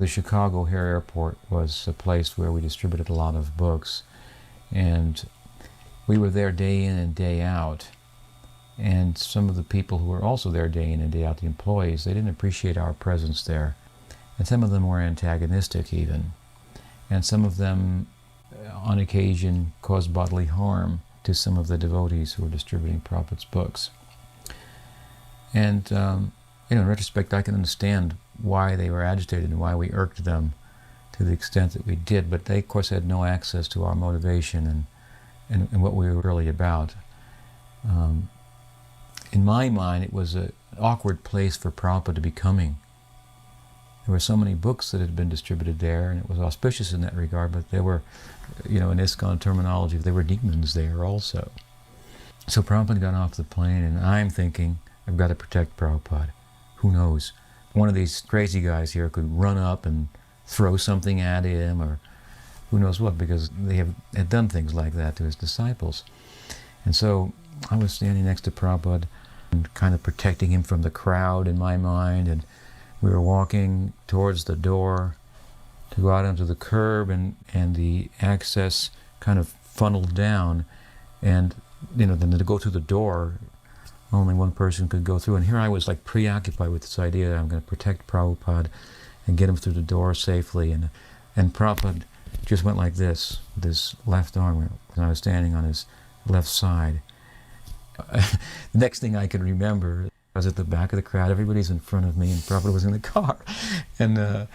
The Chicago Hare Airport was a place where we distributed a lot of books, and we were there day in and day out. And some of the people who were also there day in and day out, the employees, they didn't appreciate our presence there. And some of them were antagonistic even. And some of them, on occasion, caused bodily harm to some of the devotees who were distributing Prabhupada's books. And, in retrospect, I can understand why they were agitated and why we irked them to the extent that we did, but they, of course, had no access to our motivation and what we were really about. In my mind, it was an awkward place for Prabhupada to be coming. There were so many books that had been distributed there, and it was auspicious in that regard, but there were, in ISKCON terminology, there were demons there also. So Prabhupada got off the plane, and I'm thinking, I've got to protect Prabhupada. Who knows? One of these crazy guys here could run up and throw something at him, or who knows what, because they had done things like that to his disciples. And so I was standing next to Prabhupada and kind of protecting him from the crowd in my mind, and we were walking towards the door to go out onto the curb, and the access kind of funneled down, and then to go through the door, only one person could go through. And here I was like preoccupied with this idea that I'm going to protect Prabhupada and get him through the door safely. And Prabhupada just went like this with his left arm when I was standing on his left side. The next thing I could remember, I was at the back of the crowd, everybody's in front of me, and Prabhupada was in the car. And the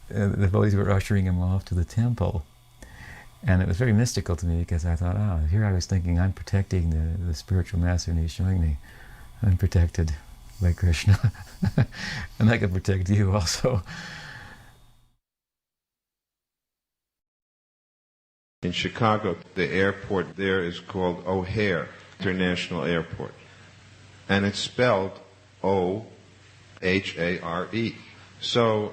devotees were ushering him off to the temple. And it was very mystical to me, because I thought, here I was thinking, I'm protecting the spiritual master, and he's showing me I'm protected by Krishna. And I can protect you also. In Chicago, the airport there is called O'Hare International Airport. And it's spelled O-H-A-R-E. So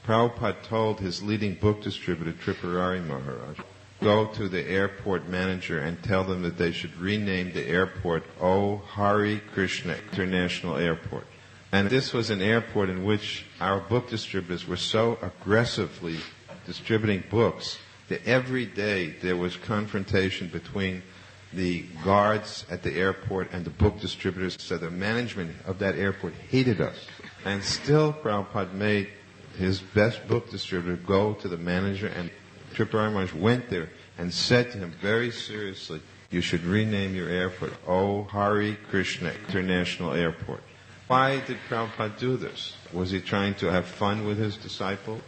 Prabhupada told his leading book distributor, Tripurari Maharaj, go to the airport manager and tell them that they should rename the airport O Hare Krishna International Airport. And this was an airport in which our book distributors were so aggressively distributing books that every day there was confrontation between the guards at the airport and the book distributors. So the management of that airport hated us. And still Prabhupada made his best book distributor go to the manager, and Tripurari Maharaj went there and said to him very seriously, you should rename your airport O Hare Krishna International Airport. Why did Prabhupada do this? Was he trying to have fun with his disciple?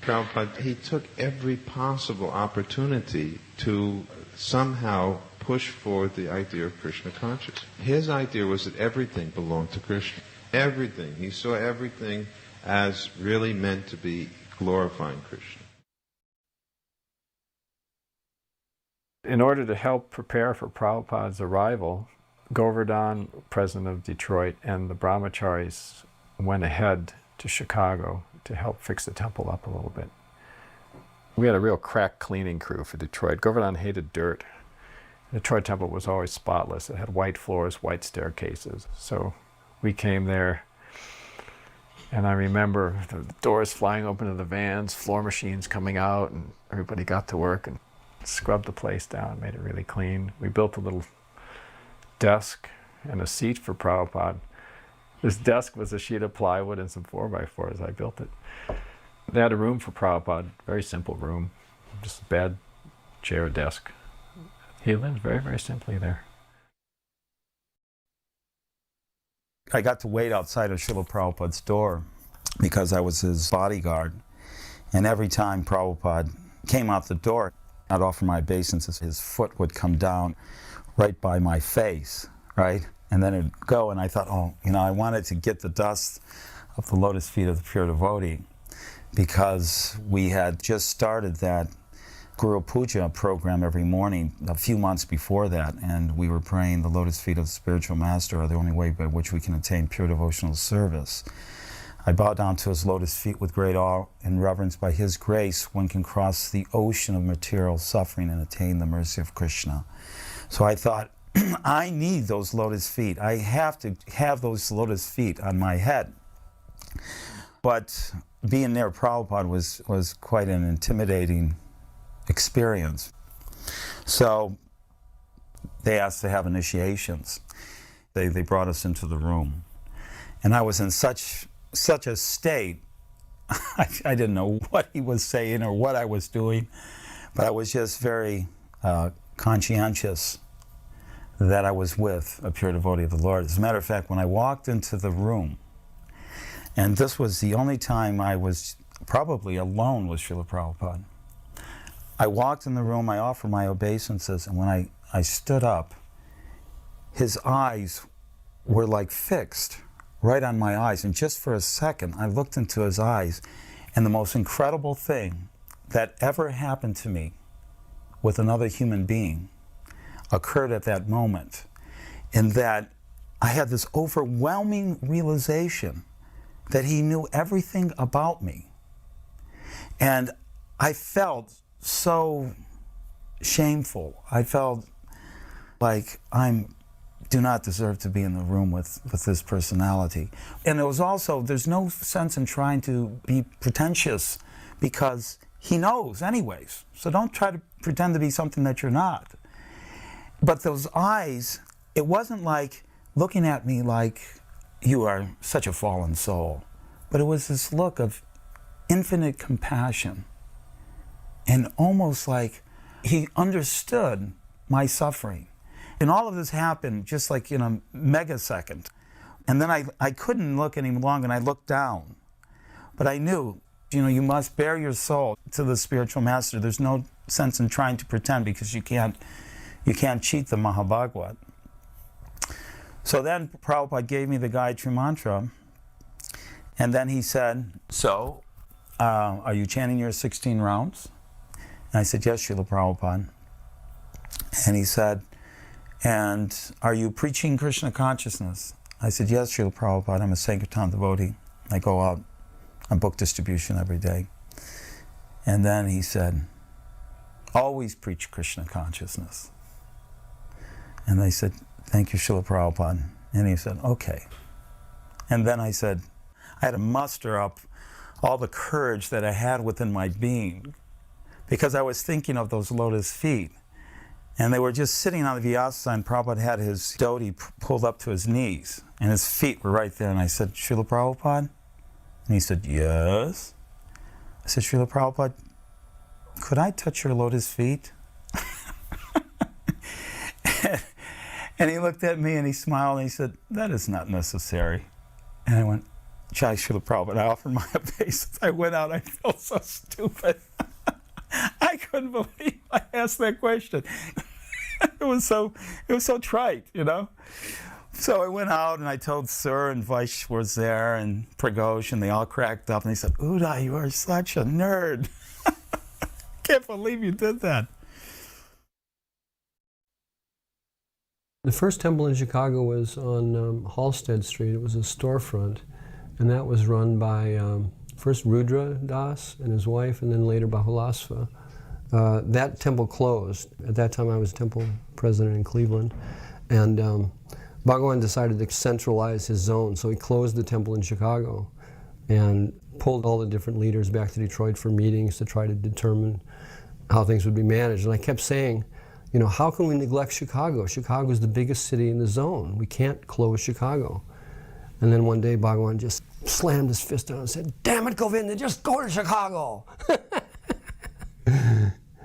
Prabhupada, he took every possible opportunity to somehow push forward the idea of Krishna consciousness. His idea was that everything belonged to Krishna. Everything. He saw everything as really meant to be glorifying Krishna. In order to help prepare for Prabhupada's arrival, Govardhan, president of Detroit, and the brahmacharis went ahead to Chicago to help fix the temple up a little bit. We had a real crack cleaning crew for Detroit. Govardhan hated dirt. The Detroit temple was always spotless. It had white floors, white staircases. So we came there, and I remember the doors flying open to the vans, floor machines coming out, and everybody got to work and scrubbed the place down, made it really clean. We built a little desk and a seat for Prabhupada. This desk was a sheet of plywood and some 4x4s. I built it. They had a room for Prabhupada, very simple room, just a bed, chair, desk. He lived very, very simply there. I got to wait outside of Srila Prabhupada's door because I was his bodyguard. And every time Prabhupada came out the door, I'd offer my obeisance. His foot would come down right by my face, right? And then it'd go, and I thought, I wanted to get the dust of the lotus feet of the pure devotee, because we had just started that Guru Puja program every morning a few months before that, and we were praying the lotus feet of the spiritual master are the only way by which we can attain pure devotional service. I bow down to his lotus feet with great awe and reverence. By his grace, one can cross the ocean of material suffering and attain the mercy of Krishna. So I thought, I need those lotus feet. I have to have those lotus feet on my head. But being near Prabhupada was quite an intimidating experience. So they asked to have initiations. They brought us into the room. And I was in such a state, I didn't know what he was saying or what I was doing, but I was just very conscientious that I was with a pure devotee of the Lord. As a matter of fact, when I walked into the room, and this was the only time I was probably alone with Srila Prabhupada, I walked in the room, I offered my obeisances, and when I stood up, his eyes were like fixed right on my eyes. And just for a second, I looked into his eyes, and the most incredible thing that ever happened to me with another human being occurred at that moment, in that I had this overwhelming realization that he knew everything about me. And I felt so shameful. I felt like I do not deserve to be in the room with this personality. And it was also, there's no sense in trying to be pretentious, because he knows anyways. So don't try to pretend to be something that you're not. But those eyes, it wasn't like looking at me like you are such a fallen soul, but it was this look of infinite compassion, and almost like he understood my suffering. And all of this happened just like in a megasecond. And then I couldn't look any longer, and I looked down. But I knew, you must bare your soul to the spiritual master. There's no sense in trying to pretend, because you can't cheat the Mahabhagavad. So then Prabhupada gave me the Gayatri Mantra, and then he said, so, are you chanting your 16 rounds? And I said, yes, Srila Prabhupada. And he said, and are you preaching Krishna consciousness? I said, yes, Srila Prabhupada, I'm a Sankirtan devotee. I go out on book distribution every day. And then he said, always preach Krishna consciousness. And I said, thank you, Srila Prabhupada. And he said, okay. And then I said, I had to muster up all the courage that I had within my being, because I was thinking of those lotus feet. And they were just sitting on the Vyasa, and Prabhupada had his dhoti pulled up to his knees, and his feet were right there. And I said, Srila Prabhupada? And he said, yes. I said, Srila Prabhupada, could I touch your lotus feet? And he looked at me and he smiled and he said, that is not necessary. And I went, Jai Srila Prabhupada. I offered my obeisance. I went out, I felt so stupid. I couldn't believe I asked that question. It was so trite, So I went out and I told Sir and Vaish was there and Pragosh, and they all cracked up and they said, Uday, you are such a nerd. Can't believe you did that. The first temple in Chicago was on Halsted Street. It was a storefront, and that was run by first Rudra Das and his wife, and then later Bahulasva. That temple closed. At that time I was temple president in Cleveland, and Bhagavan decided to centralize his zone, so he closed the temple in Chicago and pulled all the different leaders back to Detroit for meetings to try to determine how things would be managed. And I kept saying, how can we neglect Chicago? Chicago is the biggest city in the zone. We can't close Chicago. And then one day Bhagavan just slammed his fist down and said, damn it, Govinda, just go to Chicago.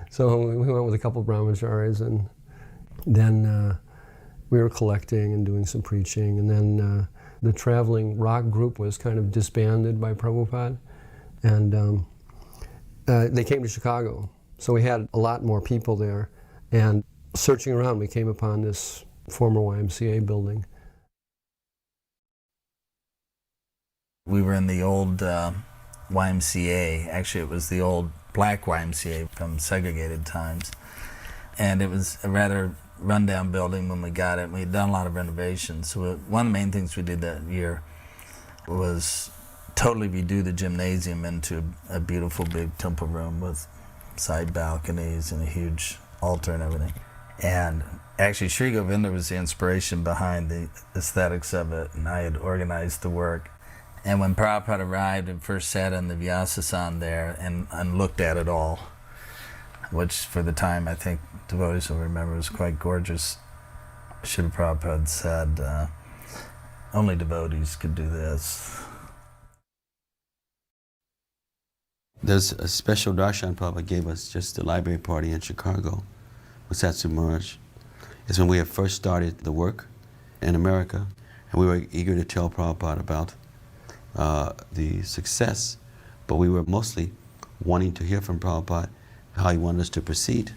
So we went with a couple of brahmacharis, and then we were collecting and doing some preaching, and then the traveling rock group was kind of disbanded by Prabhupada, and they came to Chicago. So we had a lot more people there, and searching around we came upon this former YMCA building. We were in the old YMCA. Actually, it was the old black YMCA from segregated times. And it was a rather rundown building when we got it. We had done a lot of renovations. So one of the main things we did that year was totally redo the gymnasium into a beautiful big temple room with side balconies and a huge altar and everything. And actually, Sri Govinda was the inspiration behind the aesthetics of it, and I had organized the work. And when Prabhupada arrived and first sat on the Vyasasan there and looked at it all, which for the time I think devotees will remember was quite gorgeous, Srila Prabhupada said, only devotees could do this. There's a special darshan Prabhupada gave us just the library party in Chicago with Satsu Maharaj. It's when we had first started the work in America, and we were eager to tell Prabhupada about the success, but we were mostly wanting to hear from Prabhupada how he wanted us to proceed.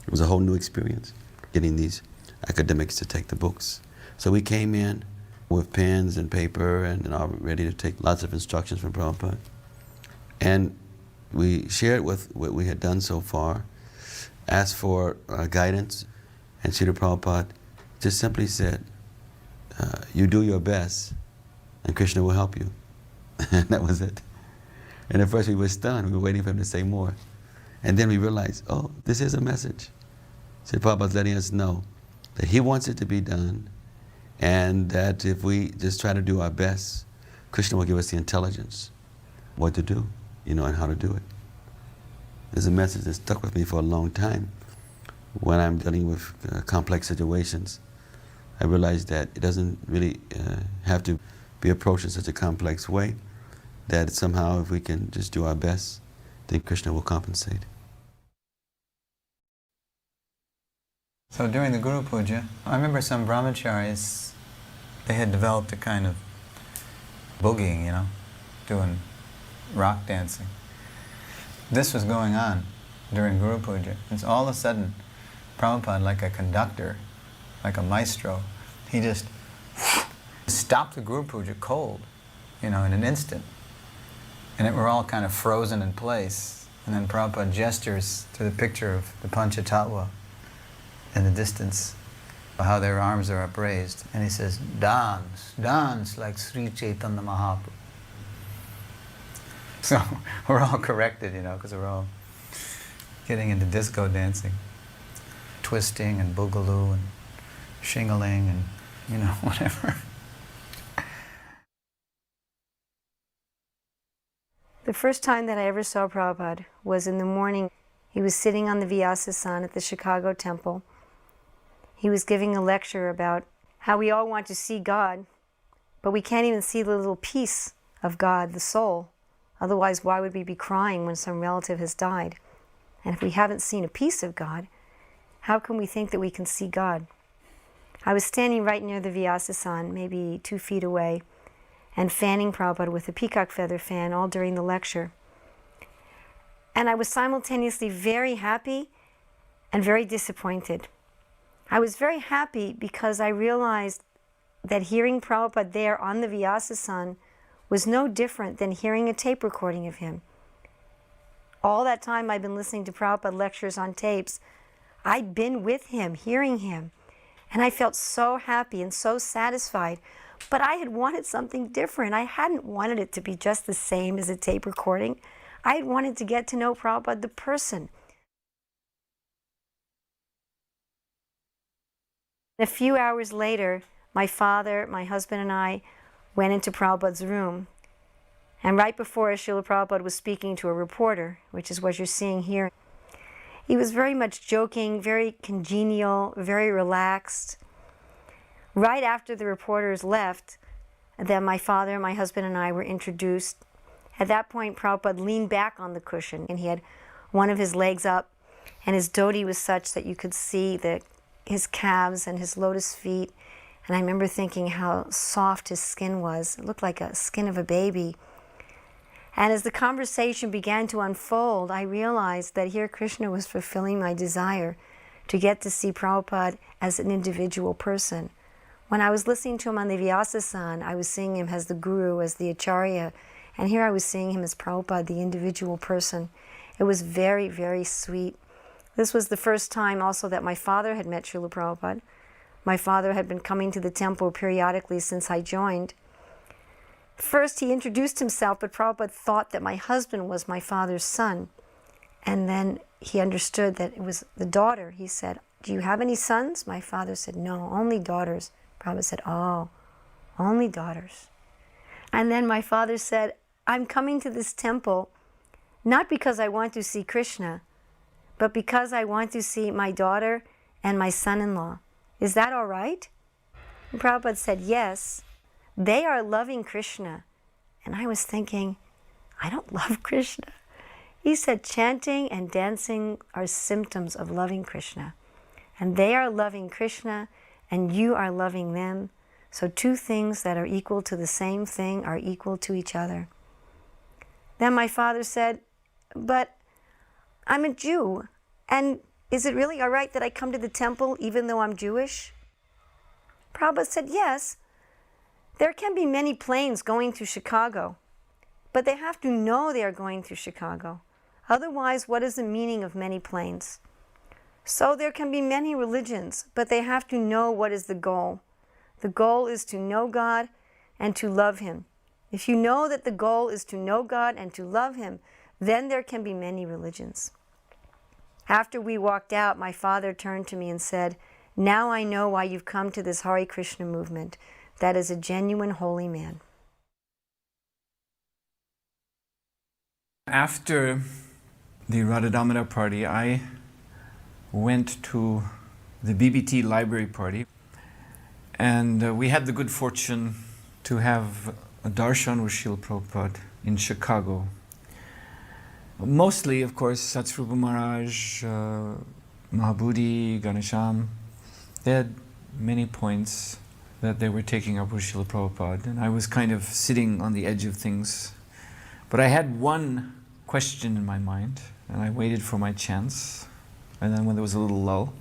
It was a whole new experience, getting these academics to take the books. So we came in with pens and paper and all ready to take lots of instructions from Prabhupada. And we shared with what we had done so far, asked for guidance, and Srila Prabhupada just simply said, you do your best and Krishna will help you. And that was it. And at first we were stunned, we were waiting for him to say more. And then we realized, oh, this is a message. Srila Prabhupada's letting us know that he wants it to be done, and that if we just try to do our best, Krishna will give us the intelligence, what to do, and how to do it. There's a message that stuck with me for a long time. When I'm dealing with complex situations, I realize that it doesn't really have to be approached in such a complex way, that somehow if we can just do our best, then Krishna will compensate. So during the Guru Puja, I remember some brahmacharis, they had developed a kind of boogieing, doing rock dancing. This was going on during Guru Puja. And all of a sudden, Prabhupada, like a conductor, like a maestro, he just stopped the Guru Puja cold, in an instant. And we're all kind of frozen in place. And then Prabhupada gestures to the picture of the Panchatattva in the distance, how their arms are upraised. And he says, dance, dance like Sri Chaitanya Mahaprabhu. So we're all corrected, because we're all getting into disco dancing, twisting and boogaloo and shingling and, whatever. The first time that I ever saw Prabhupada was in the morning. He was sitting on the Vyasasan at the Chicago temple. He was giving a lecture about how we all want to see God, but we can't even see the little piece of God, the soul. Otherwise, why would we be crying when some relative has died? And if we haven't seen a piece of God, how can we think that we can see God? I was standing right near the Vyasasan, maybe 2 feet away, and fanning Prabhupada with a peacock feather fan all during the lecture. And I was simultaneously very happy and very disappointed. I was very happy because I realized that hearing Prabhupada there on the Vyasasan was no different than hearing a tape recording of him. All that time I'd been listening to Prabhupada lectures on tapes, I'd been with him, hearing him, and I felt so happy and so satisfied. But I had wanted something different. I hadn't wanted it to be just the same as a tape recording. I had wanted to get to know Prabhupada the person. A few hours later, my father, my husband, and I went into Prabhupada's room. And right before us, Srila Prabhupada was speaking to a reporter, which is what you're seeing here. He was very much joking, very congenial, very relaxed. Right after the reporters left, then my father, my husband, and I were introduced. At that point, Prabhupada leaned back on the cushion, and he had one of his legs up, and his dhoti was such that you could see his calves and his lotus feet. And I remember thinking how soft his skin was. It looked like the skin of a baby. And as the conversation began to unfold, I realized that here Krishna was fulfilling my desire to get to see Prabhupada as an individual person. When I was listening to him on the Vyasasan, I was seeing him as the Guru, as the Acharya, and here I was seeing him as Prabhupada, the individual person. It was very, very sweet. This was the first time also that my father had met Srila Prabhupada. My father had been coming to the temple periodically since I joined. First, he introduced himself, but Prabhupada thought that my husband was my father's son. And then he understood that it was the daughter. He said, "Do you have any sons?" My father said, "No, only daughters." Prabhupada said, "Oh, only daughters." And then my father said, I'm coming to this temple not because I want to see Krishna, but because I want to see my daughter and my son-in-law. Is that all right? And Prabhupada said, yes. They are loving Krishna. And I was thinking, I don't love Krishna. He said, chanting and dancing are symptoms of loving Krishna. And they are loving Krishna, and you are loving them. So two things that are equal to the same thing are equal to each other. Then my father said, but I'm a Jew, and is it really all right that I come to the temple even though I'm Jewish? Prabhupada said, yes. There can be many planes going to Chicago, but they have to know they are going to Chicago. Otherwise, what is the meaning of many planes? So there can be many religions, but they have to know what is the goal. The goal is to know God and to love Him. If you know that the goal is to know God and to love Him, then there can be many religions. After we walked out, my father turned to me and said, now I know why you've come to this Hare Krishna movement. That is a genuine holy man. After the Radha Damodar party, I went to the BBT library party, and we had the good fortune to have a darshan with Srila Prabhupada in Chicago. Mostly, of course, Satsrupa Maharaj, Mahabodhi, Ganesham. They had many points that they were taking up with Srila Prabhupada, and I was kind of sitting on the edge of things. But I had one question in my mind, and I waited for my chance. And then when there was a little lull,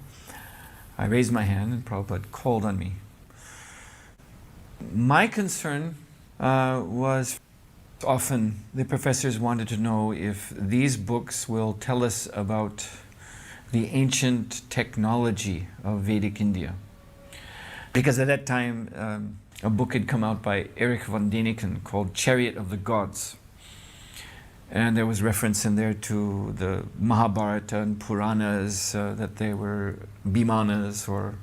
I raised my hand and Prabhupada called on me. My concern was often the professors wanted to know if these books will tell us about the ancient technology of Vedic India. Because at that time, a book had come out by Erich von Däniken called Chariot of the Gods. And there was reference in there to the Mahabharata and Puranas, that they were Bimanas or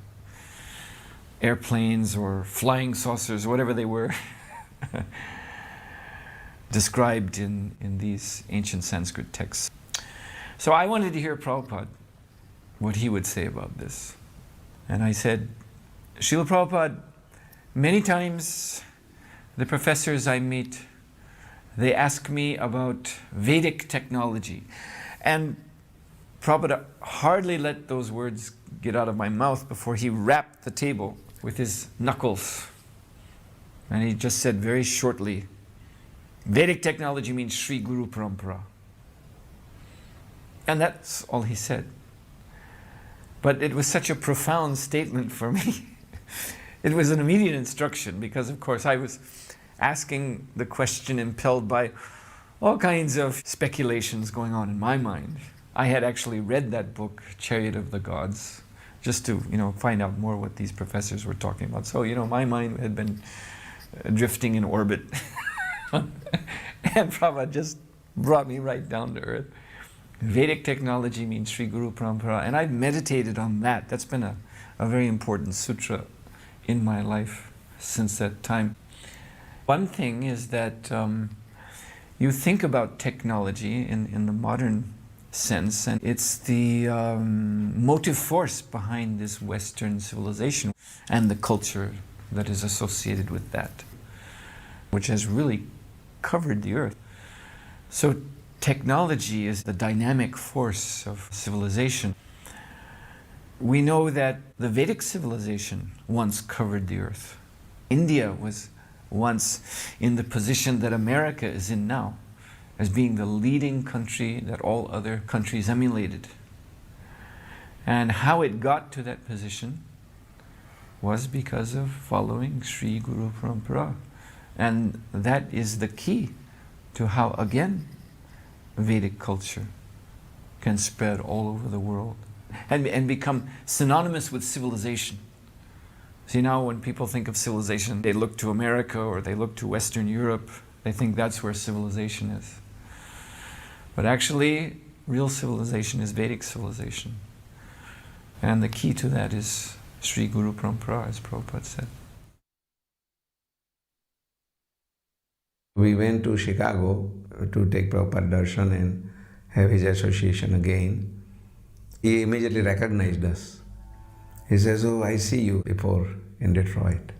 airplanes or flying saucers, whatever they were, described in these ancient Sanskrit texts. So I wanted to hear Prabhupada, what he would say about this. And I said, Srila Prabhupada, many times the professors I meet, they ask me about Vedic technology. And Prabhupada hardly let those words get out of my mouth before he rapped the table with his knuckles. And he just said very shortly, Vedic technology means Sri Guru Parampara. And that's all he said. But it was such a profound statement for me. It was an immediate instruction because, of course, I was asking the question impelled by all kinds of speculations going on in my mind. I had actually read that book, Chariot of the Gods, just to find out more what these professors were talking about. So my mind had been drifting in orbit. And Prabhupada just brought me right down to earth. Vedic technology means Sri Guru Parampara, and I've meditated on that. That's been a very important sutra in my life since that time. One thing is that you think about technology in the modern sense, and it's the motive force behind this Western civilization and the culture that is associated with that, which has really covered the earth. So technology is the dynamic force of civilization. We know that the Vedic civilization once covered the earth. India was once in the position that America is in now, as being the leading country that all other countries emulated. And how it got to that position was because of following Sri Guru Parampara. And that is the key to how, again, Vedic culture can spread all over the world and become synonymous with civilization. See, now when people think of civilization, they look to America or they look to Western Europe. They think that's where civilization is. But actually, real civilization is Vedic civilization. And the key to that is Sri Guru Parampara, as Prabhupada said. We went to Chicago to take Prabhupada darshan and have his association again. He immediately recognized us. He says, "Oh, I see you before in Detroit."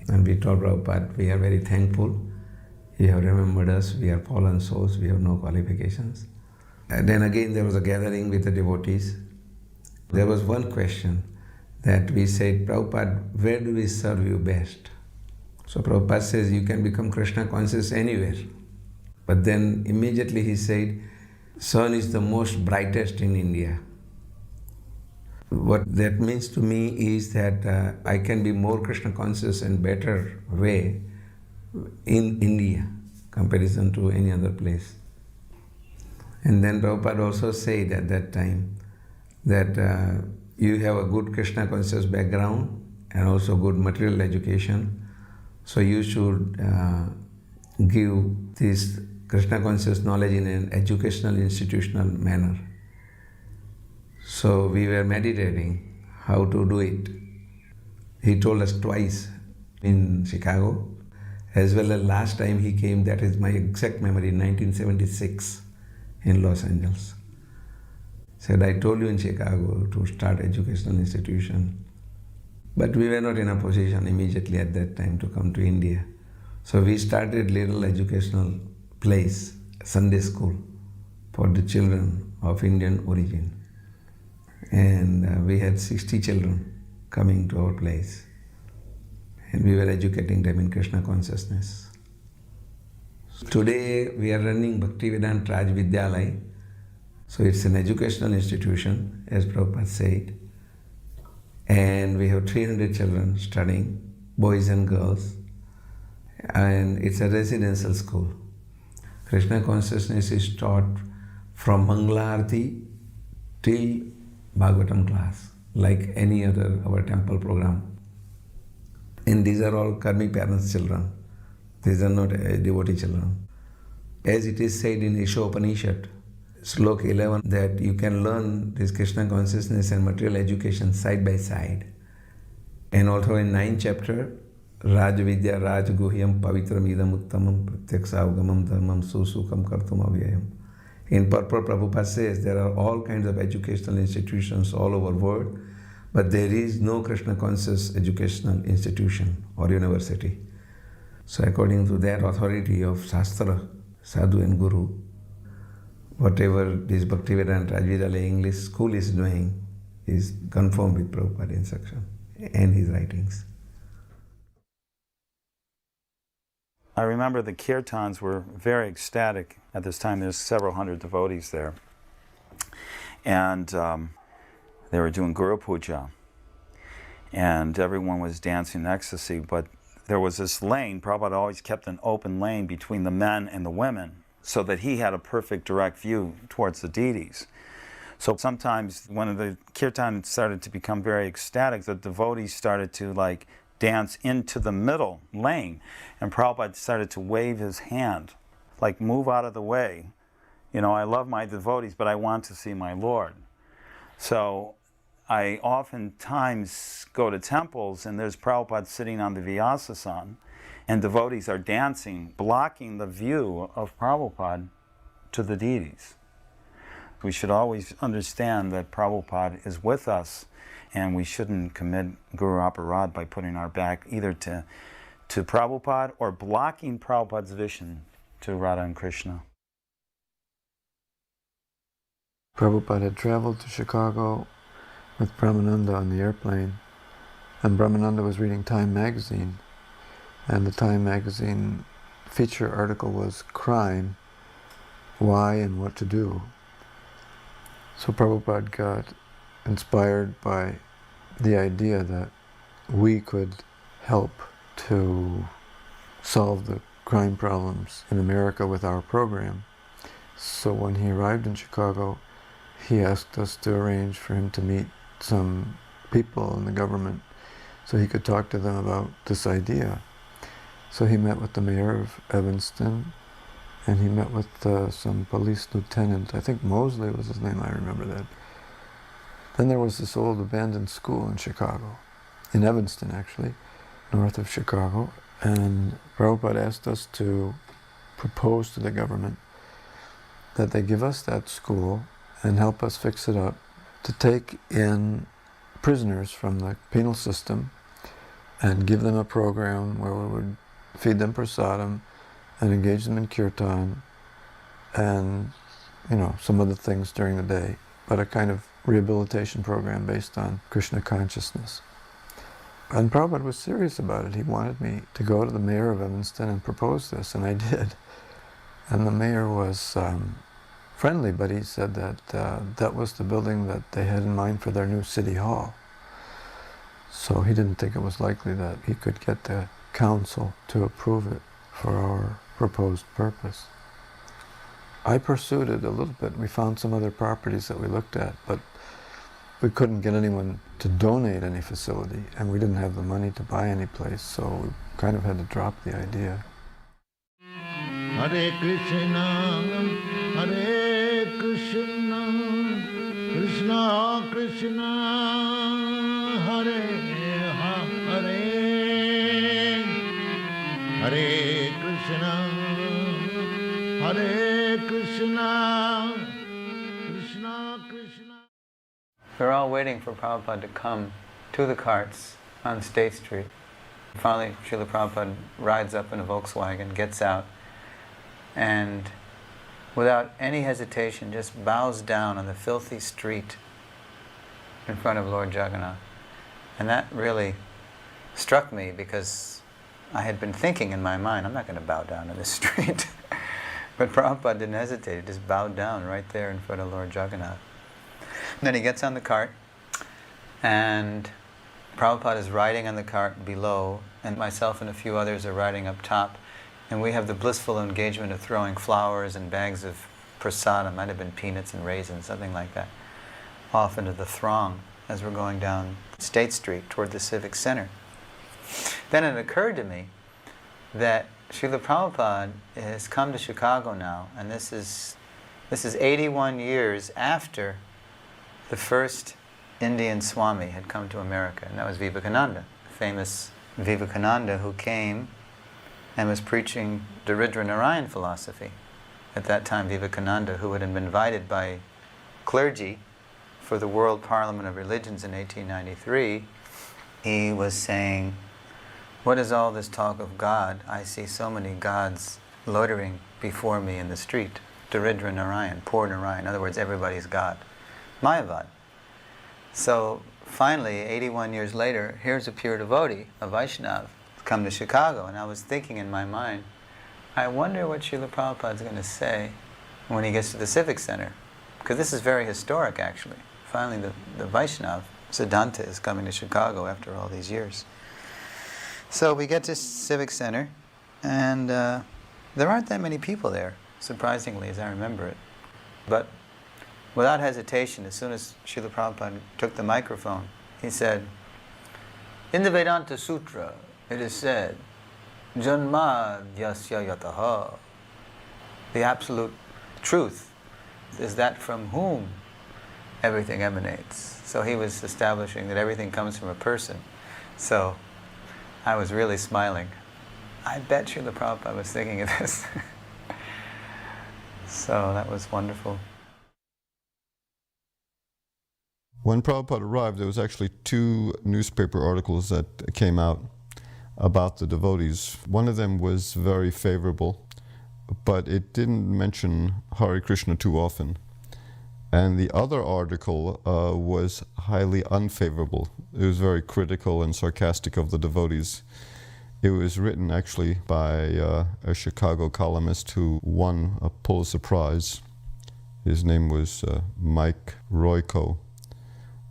And we told Prabhupada, "We are very thankful. You have remembered us. We are fallen souls. We have no qualifications." And then again there was a gathering with the devotees. There was one question that we said, "Prabhupada, where do we serve you best?" So Prabhupada says, "You can become Krishna conscious anywhere." But then immediately he said, "Sun is the most brightest in India." What that means to me is that I can be more Krishna conscious and better way in India comparison to any other place. And then Prabhupada also said at that time that you have a good Krishna conscious background and also good material education, so you should give this Krishna conscious knowledge in an educational, institutional manner. So we were meditating how to do it. He told us twice in Chicago, as well as last time he came, that is my exact memory, in 1976 in Los Angeles. Said, "I told you in Chicago to start educational institution." But we were not in a position immediately at that time to come to India. So we started little educational place, Sunday school, for the children of Indian origin. And we had 60 children coming to our place. And we were educating them in Krishna consciousness. Today we are running Bhaktivedanta Raj Vidyalaya. So it's an educational institution, as Prabhupada said. And we have 300 children studying, boys and girls. And it's a residential school. Krishna consciousness is taught from Mangala till Bhagavatam class, like any other our temple program. And these are all karmi parents' children. These are not devotee children. As it is said in Isha Upanishad, Slok 11, that you can learn this Krishna consciousness and material education side by side. And also in 9th chapter, Raj Vidya Raj Guhyam Pavitram Idam Uttamam Pratyakshavagamam Dharmam Susukam Kartum Avyayam. In purport, Prabhupada says there are all kinds of educational institutions all over the world, but there is no Krishna conscious educational institution or university. So according to that authority of Shastra, Sadhu and Guru, whatever this Bhaktivedanta Raj Vidyalaya English school is doing is conformed with Prabhupada instruction and his writings. I remember the kirtans were very ecstatic at this time. There's several hundred devotees there. And they were doing Guru Puja. And everyone was dancing in ecstasy, but there was this lane. Prabhupada always kept an open lane between the men and the women so that he had a perfect direct view towards the deities. So sometimes when the kirtan started to become very ecstatic, the devotees started to dance into the middle lane, and Prabhupada started to wave his hand, like, "Move out of the way. You know, I love my devotees, but I want to see my Lord." So I oftentimes go to temples and there's Prabhupada sitting on the Vyasasana and devotees are dancing, blocking the view of Prabhupada to the deities. We should always understand that Prabhupada is with us, and we shouldn't commit Guru Aparad by putting our back either to Prabhupada or blocking Prabhupada's vision to Radha and Krishna. Prabhupada had traveled to Chicago with Brahmananda on the airplane, and Brahmananda was reading Time magazine, and the Time magazine feature article was crime, why and what to do. So Prabhupada got inspired by the idea that we could help to solve the crime problems in America with our program. So when he arrived in Chicago, he asked us to arrange for him to meet some people in the government so he could talk to them about this idea. So he met with the mayor of Evanston, and he met with some police lieutenant. I think Mosley was his name, I remember that. Then there was this old abandoned school in Chicago, in Evanston actually, north of Chicago, and Prabhupada asked us to proposed to the government that they give us that school and help us fix it up, to take in prisoners from the penal system and give them a program where we would feed them prasadam and engage them in kirtan and, you know, some other things during the day, but a kind of rehabilitation program based on Krishna consciousness. And Prabhupada was serious about it. He wanted me to go to the mayor of Evanston and propose this, and I did. And the mayor was friendly, but he said that that was the building that they had in mind for their new city hall. So he didn't think it was likely that he could get the council to approve it for our proposed purpose. I pursued it a little bit. We found some other properties that we looked at, but we couldn't get anyone to donate any facility, and we didn't have the money to buy any place, so we kind of had to drop the idea. Hare Krishna, Hare Krishna, Krishna Krishna, Hare Hare, Hare Krishna, Hare Krishna, Krishna Krishna. We're all waiting for Prabhupada to come to the carts on State Street. Finally, Srila Prabhupada rides up in a Volkswagen, gets out, and without any hesitation just bows down on the filthy street in front of Lord Jagannath. And that really struck me, because I had been thinking in my mind, I'm not going to bow down in this street. But Prabhupada didn't hesitate, he just bowed down right there in front of Lord Jagannath. And then he gets on the cart, and Prabhupada is riding on the cart below, and myself and a few others are riding up top. And we have the blissful engagement of throwing flowers and bags of prasadam, might have been peanuts and raisins, something like that, off into the throng as we're going down State Street toward the Civic Center. Then it occurred to me that Srila Prabhupada has come to Chicago now, and this is 81 years after the first Indian Swami had come to America, and that was Vivekananda, the famous Vivekananda who came and was preaching Daridra Narayan philosophy. At that time, Vivekananda, who had been invited by clergy for the World Parliament of Religions in 1893, he was saying, what is all this talk of God? I see so many gods loitering before me in the street. Daridra Narayan, poor Narayan, in other words, everybody's God. Mayavad. So finally, 81 years later, here's a pure devotee, a Vaishnava, come to Chicago, and I was thinking in my mind, I wonder what Srila Prabhupada's going to say when he gets to the Civic Center, because this is very historic actually. Finally the Vaishnava, Siddhanta, is coming to Chicago after all these years. So we get to Civic Center, and there aren't that many people there, surprisingly, as I remember it. But without hesitation, as soon as Srila Prabhupada took the microphone, he said, in the Vedanta Sutra, it is said, Janma Yasya Yataha. The absolute truth is that from whom everything emanates. So he was establishing that everything comes from a person. So I was really smiling. I bet Srila Prabhupada was thinking of this. So that was wonderful. When Prabhupada arrived, there was actually 2 newspaper articles that came out about the devotees. One of them was very favorable, but it didn't mention Hare Krishna too often. And the other article was highly unfavorable. It was very critical and sarcastic of the devotees. It was written actually by a Chicago columnist who won a Pulitzer Prize. His name was Mike Royko.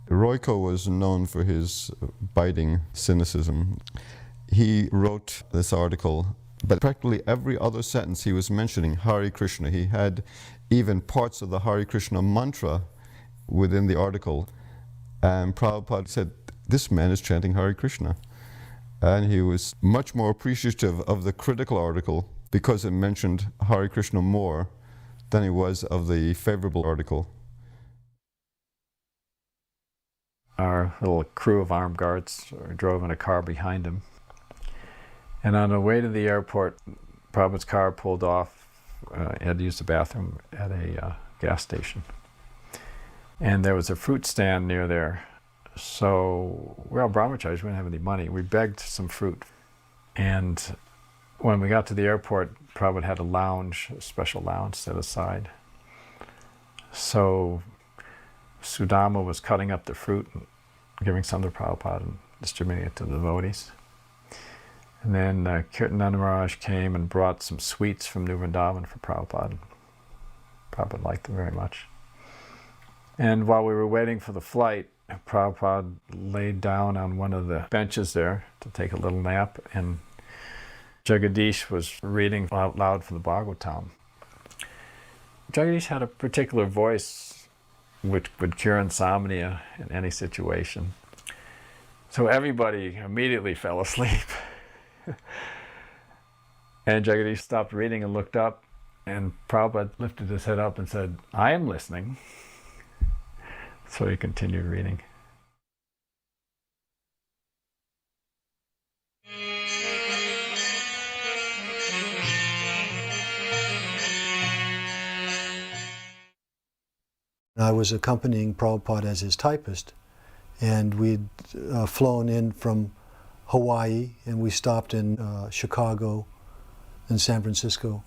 Royko was known for his biting cynicism. He wrote this article, but practically every other sentence he was mentioning Hare Krishna. He had even parts of the Hare Krishna mantra within the article. And Prabhupada said, this man is chanting Hare Krishna. And he was much more appreciative of the critical article because it mentioned Hare Krishna more than he was of the favorable article. Our little crew of armed guards drove in a car behind him. And on the way to the airport, Prabhupada's car pulled off had to use the bathroom at a gas station. And there was a fruit stand near there. So, well, brahmacharis, we didn't have any money. We begged some fruit. And when we got to the airport, Prabhupada had a lounge, a special lounge set aside. So Sudama was cutting up the fruit and giving some to Prabhupada and distributing it to the devotees. And then Kirtananda Maharaj came and brought some sweets from New Vrindavan for Prabhupada. Prabhupada liked them very much. And while we were waiting for the flight, Prabhupada laid down on one of the benches there to take a little nap, and Jagadish was reading out loud from the Bhagavatam. Jagadish had a particular voice which would cure insomnia in any situation. So everybody immediately fell asleep. And Jagadish stopped reading and looked up, and Prabhupada lifted his head up and said, "I am listening." So he continued reading. I was accompanying Prabhupada as his typist, and we'd flown in from Hawaii, and we stopped in Chicago and San Francisco.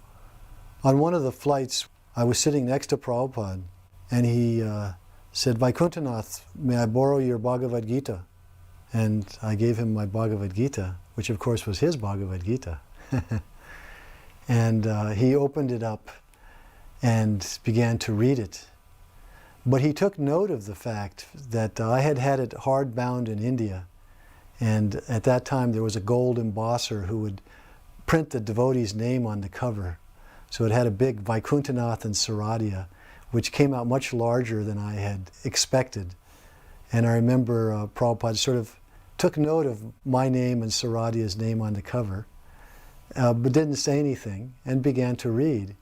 On one of the flights, I was sitting next to Prabhupada, and he said, "Vaikuntanath, may I borrow your Bhagavad Gita?" And I gave him my Bhagavad Gita, which of course was his Bhagavad Gita. And he opened it up and began to read it. But he took note of the fact that I had had it hard bound in India, and at that time there was a gold embosser who would print the devotee's name on the cover. So it had a big Vaikuntanath and Saradia, which came out much larger than I had expected. And I remember Prabhupada sort of took note of my name and Saradia's name on the cover, but didn't say anything, and began to read.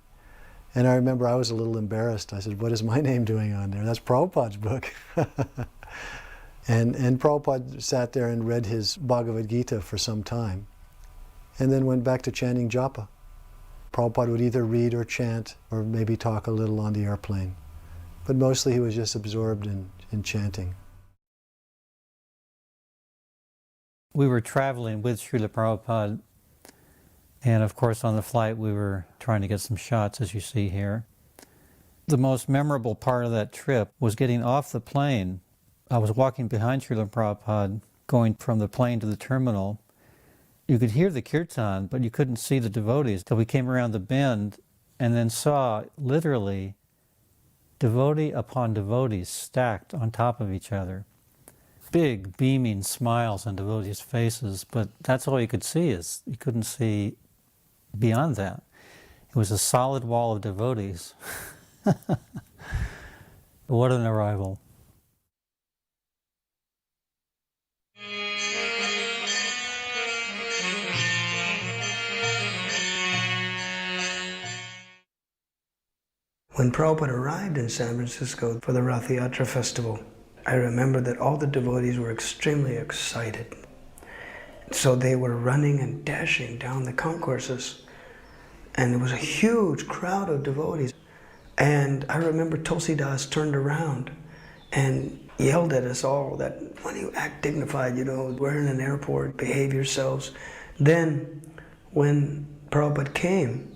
And I remember I was a little embarrassed. I said, "What is my name doing on there? That's Prabhupada's book." and Prabhupada sat there and read his Bhagavad Gita for some time, and then went back to chanting japa. Prabhupada would either read or chant, or maybe talk a little on the airplane. But mostly he was just absorbed in chanting. We were traveling with Srila Prabhupada, and of course on the flight we were trying to get some shots, as you see here. The most memorable part of that trip was getting off the plane. I was walking behind Srila Prabhupada, going from the plane to the terminal. You could hear the kirtan, but you couldn't see the devotees till we came around the bend and then saw literally devotee upon devotees stacked on top of each other. Big beaming smiles on devotees' faces, but that's all you could see. You couldn't see beyond that. It was a solid wall of devotees. What an arrival. When Prabhupada arrived in San Francisco for the Rath Yatra festival, I remember that all the devotees were extremely excited. So they were running and dashing down the concourses, and there was a huge crowd of devotees. And I remember Tulsidas turned around and yelled at us all that, "Why don't you act dignified, we're in an airport, behave yourselves." Then when Prabhupada came,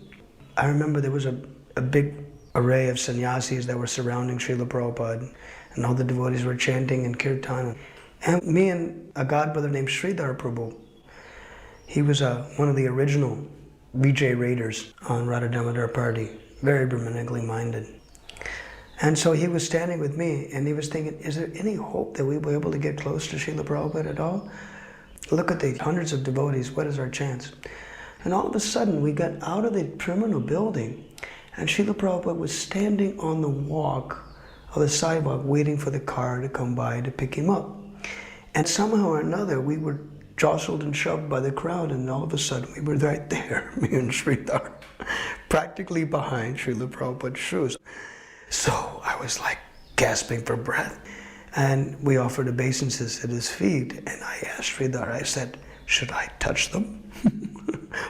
I remember there was a big array of sannyasis that were surrounding Srila Prabhupada, and all the devotees were chanting and kirtan. And me and a godbrother named Sridhar Prabhu, he was one of the original Vijay raiders on Radha Damodar party, very Brahmanically minded. And so he was standing with me, and he was thinking, is there any hope that we will be able to get close to Srila Prabhupada at all? Look at the hundreds of devotees, what is our chance? And all of a sudden, we got out of the terminal building, and Srila Prabhupada was standing on the walk of the sidewalk waiting for the car to come by to pick him up. And somehow or another, we were jostled and shoved by the crowd, and all of a sudden we were right there, me and Sridhar, practically behind Srila Prabhupada's shoes. So I was like gasping for breath. And we offered obeisances at his feet, and I asked Sridhar, I said, "Should I touch them?"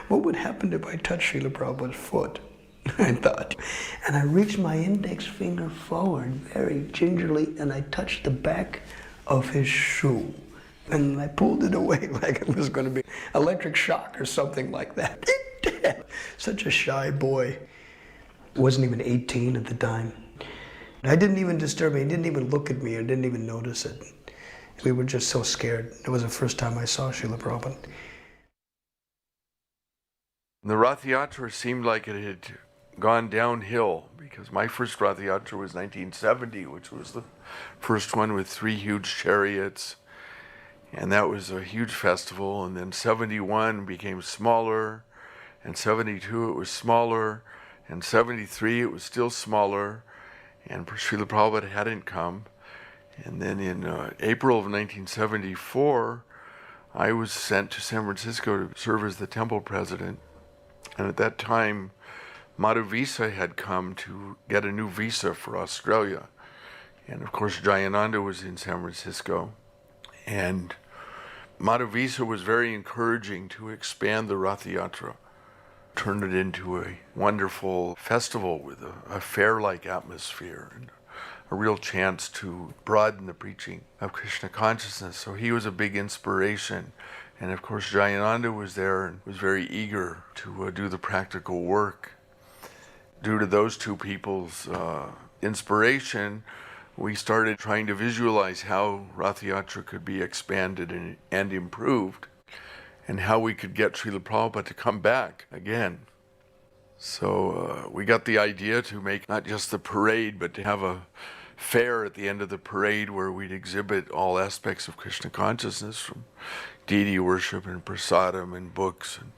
What would happen if I touched Srila Prabhupada's foot? I thought. And I reached my index finger forward very gingerly and I touched the back of his shoe. And I pulled it away like it was going to be electric shock or something like that. Such a shy boy. Wasn't even 18 at the time. I didn't even disturb him. He didn't even look at me or didn't even notice it. We were just so scared. It was the first time I saw Srila Prabhupada. The Rath Yatra seemed like it had gone downhill because my first Rath Yatra was 1970, which was the first one with 3 huge chariots. And that was a huge festival. And then 71 became smaller. And 72 it was smaller. And 73 it was still smaller. And Srila Prabhupada hadn't come. And then in April of 1974, I was sent to San Francisco to serve as the temple president. And at that time, Madhuvisa had come to get a new visa for Australia. And of course, Jayananda was in San Francisco. And Madhuvisa was very encouraging to expand the Rath Yatra, turn it into a wonderful festival with a fair-like atmosphere and a real chance to broaden the preaching of Krishna consciousness. So he was a big inspiration. And of course, Jayananda was there and was very eager to do the practical work. Due to those two people's inspiration, we started trying to visualize how Rath Yatra could be expanded and improved, and how we could get Srila Prabhupada to come back again. So we got the idea to make not just the parade, but to have a fair at the end of the parade where we'd exhibit all aspects of Krishna consciousness, from deity worship and prasadam and books, and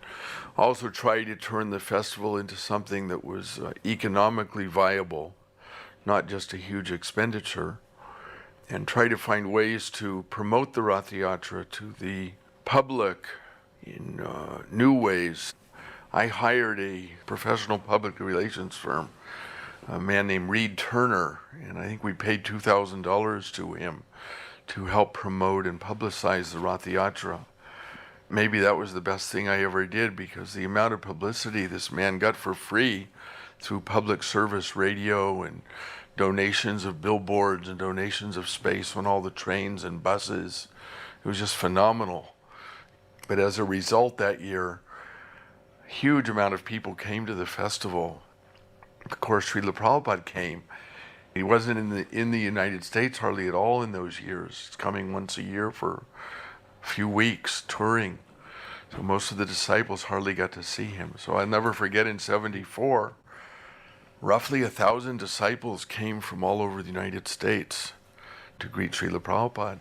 also try to turn the festival into something that was economically viable, not just a huge expenditure, and try to find ways to promote the Rath Yatra to the public in new ways. I hired a professional public relations firm, a man named Reed Turner, and I think we paid $2,000 to him to help promote and publicize the Rath Yatra. Maybe that was the best thing I ever did, because the amount of publicity this man got for free through public service radio and donations of billboards and donations of space on all the trains and buses. It was just phenomenal. But as a result that year, a huge amount of people came to the festival. Of course, Srila Prabhupada came. He wasn't in the United States hardly at all in those years. He's coming once a year for a few weeks touring. So most of the disciples hardly got to see him. So I'll never forget, in 74, roughly 1,000 disciples came from all over the United States to greet Srila Prabhupada.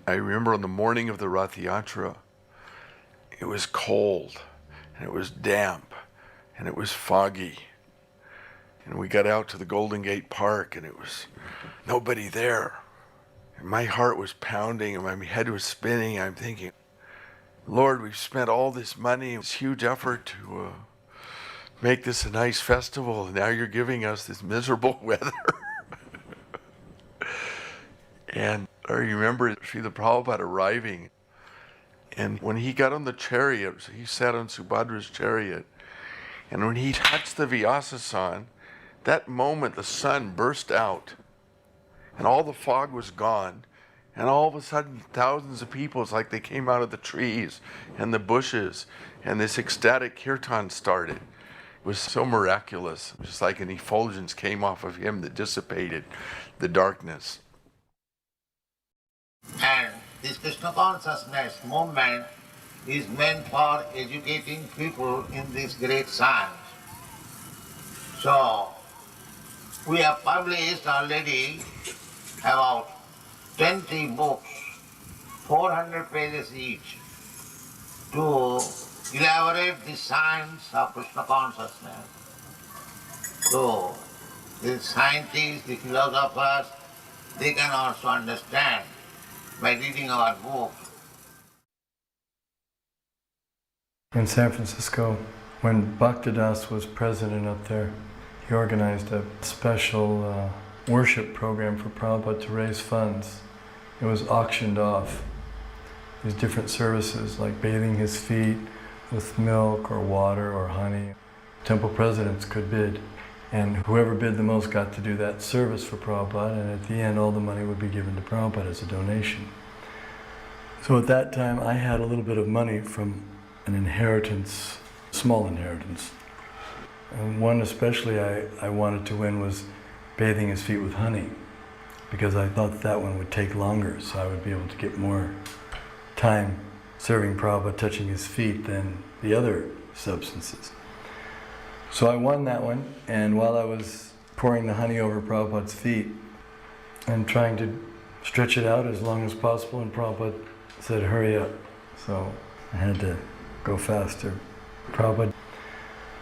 I remember on the morning of the Rath Yatra, it was cold, and it was damp, and it was foggy. And we got out to the Golden Gate Park, and it was nobody there. And my heart was pounding, and my head was spinning. I'm thinking, Lord, we've spent all this money, this huge effort to make this a nice festival, and now you're giving us this miserable weather. And I remember Srila Prabhupada arriving, and when he got on the chariot, he sat on Subhadra's chariot, and when he touched the Vyasasan, that moment the sun burst out, and all the fog was gone, and all of a sudden thousands of people, it's like they came out of the trees and the bushes, and this ecstatic kirtan started. It was so miraculous. It was just like an effulgence came off of him that dissipated the darkness. And this Krishna consciousness movement is meant for educating people in this great science. So, we have published already about 20 books, 400 pages each, to elaborate the science of Krishna consciousness. So, the scientists, the philosophers, they can also understand by reading our book. In San Francisco, when Bhaktidas was president up there, he organized a special worship program for Prabhupada to raise funds. It was auctioned off. These different services, like bathing his feet with milk or water or honey. temple presidents could bid. And whoever bid the most got to do that service for Prabhupada, and at the end all the money would be given to Prabhupada as a donation. So at that time I had a little bit of money from an inheritance, small inheritance. And one especially I wanted to win was bathing his feet with honey, because I thought that one would take longer, so I would be able to get more time serving Prabhupada, touching his feet, than the other substances. So I won that one, and while I was pouring the honey over Prabhupada's feet and trying to stretch it out as long as possible, and Prabhupada said, hurry up. So I had to go faster. Prabhupada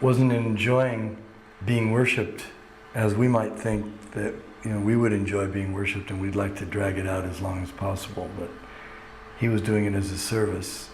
wasn't enjoying being worshipped as we might think that we would enjoy being worshipped and we'd like to drag it out as long as possible, but he was doing it as a service.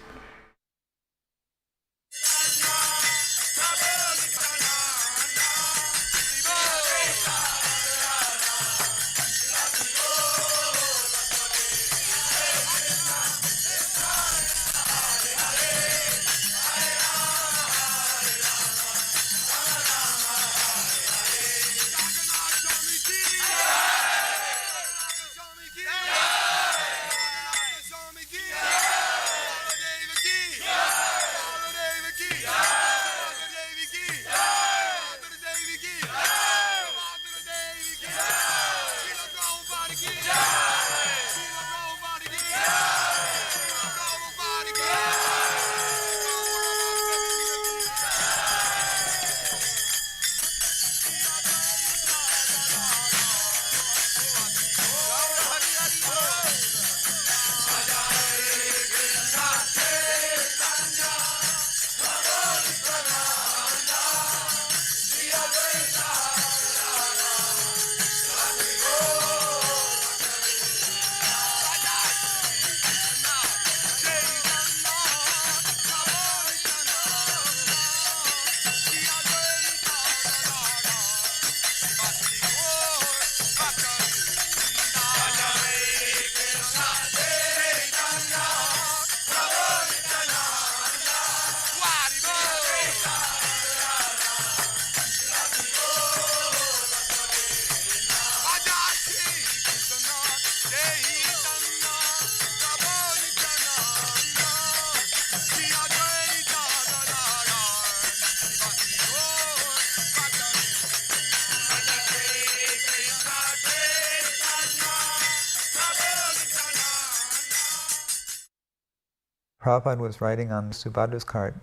Prabhupada was riding on Subhadra's cart,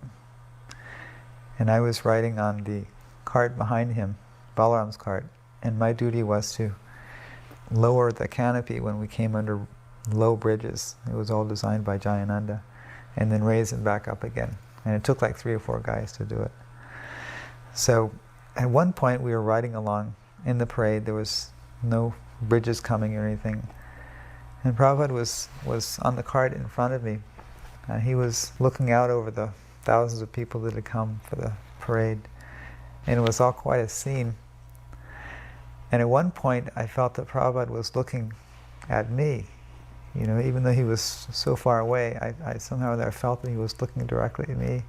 and I was riding on the cart behind him, Balaram's cart, and my duty was to lower the canopy when we came under low bridges. It was all designed by Jayananda, and then raise it back up again. And it took like 3 or 4 guys to do it. So at one point we were riding along in the parade. There was no bridges coming or anything. And Prabhupada was on the cart in front of me. He was looking out over the thousands of people that had come for the parade. And it was all quite a scene. And at one point I felt that Prabhupada was looking at me. Even though he was so far away, I somehow there felt that he was looking directly at me.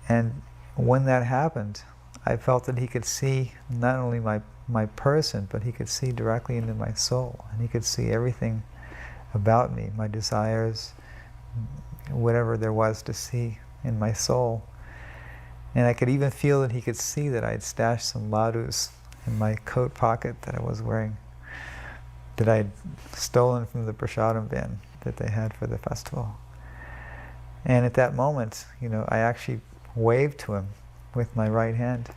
And when that happened, I felt that he could see not only my person, but he could see directly into my soul. And he could see everything about me, my desires, whatever there was to see in my soul. And I could even feel that he could see that I had stashed some ladus in my coat pocket that I was wearing, that I had stolen from the prasadam bin that they had for the festival. And at that moment, I actually waved to him with my right hand,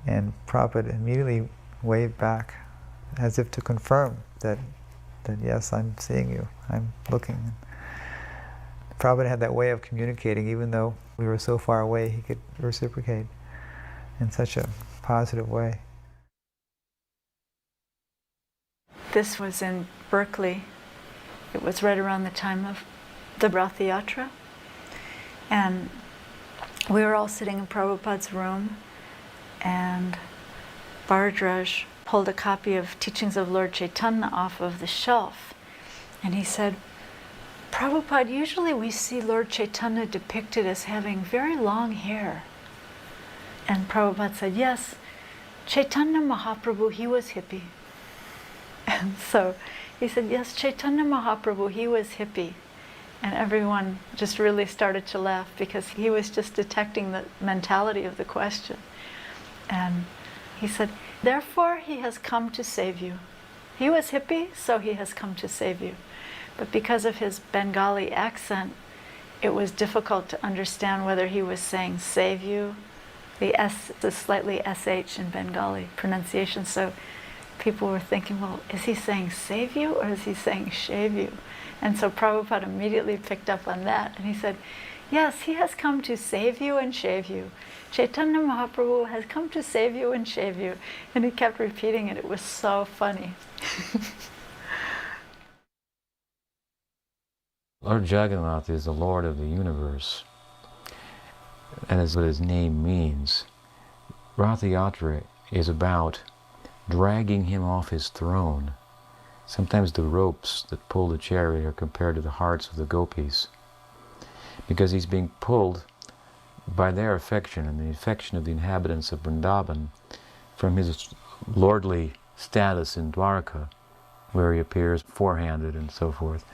and Prabhupada immediately waved back as if to confirm that yes, I'm seeing you, I'm looking. Prabhupada had that way of communicating. Even though we were so far away, he could reciprocate in such a positive way. This was in Berkeley. It was right around the time of the Rath Yatra. And we were all sitting in Prabhupada's room, and Bhardraj pulled a copy of Teachings of Lord Chaitanya off of the shelf. And he said, Prabhupada, usually we see Lord Chaitanya depicted as having very long hair. And Prabhupada said, yes, Chaitanya Mahaprabhu, he was hippie. And so he said, yes, Chaitanya Mahaprabhu, he was hippie. And everyone just really started to laugh because he was just detecting the mentality of the question. And he said, therefore he has come to save you. He was hippie, so he has come to save you. But because of his Bengali accent, it was difficult to understand whether he was saying save you. The S is slightly SH in Bengali pronunciation, so people were thinking, well, is he saying save you or is he saying shave you? And so Prabhupada immediately picked up on that, and he said, yes, he has come to save you and shave you. Chaitanya Mahaprabhu has come to save you and shave you. And he kept repeating it. It was so funny. Lord Jagannath is the Lord of the universe, and that's what his name means. Rath Yatra is about dragging him off his throne. Sometimes the ropes that pull the chariot are compared to the hearts of the gopis, because he's being pulled by their affection and the affection of the inhabitants of Vrindavan from his lordly status in Dwarka, where he appears four-handed and so forth,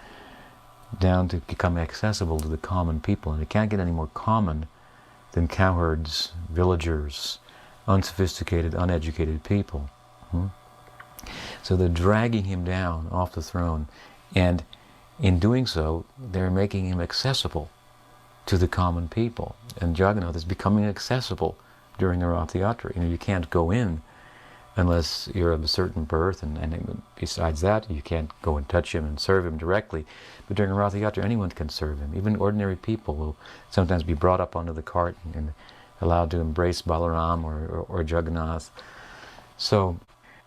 down to become accessible to the common people. And it can't get any more common than cowherds, villagers, unsophisticated, uneducated people. So they're dragging him down off the throne, and in doing so, they're making him accessible to the common people. And Jagannath is becoming accessible during the Rath Yatra. You can't go in unless you're of a certain birth, and besides that, you can't go and touch him and serve him directly. But during a Rath Yatra, anyone can serve him. Even ordinary people will sometimes be brought up onto the cart and allowed to embrace Balaram or Jagannath. So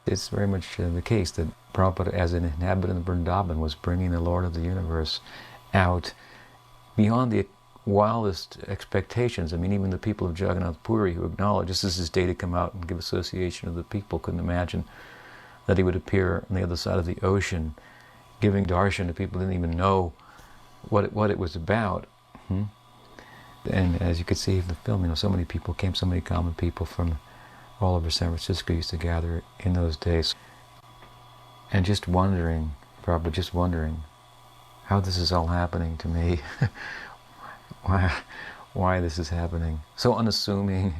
it's very much the case that Prabhupada, as an inhabitant of Vrindavan, was bringing the Lord of the universe out beyond the wildest expectations. I mean, even the people of Jagannath Puri, who acknowledge, just as his data come out and give association of the people, couldn't imagine that he would appear on the other side of the ocean, giving darshan to people who didn't even know what it was about. And as you could see in the film, so many people came, so many common people from all over San Francisco used to gather in those days. And just wondering, probably just wondering, how this is all happening to me. Why this is happening. So unassuming.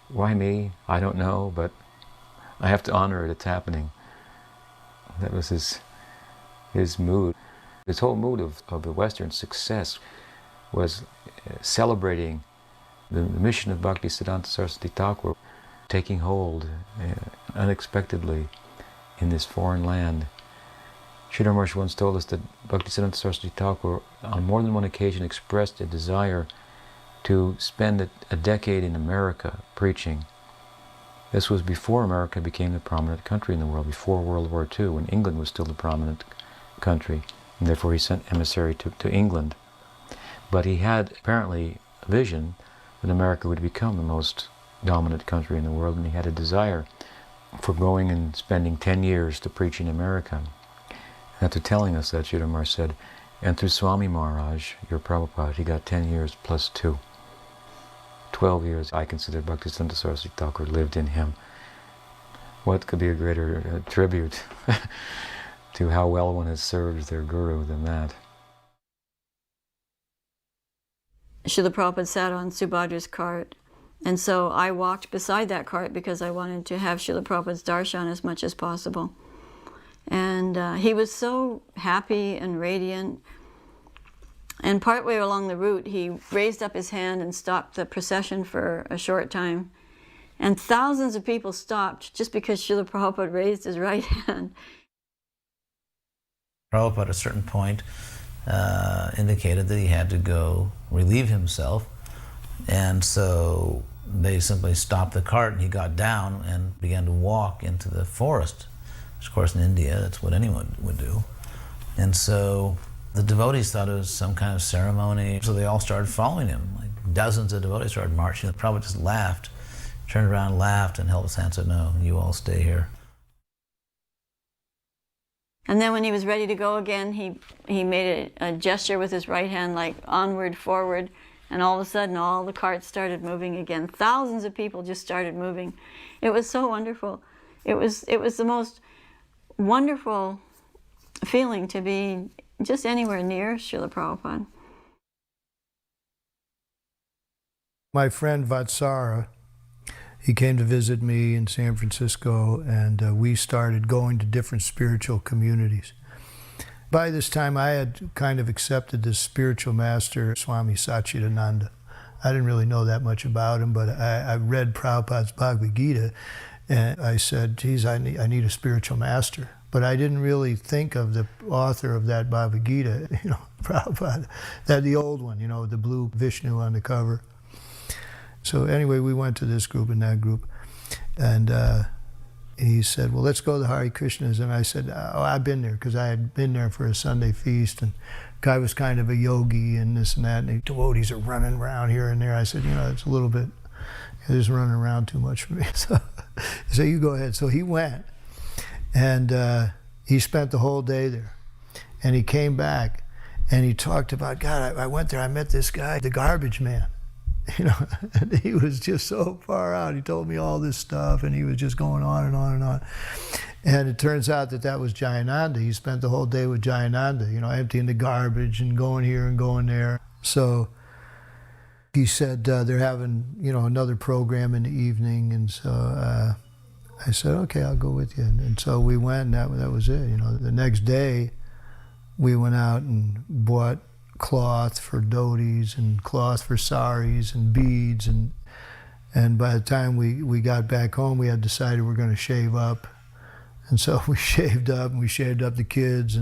Why me? I don't know, but I have to honor it, it's happening. That was his mood. His whole mood of the Western success was celebrating the mission of Bhaktisiddhanta Saraswati Thakur taking hold unexpectedly in this foreign land. Sridhar Maharaj once told us that Bhaktisiddhanta Saraswati Thakur on more than one occasion expressed a desire to spend a decade in America preaching. This was before America became the prominent country in the world, before World War II, when England was still the prominent country, and therefore he sent emissary to England. But he had apparently a vision that America would become the most dominant country in the world, and he had a desire for going and spending 10 years to preach in America. After telling us that, Sridhar Maharaj said, and through Swami Maharaj, your Prabhupada, he got 10 years plus 2. 12 years I consider Bhaktisiddhanta Saraswati Thakur lived in him. What could be a greater tribute to how well one has served their guru than that? Srila Prabhupada sat on Subhadra's cart, and so I walked beside that cart because I wanted to have Srila Prabhupada's darshan as much as possible. And he was so happy and radiant. And partway along the route, he raised up his hand and stopped the procession for a short time. And thousands of people stopped just because Srila Prabhupada raised his right hand. Prabhupada at a certain point indicated that he had to go relieve himself. And so they simply stopped the cart and he got down and began to walk into the forest. Of course, in India, that's what anyone would do. And so the devotees thought it was some kind of ceremony, so they all started following him. Like dozens of devotees started marching. Prabhupada just laughed, turned around, laughed, and held his hand and said, no, you all stay here. And then when he was ready to go again, he made a gesture with his right hand, like onward, forward, And all of a sudden, all the carts started moving again. Thousands of people just started moving. It was so wonderful. It was the most wonderful feeling to be just anywhere near Srila Prabhupada. My friend Vatsara, he came to visit me in San Francisco, and we started going to different spiritual communities. By this time, I had kind of accepted this spiritual master, Swami Satchidananda. I didn't really know that much about him, but I read Prabhupada's Bhagavad Gita, and I said, geez, I need a spiritual master. But I didn't really think of the author of that Bhagavad Gita, Prabhupada, the old one, the blue Vishnu on the cover. So anyway, we went to this group and that group, and he said, well, let's go to Hare Krishnas. And I said, oh, I've been there, because I had been there for a Sunday feast, and the guy was kind of a yogi and this and that, and the devotees are running around here and there. I said, it's a little bit, just running around too much for me. So you go ahead. So he went, and he spent the whole day there. And he came back, and he talked about, God, I went there, I met this guy, the garbage man. And he was just so far out. He told me all this stuff, and he was just going on and on and on. And it turns out that was Jayananda. He spent the whole day with Jayananda, emptying the garbage and going here and going there. So he said they're having, another program in the evening, and so I said, okay, I'll go with you. And so we went, and that was it. The next day, we went out and bought cloth for dhotis and cloth for saris and beads, and by the time we got back home, we had decided we're going to shave up, and so we shaved up, and we shaved up the kids,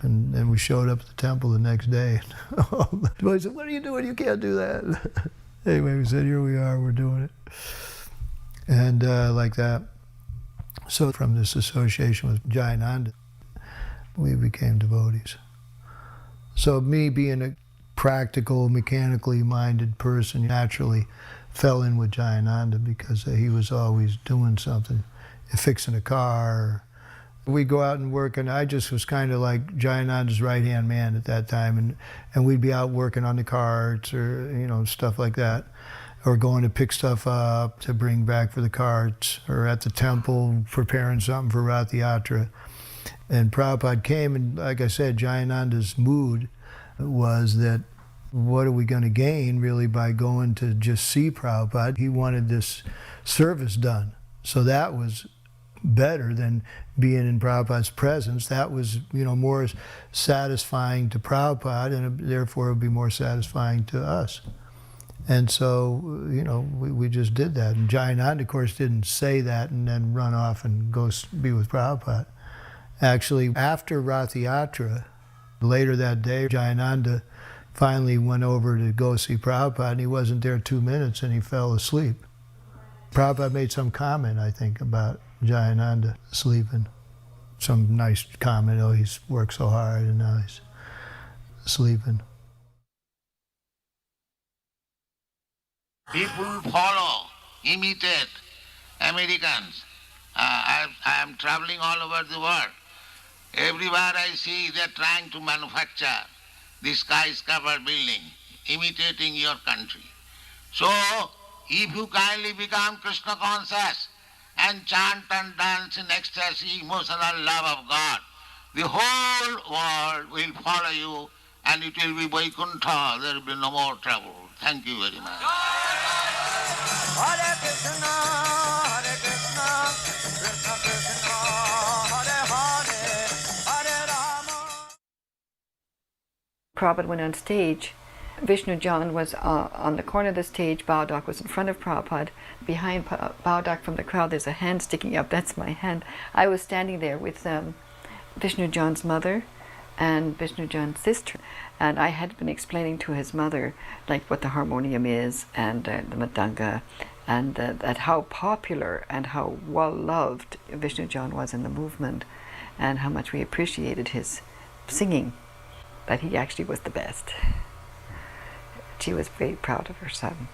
and we showed up at the temple the next day. I said, what are you doing? You can't do that. Anyway, we said, here we are, we're doing it, and like that. So from this association with Jayananda, we became devotees. So me being a practical, mechanically minded person naturally fell in with Jayananda, because he was always doing something, fixing a car. We'd go out and work, and I just was kind of like Jayananda's right-hand man at that time, and we'd be out working on the carts or, stuff like that, or going to pick stuff up to bring back for the carts, or at the temple preparing something for Rath Yatra. And Prabhupada came, and like I said, Jayananda's mood was that, what are we going to gain really by going to just see Prabhupada? He wanted this service done. So that was better than being in Prabhupada's presence. That was, more satisfying to Prabhupada, and therefore it would be more satisfying to us. And so, we just did that. And Jayananda, of course, didn't say that and then run off and go be with Prabhupada. Actually, after Rath Yatra, later that day, Jayananda finally went over to go see Prabhupada, and he wasn't there 2 minutes, and he fell asleep. Prabhupada made some comment, I think, about Jayananda sleeping. Some nice comment, oh, he's worked so hard, and now he's sleeping. People follow, imitate Americans. I am traveling all over the world. Everywhere I see they're trying to manufacture the skyscraper building, imitating your country. So, if you kindly become Krishna conscious and chant and dance in ecstasy, emotional love of God, the whole world will follow you, and it will be Vaikuntha. There will be no more trouble. Thank you very much. Hare Krishna, Hare Krishna, Krishna Krishna, Hare Hare, Hare Rama. Prabhupada went on stage. Vishnu John was on the corner of the stage. Baudak was in front of Prabhupada. Behind Baudak from the crowd, there's a hand sticking up. That's my hand. I was standing there with Vishnu John's mother and Vishnu John's sister. And I had been explaining to his mother like what the harmonium is, and the madanga, and that how popular and how well loved Vishnu John was in the movement, and how much we appreciated his singing, that he actually was the best. She was very proud of her son.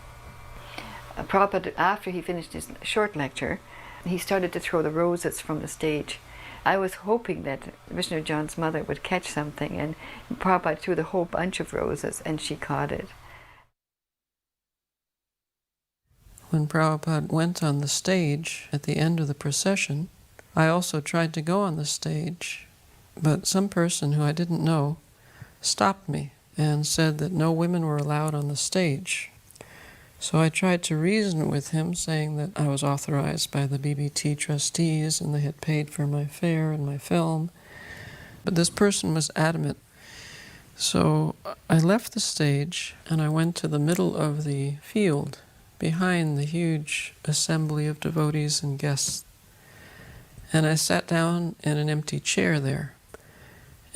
Prabhupada, after he finished his short lecture, he started to throw the roses from the stage. I was hoping that Vishnu John's mother would catch something, and Prabhupada threw the whole bunch of roses, and she caught it. When Prabhupada went on the stage at the end of the procession, I also tried to go on the stage, but some person who I didn't know stopped me and said that no women were allowed on the stage. So I tried to reason with him, saying that I was authorized by the BBT trustees and they had paid for my fare and my film. But this person was adamant. So I left the stage and I went to the middle of the field behind the huge assembly of devotees and guests. And I sat down in an empty chair there.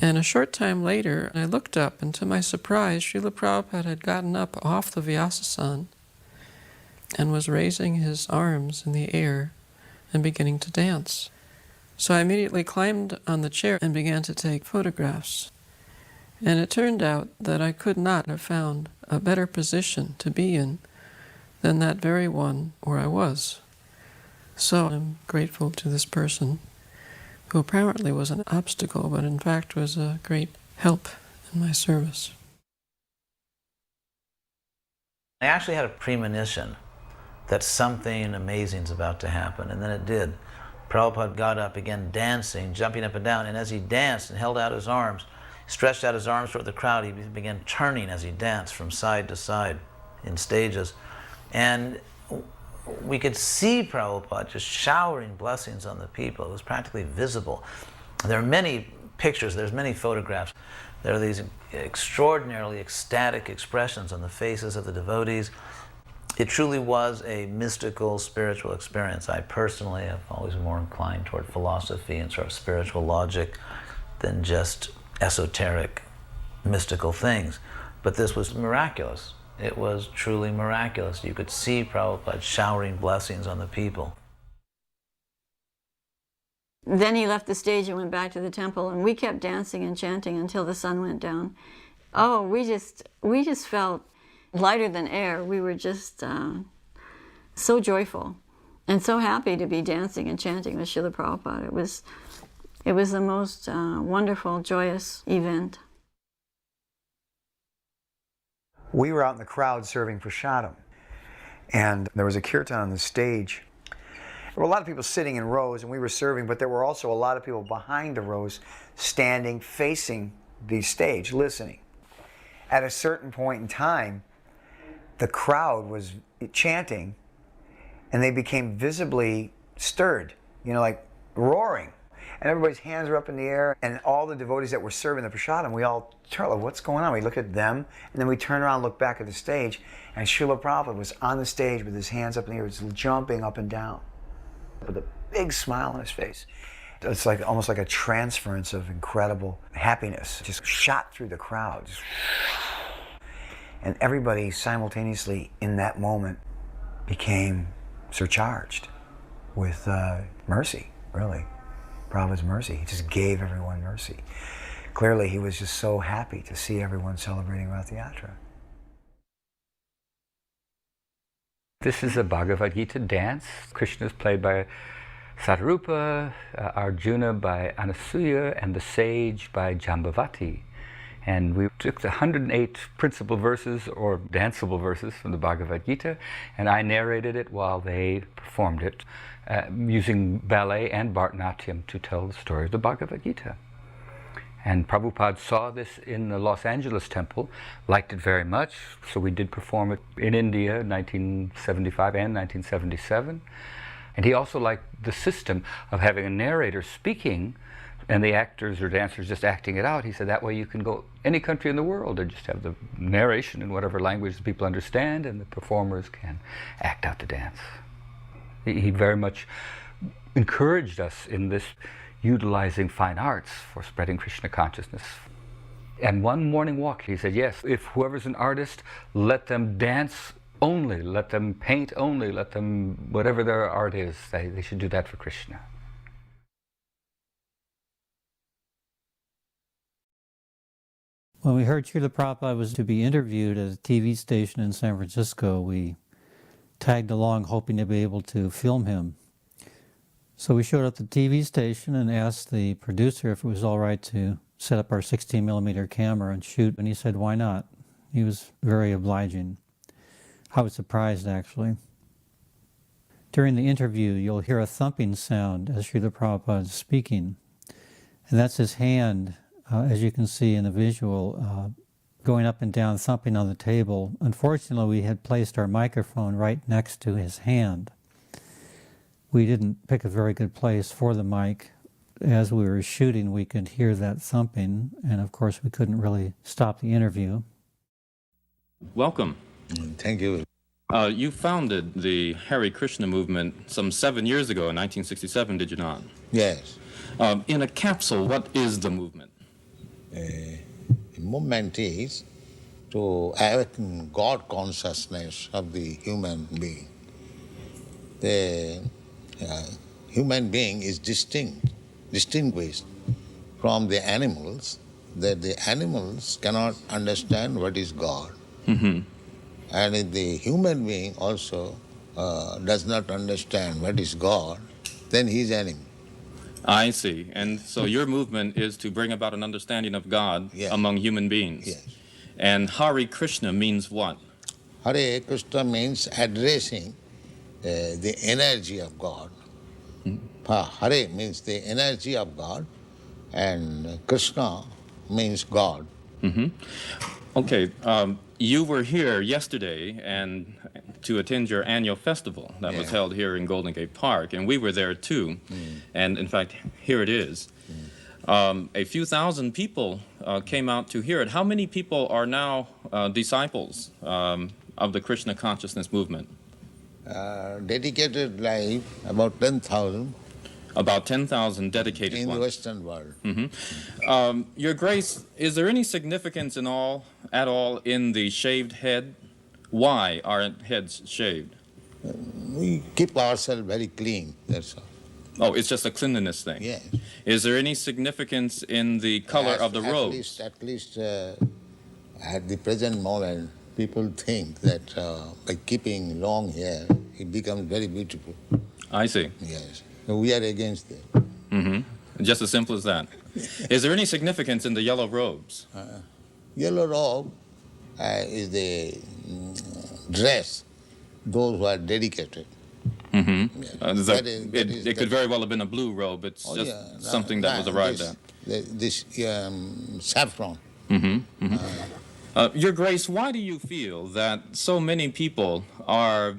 And a short time later, I looked up, and to my surprise, Srila Prabhupada had gotten up off the Vyasasana and was raising his arms in the air and beginning to dance. So I immediately climbed on the chair and began to take photographs. And it turned out that I could not have found a better position to be in than that very one where I was. So I'm grateful to this person, who apparently was an obstacle, but in fact was a great help in my service. I actually had a premonition that something amazing is about to happen, and then it did. Prabhupada got up, began dancing, jumping up and down, and as he danced and held out his arms, stretched out his arms toward the crowd, he began turning as he danced from side to side in stages. And we could see Prabhupada just showering blessings on the people. It was practically visible. There are many pictures, there's many photographs. There are these extraordinarily ecstatic expressions on the faces of the devotees. It truly was a mystical, spiritual experience. I personally have always been more inclined toward philosophy and sort of spiritual logic than just esoteric, mystical things. But this was miraculous. It was truly miraculous. You could see Prabhupada showering blessings on the people. Then he left the stage and went back to the temple, and we kept dancing and chanting until the sun went down. Oh, we just felt lighter than air. We were just so joyful and so happy to be dancing and chanting with Srila Prabhupada. It was the most wonderful, joyous event. We were out in the crowd serving prasadam, and there was a kirtan on the stage. There were a lot of people sitting in rows, and we were serving, but there were also a lot of people behind the rows standing, facing the stage, listening. At a certain point in time, the crowd was chanting, and they became visibly stirred, like roaring. And everybody's hands were up in the air, and all the devotees that were serving the prasadam, we all turned, like, what's going on? We looked at them, and then we turned around and looked back at the stage, and Srila Prabhupada was on the stage with his hands up in the air, just jumping up and down, with a big smile on his face. It's like almost like a transference of incredible happiness, just shot through the crowd. And everybody simultaneously in that moment became surcharged with mercy, really. Prabhupada's mercy. He just gave everyone mercy. Clearly, he was just so happy to see everyone celebrating Rath Yatra. This is a Bhagavad Gita dance. Krishna is played by Sadarupa, Arjuna by Anasuya, and the sage by Jambavati. And we took the 108 principal verses, or danceable verses, from the Bhagavad Gita, and I narrated it while they performed it, using ballet and Bharatanatyam to tell the story of the Bhagavad Gita. And Prabhupada saw this in the Los Angeles temple, liked it very much, so we did perform it in India in 1975 and 1977. And he also liked the system of having a narrator speaking and the actors or dancers just acting it out. He said that way you can go any country in the world and just have the narration in whatever language the people understand, and the performers can act out the dance. He very much encouraged us in this utilizing fine arts for spreading Krishna consciousness. And one morning walk, he said, yes, if whoever's an artist, let them dance only, let them paint only, let them, whatever their art is, they should do that for Krishna. When we heard Srila Prabhupada was to be interviewed at a TV station in San Francisco, we tagged along hoping to be able to film him. So we showed up at the TV station and asked the producer if it was all right to set up our 16mm camera and shoot, and he said, why not? He was very obliging. I was surprised, actually. During the interview, you'll hear a thumping sound as Srila Prabhupada is speaking. And that's his hand, as you can see in the visual, going up and down, thumping on the table. Unfortunately, we had placed our microphone right next to his hand. We didn't pick a very good place for the mic. As we were shooting, we could hear that thumping, and of course we couldn't really stop the interview. Welcome. Thank you. You founded the Hare Krishna movement some 7 years ago in 1967, did you not? Yes. In a capsule, what is the movement? The movement is to awaken God consciousness of the human being. The human being is distinguished from the animals, that the animals cannot understand what is God. Mm-hmm. And if the human being also does not understand what is God, then he is animal. I see. And so your movement is to bring about an understanding of God among human beings. Yes. And Hare Krishna means what? Hare Krishna means addressing the energy of God. Hare means the energy of God, and Krishna means God. Mm-hmm. Okay, you were here yesterday and to attend your annual festival that was held here in Golden Gate Park, and we were there too. And in fact, here it is. A few thousand people came out to hear it. How many people are now disciples of the Krishna consciousness movement? Dedicated life, about 10,000. About 10,000 dedicated in ones. the Western world. Mm-hmm. Your Grace, is there any significance at all in the shaved head? Why are heads shaved? We keep ourselves very clean, that's all. Oh, it's just a cleanliness thing? Yes. Is there any significance in the color of the robes? At least at the present moment, people think that by keeping long hair, it becomes very beautiful. I see. Yes. So we are against it. Mm-hmm. Just as simple as that. Is there any significance in the yellow robes? Yellow robe is the dress, those who are dedicated. Mm-hmm. Yes. It could very well have been a blue robe. It's something that was arrived at. This saffron. Mm-hmm. Mm-hmm. Your Grace, why do you feel that so many people are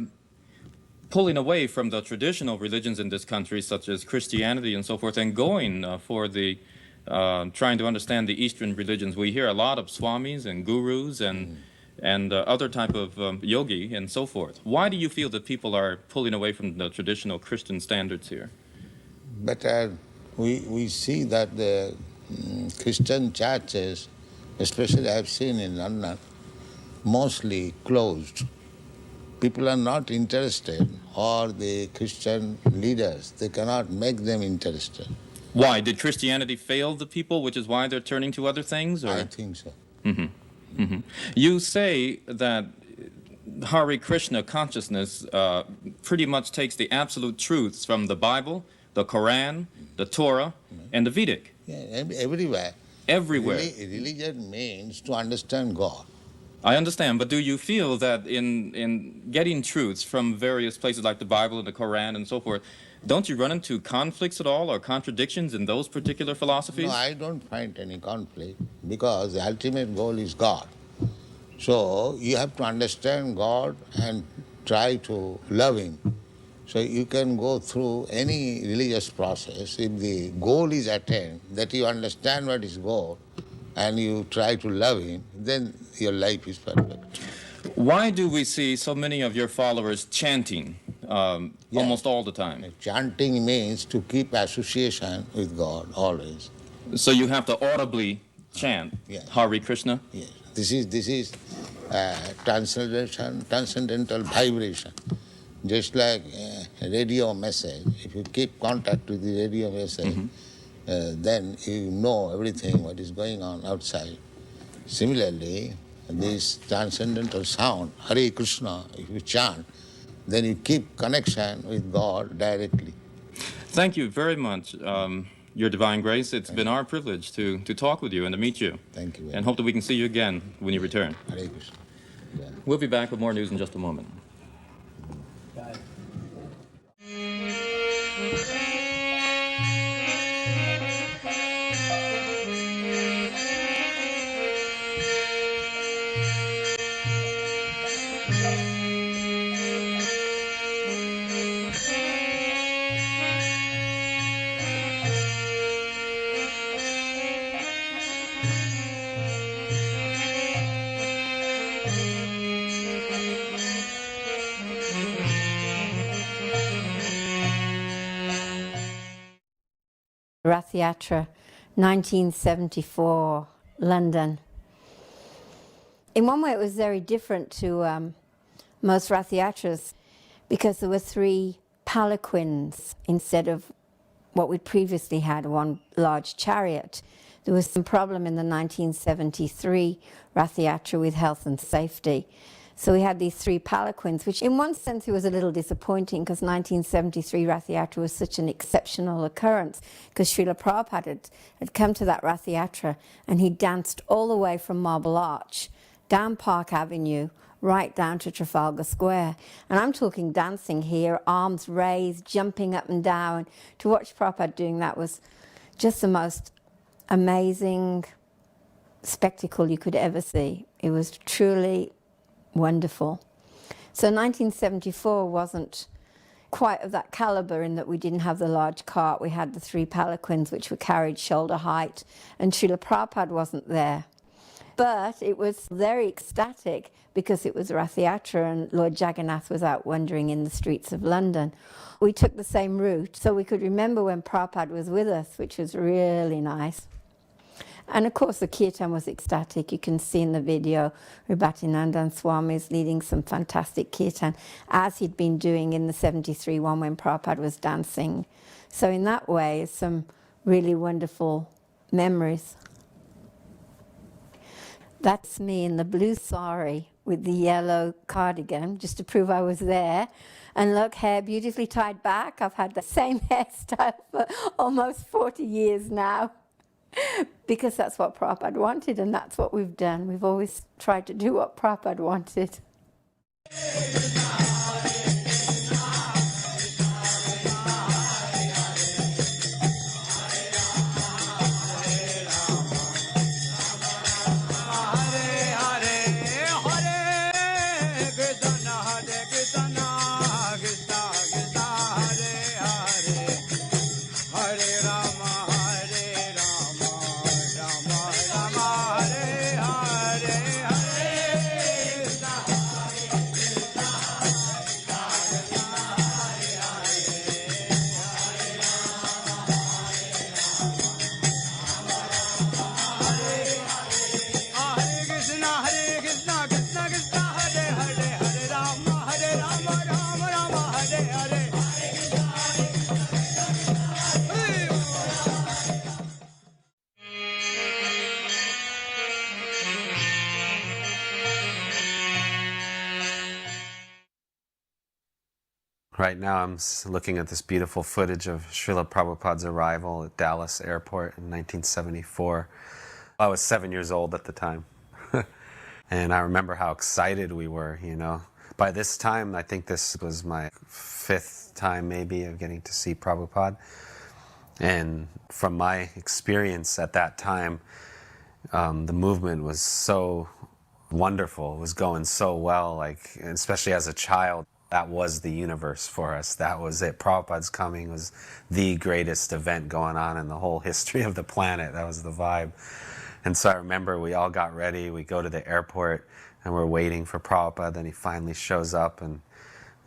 pulling away from the traditional religions in this country, such as Christianity and so forth, and going for the trying to understand the Eastern religions? We hear a lot of swamis and gurus and other type of yogi and so forth. Why do you feel that people are pulling away from the traditional Christian standards here? But we see that the Christian churches, especially I have seen in London, mostly closed. People are not interested, or the Christian leaders, they cannot make them interested. Why? Did Christianity fail the people, which is why they're turning to other things? Or? I think so. Mm-hmm. Mm-hmm. You say that Hare Krishna consciousness pretty much takes the absolute truths from the Bible, the Quran, the Torah, and the Vedic. Yeah, everywhere. Everywhere. Religion means to understand God. I understand, but do you feel that in getting truths from various places like the Bible and the Quran and so forth, don't you run into conflicts at all or contradictions in those particular philosophies? No, I don't find any conflict because the ultimate goal is God. So you have to understand God and try to love Him. So you can go through any religious process. If the goal is attained, that you understand what is God, and you try to love Him, then your life is perfect. Why do we see so many of your followers chanting almost all the time? Chanting means to keep association with God always. So you have to audibly chant Hare Krishna? Yes. This is transcendental vibration. Just like a radio message, if you keep contact with the radio message, then you know everything what is going on outside. Similarly, this transcendental sound, Hare Krishna, if you chant, then you keep connection with God directly. Thank you very much, Your Divine Grace. It's been our privilege to talk with you and to meet you. Thank you. And hope that we can see you again when you return. Hare Krishna. We'll be back with more news in just a moment. Rath Yatra, 1974, London. In one way it was very different to most Rath Yatras because there were 3 palanquins instead of what we'd previously had, one large chariot. There was some problem in the 1973 Rath Yatra with health and safety. So we had these 3 palanquins, which in one sense it was a little disappointing because 1973 Rath Yatra was such an exceptional occurrence because Srila Prabhupada had come to that Rath Yatra and he danced all the way from Marble Arch, down Park Avenue, right down to Trafalgar Square. And I'm talking dancing here, arms raised, jumping up and down. To watch Prabhupada doing that was just the most amazing spectacle you could ever see. It was truly wonderful. So 1974 wasn't quite of that caliber in that we didn't have the large cart. We had the 3 palanquins which were carried shoulder height, and Srila Prabhupada wasn't there. But it was very ecstatic because it was Rath Yatra and Lord Jagannath was out wandering in the streets of London. We took the same route so we could remember when Prabhupada was with us, which was really nice. And of course the kirtan was ecstatic. You can see in the video Ribhatinandan Swami is leading some fantastic kirtan as he'd been doing in the 73 one when Prabhupada was dancing. So in that way, some really wonderful memories. That's me in the blue sari with the yellow cardigan, just to prove I was there. And look, hair beautifully tied back. I've had the same hairstyle for almost 40 years now. Because that's what Prabhupada wanted, and that's what we've done. We've always tried to do what Prabhupada wanted. Right now I'm looking at this beautiful footage of Srila Prabhupada's arrival at Dallas Airport in 1974. I was 7 years old at the time. And I remember how excited we were, you know. By this time, I think this was my 5th time maybe of getting to see Prabhupada. And from my experience at that time, the movement was so wonderful. It was going so well, like, especially as a child. That was the universe for us. That was it. Prabhupada's coming was the greatest event going on in the whole history of the planet. That was the vibe. And so I remember we all got ready. We go to the airport and we're waiting for Prabhupada. Then he finally shows up and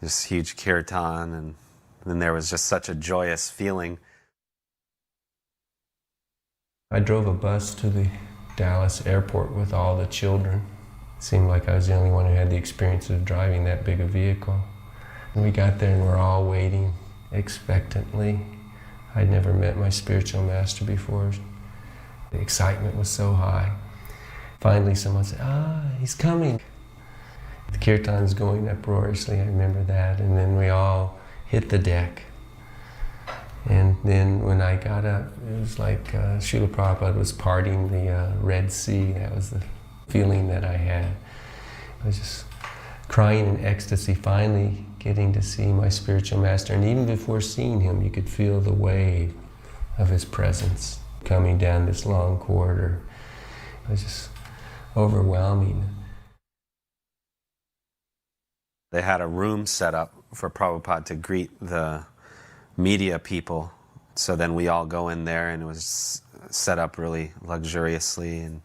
this huge kirtan. And then there was just such a joyous feeling. I drove a bus to the Dallas airport with all the children. It seemed like I was the only one who had the experience of driving that big a vehicle. And we got there and we're all waiting expectantly. I'd never met my spiritual master before. The excitement was so high. Finally someone said, he's coming. The kirtan's going uproariously, I remember that. And then we all hit the deck. And then when I got up, it was like Srila Prabhupada was parting the Red Sea. That was the feeling that I had. I was just crying in ecstasy, finally getting to see my spiritual master. And even before seeing him, you could feel the wave of his presence coming down this long corridor. It was just overwhelming. They had a room set up for Prabhupada to greet the media people. So then we all go in there, and it was set up really luxuriously, and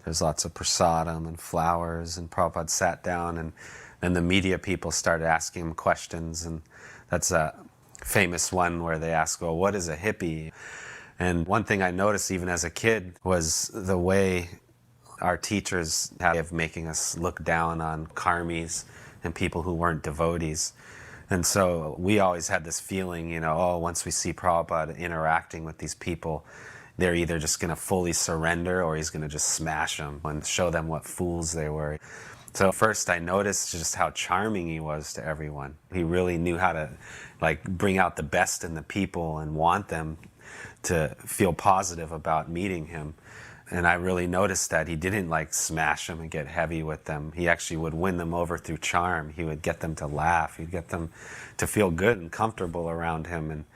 there's lots of prasadam and flowers, and Prabhupada sat down, and then the media people started asking him questions, and that's a famous one where they ask, well, what is a hippie? And one thing I noticed even as a kid was the way our teachers had of making us look down on karmis and people who weren't devotees. And so we always had this feeling, you know, oh, once we see Prabhupada interacting with these people, they're either just going to fully surrender or he's going to just smash them and show them what fools they were. So first I noticed just how charming he was to everyone. He really knew how to like bring out the best in the people and want them to feel positive about meeting him. And I really noticed that he didn't like smash them and get heavy with them. He actually would win them over through charm. He would get them to laugh. He'd get them to feel good and comfortable around him. And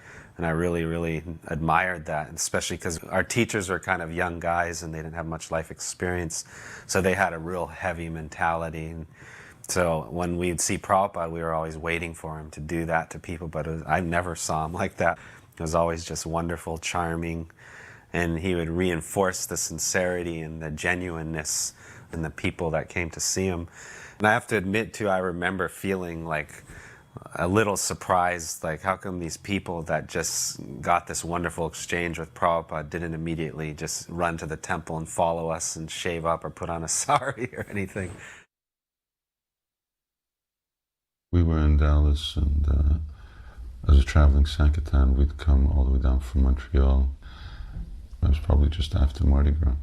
I really, really admired that, especially because our teachers were kind of young guys and they didn't have much life experience. So they had a real heavy mentality. And so when we'd see Prabhupada, we were always waiting for him to do that to people. But I never saw him like that. It was always just wonderful, charming. And he would reinforce the sincerity and the genuineness in the people that came to see him. And I have to admit, too, I remember feeling like a little surprised, like how come these people that just got this wonderful exchange with Prabhupada didn't immediately just run to the temple and follow us and shave up or put on a sari or anything. We were in Dallas, and as a traveling Sankirtan, we'd come all the way down from Montreal. It was probably just after Mardi Gras.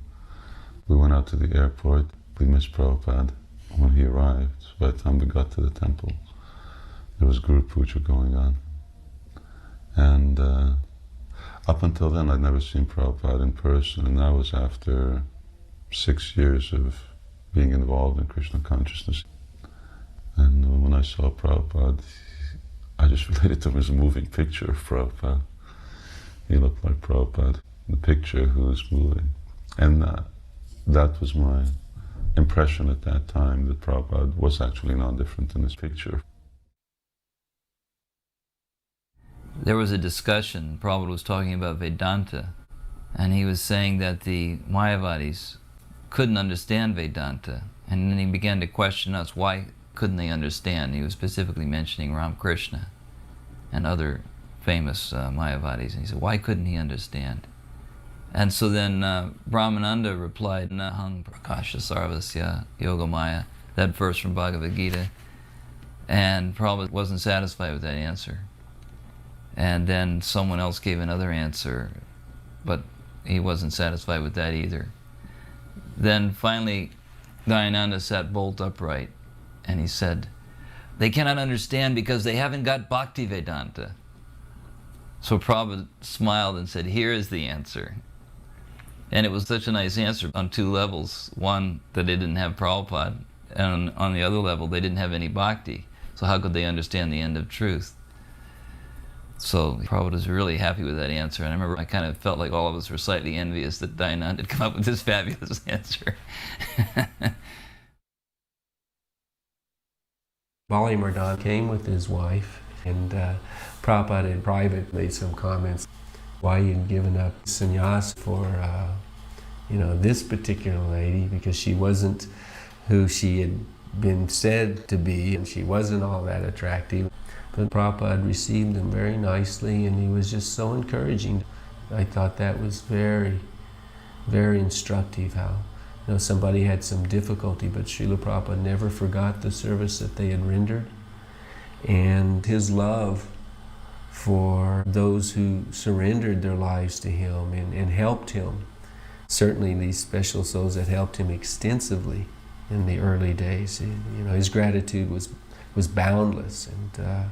We went out to the airport. We missed Prabhupada when he arrived. So by the time we got to the temple, there was Guru Puja going on. And up until then, I'd never seen Prabhupada in person, and that was after 6 years of being involved in Krishna consciousness. And when I saw Prabhupada, I just related to him as a moving picture of Prabhupada. He looked like Prabhupada, the picture who was moving. And that was my impression at that time, that Prabhupada was actually not different in this picture. There was a discussion, Prabhupada was talking about Vedanta, and he was saying that the Mayavadis couldn't understand Vedanta, and then he began to question us, why couldn't they understand? He was specifically mentioning Ramakrishna and other famous Mayavadis, and he said, why couldn't he understand? And so then Brahmananda replied, Nahang Prakasha Sarvasya Yogamaya, that verse from Bhagavad Gita, and Prabhupada wasn't satisfied with that answer. And then someone else gave another answer, but he wasn't satisfied with that either. Then finally, Dayananda sat bolt upright, and he said, they cannot understand because they haven't got Bhakti Vedanta. So Prabhupada smiled and said, here is the answer. And it was such a nice answer on two levels. One, that they didn't have Prabhupada, and on the other level, they didn't have any Bhakti. So how could they understand the end of truth? So Prabhupada was really happy with that answer, and I remember I kind of felt like all of us were slightly envious that Dayananda had come up with this fabulous answer. Bali Mardana came with his wife, and Prabhupada in private made some comments why he had given up sannyas for this particular lady, because she wasn't who she had been said to be, and she wasn't all that attractive. But Prabhupada received him very nicely, and he was just so encouraging. I thought that was very, very instructive, how somebody had some difficulty, but Srila Prabhupada never forgot the service that they had rendered. And his love for those who surrendered their lives to him and helped him. Certainly these special souls that helped him extensively in the early days. His gratitude was boundless. And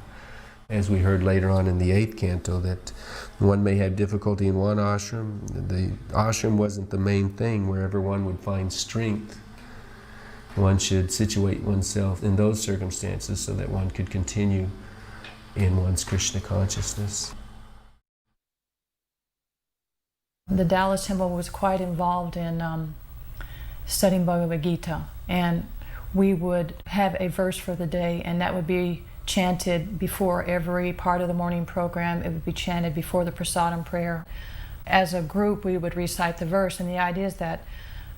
as we heard later on in the 8th canto, that one may have difficulty in one ashram. The ashram wasn't the main thing. Wherever one would find strength, one should situate oneself in those circumstances so that one could continue in one's Krishna consciousness. The Dallas Temple was quite involved in studying Bhagavad Gita, and we would have a verse for the day, and that would be chanted before every part of the morning program. It would be chanted before the prasadam prayer. As a group, we would recite the verse, and the idea is that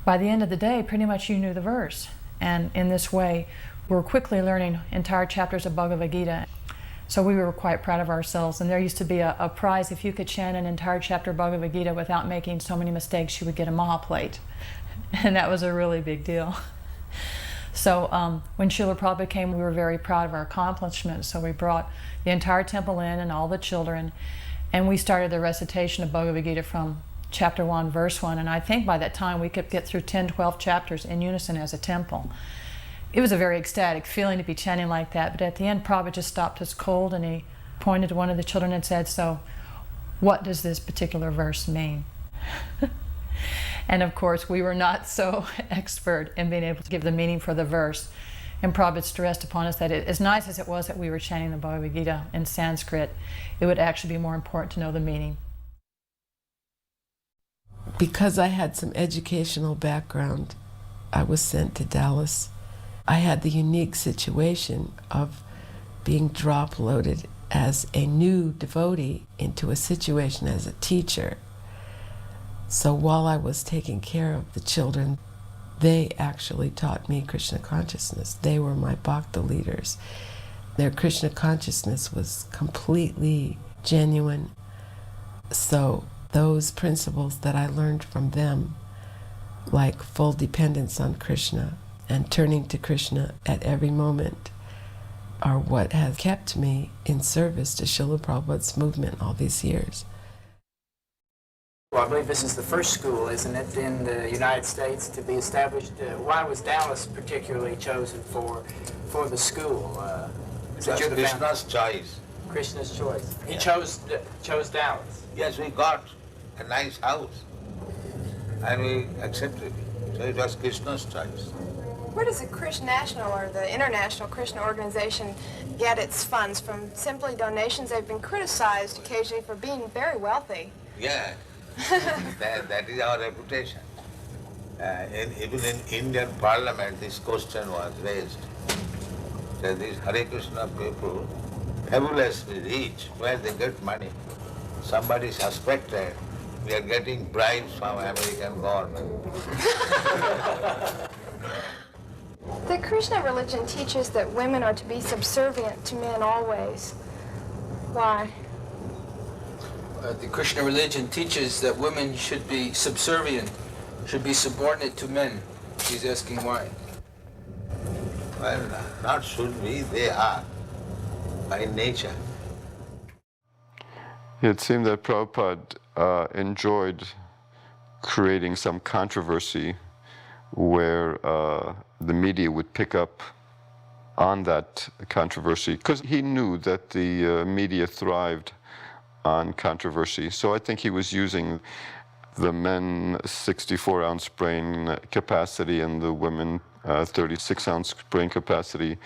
by the end of the day, pretty much you knew the verse. And in this way, we're quickly learning entire chapters of Bhagavad Gita. So we were quite proud of ourselves, and there used to be a prize if you could chant an entire chapter of Bhagavad Gita without making so many mistakes, you would get a Maha plate. And that was a really big deal. So when Srila Prabhupada came, we were very proud of our accomplishments. So we brought the entire temple in and all the children, and we started the recitation of Bhagavad Gita from chapter 1, verse 1. And I think by that time we could get through 10, 12 chapters in unison as a temple. It was a very ecstatic feeling to be chanting like that, but at the end Prabhupada just stopped us cold and he pointed to one of the children and said, "So what does this particular verse mean?" And of course we were not so expert in being able to give the meaning for the verse. And Prabhupada stressed upon us that as nice as it was that we were chanting the Bhagavad Gita in Sanskrit, it would actually be more important to know the meaning. Because I had some educational background, I was sent to Dallas. I had the unique situation of being drop-loaded as a new devotee into a situation as a teacher. So while I was taking care of the children, they actually taught me Krishna consciousness. They were my bhakta leaders. Their Krishna consciousness was completely genuine. So those principles that I learned from them, like full dependence on Krishna and turning to Krishna at every moment, are what has kept me in service to Srila Prabhupada's movement all these years. Well, I believe this is the first school, isn't it, in the United States to be established? Why was Dallas particularly chosen for the school? Is it Krishna's choice. Krishna's choice. He chose Dallas. Yes, we got a nice house and we accepted it. So it was Krishna's choice. Where does the Krishna National or the International Krishna Organization get its funds? From simply donations? They've been criticized occasionally for being very wealthy. Yeah, that is our reputation. Even in Indian Parliament, this question was raised. That these Hare Krishna people, fabulously rich, where they get money. Somebody suspected we are getting bribes from American government. The Krishna religion teaches that women are to be subservient to men always. Why? The Krishna religion teaches that women should be subservient, should be subordinate to men. He's asking why. Well, not should be, they are, by nature. It seemed that Prabhupada enjoyed creating some controversy where the media would pick up on that controversy, because he knew that the media thrived on controversy. So I think he was using the men 64-ounce brain capacity and the women 36-ounce brain capacity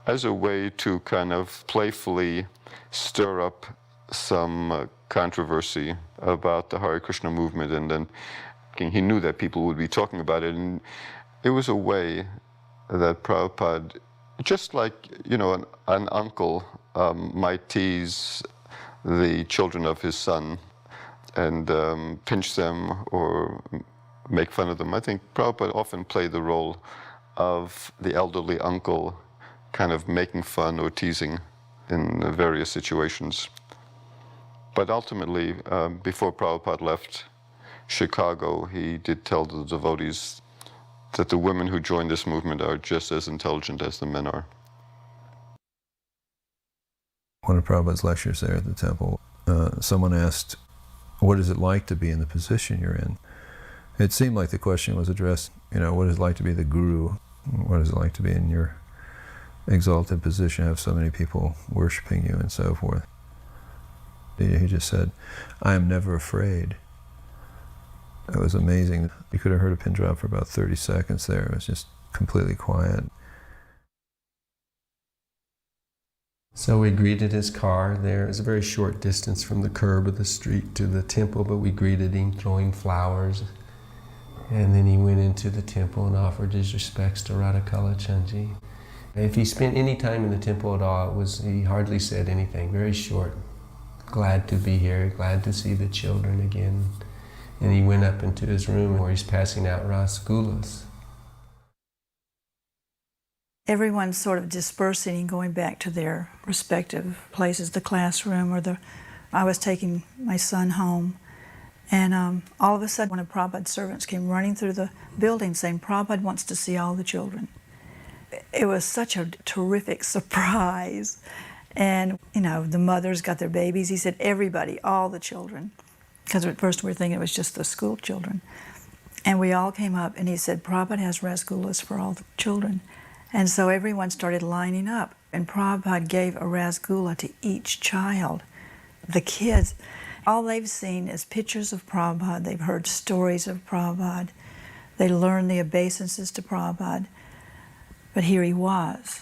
as a way to kind of playfully stir up some controversy about the Hare Krishna movement, and then he knew that people would be talking about it, and it was a way that Prabhupada, just like, you know, an uncle might tease the children of his son and pinch them or make fun of them. I think Prabhupada often played the role of the elderly uncle, kind of making fun or teasing in various situations. But ultimately, before Prabhupada left Chicago, he did tell the devotees that the women who joined this movement are just as intelligent as the men are. One of Prabhupada's lectures there at the temple, someone asked, what is it like to be in the position you're in? It seemed like the question was addressed, you know, what is it like to be the guru? What is it like to be in your exalted position, have so many people worshiping you and so forth? He just said, I am never afraid. It was amazing. You could have heard a pin drop for about 30 seconds there. It was just completely quiet. So we greeted his car there. It was a very short distance from the curb of the street to the temple, but we greeted him, throwing flowers. And then he went into the temple and offered his respects to Radhakala Chandji. If he spent any time in the temple at all, he hardly said anything, very short. Glad to be here, glad to see the children again. And he went up into his room where he's passing out rasgullas. Everyone's sort of dispersing and going back to their respective places, the classroom or I was taking my son home. And all of a sudden, one of Prabhupada's servants came running through the building saying, Prabhupada wants to see all the children. It was such a terrific surprise. And, the mothers got their babies. He said, everybody, all the children. Because at first we were thinking it was just the school children. And we all came up and he said, Prabhupada has rasgullas for all the children. And so everyone started lining up. And Prabhupada gave a rasgulla to each child. The kids, all they've seen is pictures of Prabhupada. They've heard stories of Prabhupada. They learned the obeisances to Prabhupada. But here he was.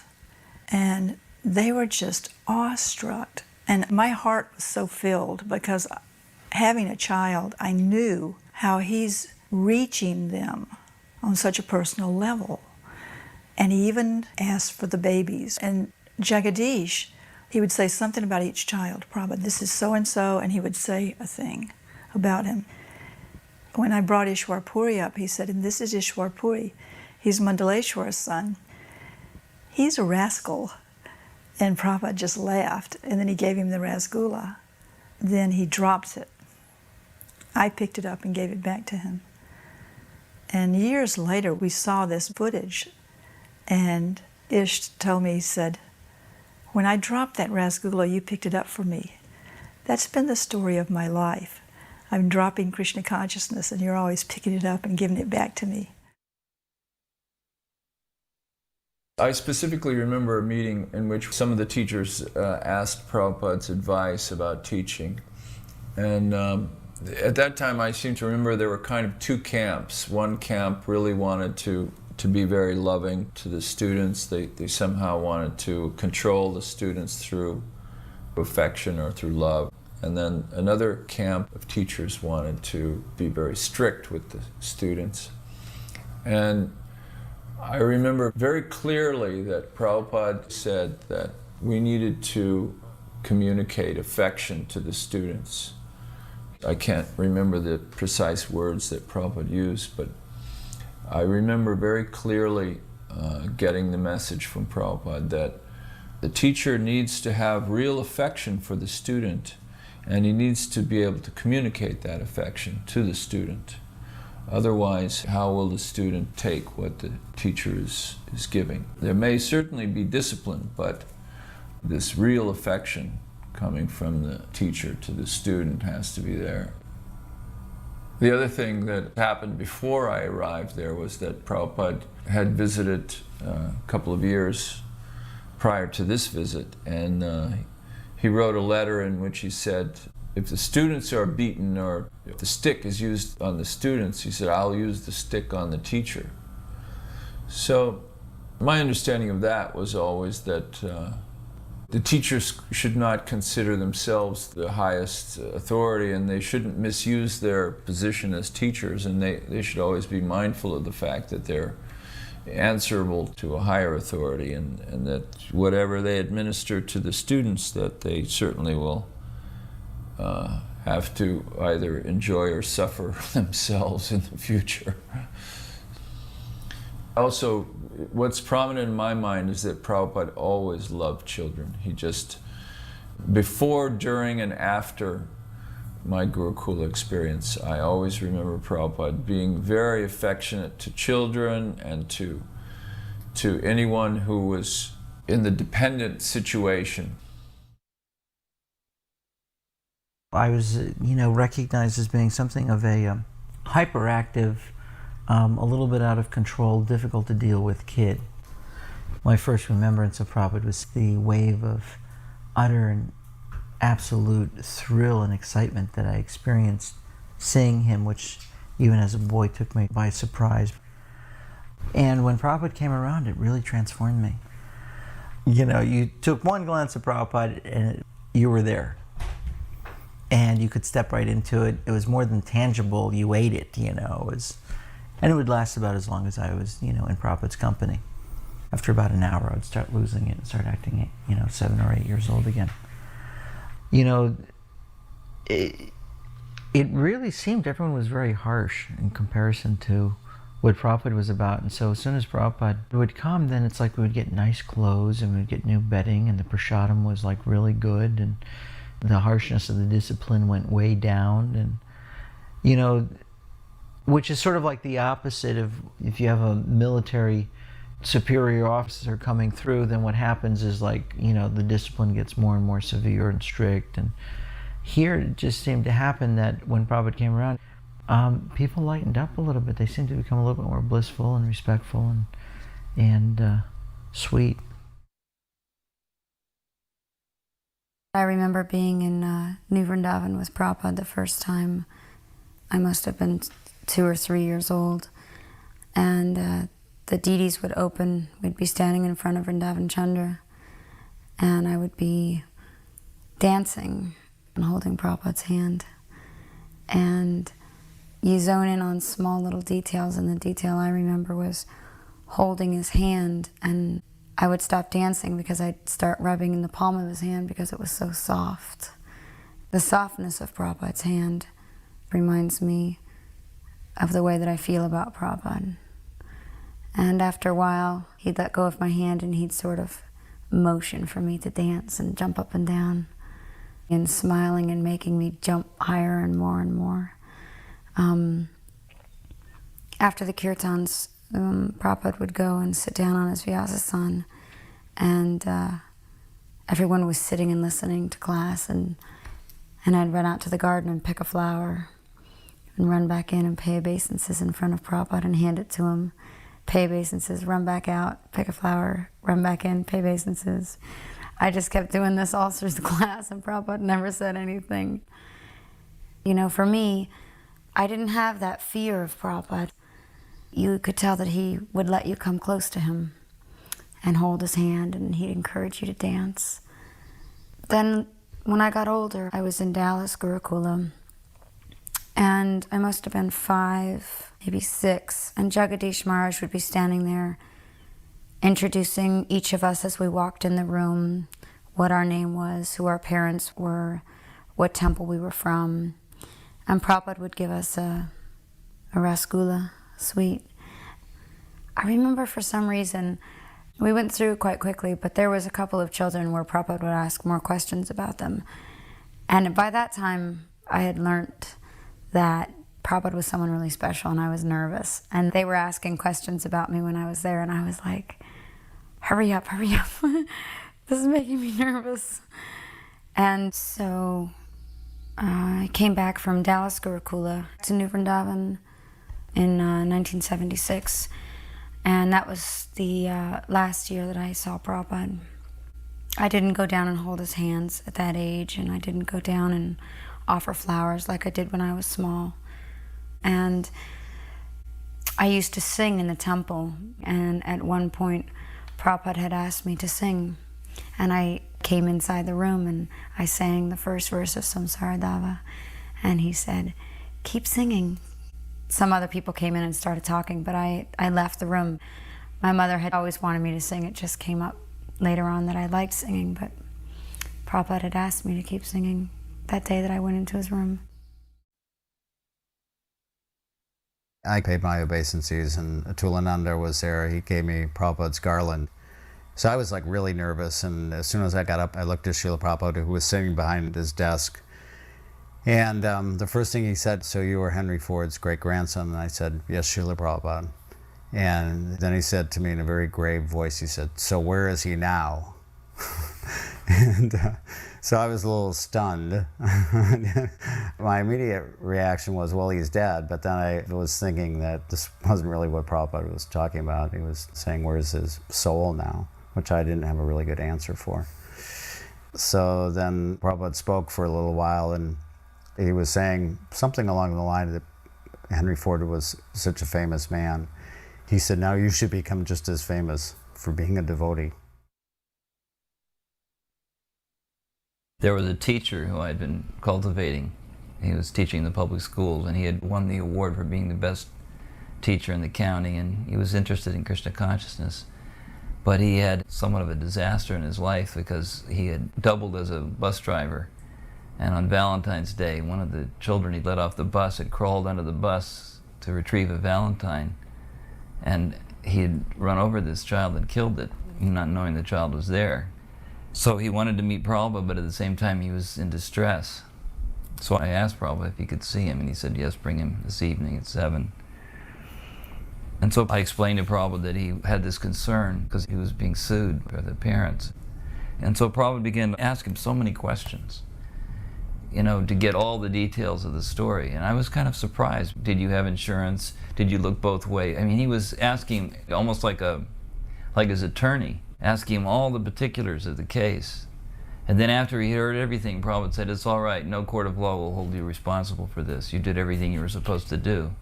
And they were just awestruck. And my heart was so filled because having a child, I knew how he's reaching them on such a personal level. And he even asked for the babies. And Jagadish, he would say something about each child. Prabhupada, this is so-and-so, and he would say a thing about him. When I brought Ishwar Puri up, he said, and this is Ishwar Puri. He's Mandaleshwara's son. He's a rascal. And Prabhupada just laughed, and then he gave him the rasgulla. Then he dropped it. I picked it up and gave it back to him. And years later, we saw this footage, and Ish told me, he said, when I dropped that rasgulla, you picked it up for me. That's been the story of my life. I'm dropping Krishna consciousness, and you're always picking it up and giving it back to me. I specifically remember a meeting in which some of the teachers asked Prabhupada's advice about teaching. And at that time, I seem to remember there were kind of two camps. One camp really wanted to be very loving to the students. They somehow wanted to control the students through affection or through love. And then another camp of teachers wanted to be very strict with the students. And I remember very clearly that Prabhupada said that we needed to communicate affection to the students. I can't remember the precise words that Prabhupada used, but I remember very clearly getting the message from Prabhupada that the teacher needs to have real affection for the student, and he needs to be able to communicate that affection to the student. Otherwise, how will the student take what the teacher is giving? There may certainly be discipline, but this real affection coming from the teacher to the student has to be there. The other thing that happened before I arrived there was that Prabhupada had visited a couple of years prior to this visit, and he wrote a letter in which he said, if the students are beaten or if the stick is used on the students, he said, I'll use the stick on the teacher. So my understanding of that was always that the teachers should not consider themselves the highest authority, and they shouldn't misuse their position as teachers, and they should always be mindful of the fact that they're answerable to a higher authority, and that whatever they administer to the students, that they certainly will have to either enjoy or suffer themselves in the future. Also, what's prominent in my mind is that Prabhupada always loved children. He just, before, during, and after my Gurukula experience, I always remember Prabhupada being very affectionate to children and to anyone who was in the dependent situation. I was, recognized as being something of a hyperactive, a little bit out of control, difficult to deal with kid. My first remembrance of Prabhupada was the wave of utter and absolute thrill and excitement that I experienced seeing him, which even as a boy took me by surprise. And when Prabhupada came around, it really transformed me. You took one glance at Prabhupada and you were there. And you could step right into it. It was more than tangible. You ate it, And it would last about as long as I was, in Prabhupada's company. After about an hour, I would start losing it and start acting, 7 or 8 years old again. It really seemed everyone was very harsh in comparison to what Prabhupada was about. And so as soon as Prabhupada would come, then it's like we would get nice clothes and we'd get new bedding, and the prasadam was like really good, and the harshness of the discipline went way down. And, which is sort of like the opposite of if you have a military superior officer coming through, then what happens is like, the discipline gets more and more severe and strict. And here it just seemed to happen that when Prabhupada came around, people lightened up a little bit. They seemed to become a little bit more blissful and respectful and sweet. I remember being in New Vrindavan with Prabhupada the first time. I must have been 2 or 3 years old. And the deities would open. We'd be standing in front of Vrindavan Chandra, and I would be dancing and holding Prabhupada's hand. And you zone in on small little details, and the detail I remember was holding his hand, and I would stop dancing because I'd start rubbing in the palm of his hand because it was so soft. The softness of Prabhupada's hand reminds me of the way that I feel about Prabhupada. And after a while, he'd let go of my hand and he'd sort of motion for me to dance and jump up and down, and smiling and making me jump higher and more and more. After the kirtans, Prabhupada would go and sit down on his Vyasasan, and everyone was sitting and listening to class, and I'd run out to the garden and pick a flower and run back in and pay obeisances in front of Prabhupada and hand it to him. Pay obeisances, run back out, pick a flower, run back in, pay obeisances. I just kept doing this all through the class, and Prabhupada never said anything. For me, I didn't have that fear of Prabhupada. You could tell that he would let you come close to him and hold his hand, and he'd encourage you to dance. Then, when I got older, I was in Dallas, Gurukula, and I must have been 5, maybe 6, and Jagadish Maharaj would be standing there introducing each of us as we walked in the room, what our name was, who our parents were, what temple we were from. And Prabhupada would give us a rasgulla sweet. I remember for some reason, we went through quite quickly, but there was a couple of children where Prabhupada would ask more questions about them. And by that time, I had learnt that Prabhupada was someone really special, and I was nervous. And they were asking questions about me when I was there, and I was like, hurry up, hurry up. This is making me nervous. And so I came back from Dallas Gurukula to New Vrindavan in 1976. And that was the last year that I saw Prabhupada. I didn't go down and hold his hands at that age, and I didn't go down and offer flowers like I did when I was small. And I used to sing in the temple, and at one point Prabhupada had asked me to sing, and I came inside the room and I sang the first verse of Samsara Dava, and he said, keep singing. Some other people came in and started talking, but I left the room. My mother had always wanted me to sing. It just came up later on that I liked singing, but Prabhupada had asked me to keep singing that day that I went into his room. I paid my obeisances, and Atulananda was there. He gave me Prabhupada's garland. So I was like really nervous, and as soon as I got up, I looked at Srila Prabhupada, who was sitting behind his desk. And the first thing he said, so you were Henry Ford's great-grandson? And I said, yes, Srila Prabhupada. And then he said to me in a very grave voice, he said, so where is he now? And so I was a little stunned. My immediate reaction was, well, he's dead. But then I was thinking that this wasn't really what Prabhupada was talking about. He was saying, where's his soul now? Which I didn't have a really good answer for. So then Prabhupada spoke for a little while, and he was saying something along the line that Henry Ford was such a famous man. He said, now you should become just as famous for being a devotee. There was a teacher who I had been cultivating. He was teaching in the public schools, and he had won the award for being the best teacher in the county, and he was interested in Krishna consciousness. But he had somewhat of a disaster in his life because he had doubled as a bus driver. And on Valentine's Day, one of the children he let off the bus had crawled under the bus to retrieve a Valentine. And he had run over this child and killed it, not knowing the child was there. So he wanted to meet Prabhupada, but at the same time he was in distress. So I asked Prabhupada if he could see him, and he said, yes, bring him this evening at 7. And so I explained to Prabhupada that he had this concern because he was being sued by the parents. And so Prabhupada began to ask him so many questions, you know, to get all the details of the story. And I was kind of surprised. Did you have insurance? Did you look both ways? I mean, he was asking almost like his attorney, asking him all the particulars of the case. And then after he heard everything, Prabhupada said, it's all right, no court of law will hold you responsible for this. You did everything you were supposed to do.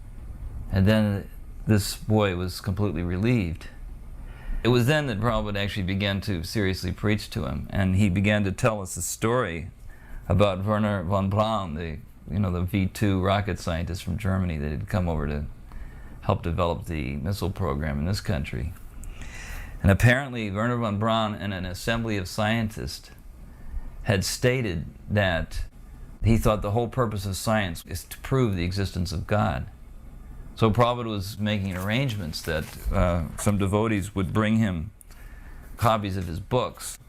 And then this boy was completely relieved. It was then that Prabhupada actually began to seriously preach to him, and he began to tell us a story about Werner von Braun, the V2 rocket scientist from Germany that had come over to help develop the missile program in this country. And apparently Werner von Braun in an assembly of scientists had stated that he thought the whole purpose of science is to prove the existence of God. So Prabhupada was making arrangements that some devotees would bring him copies of his books.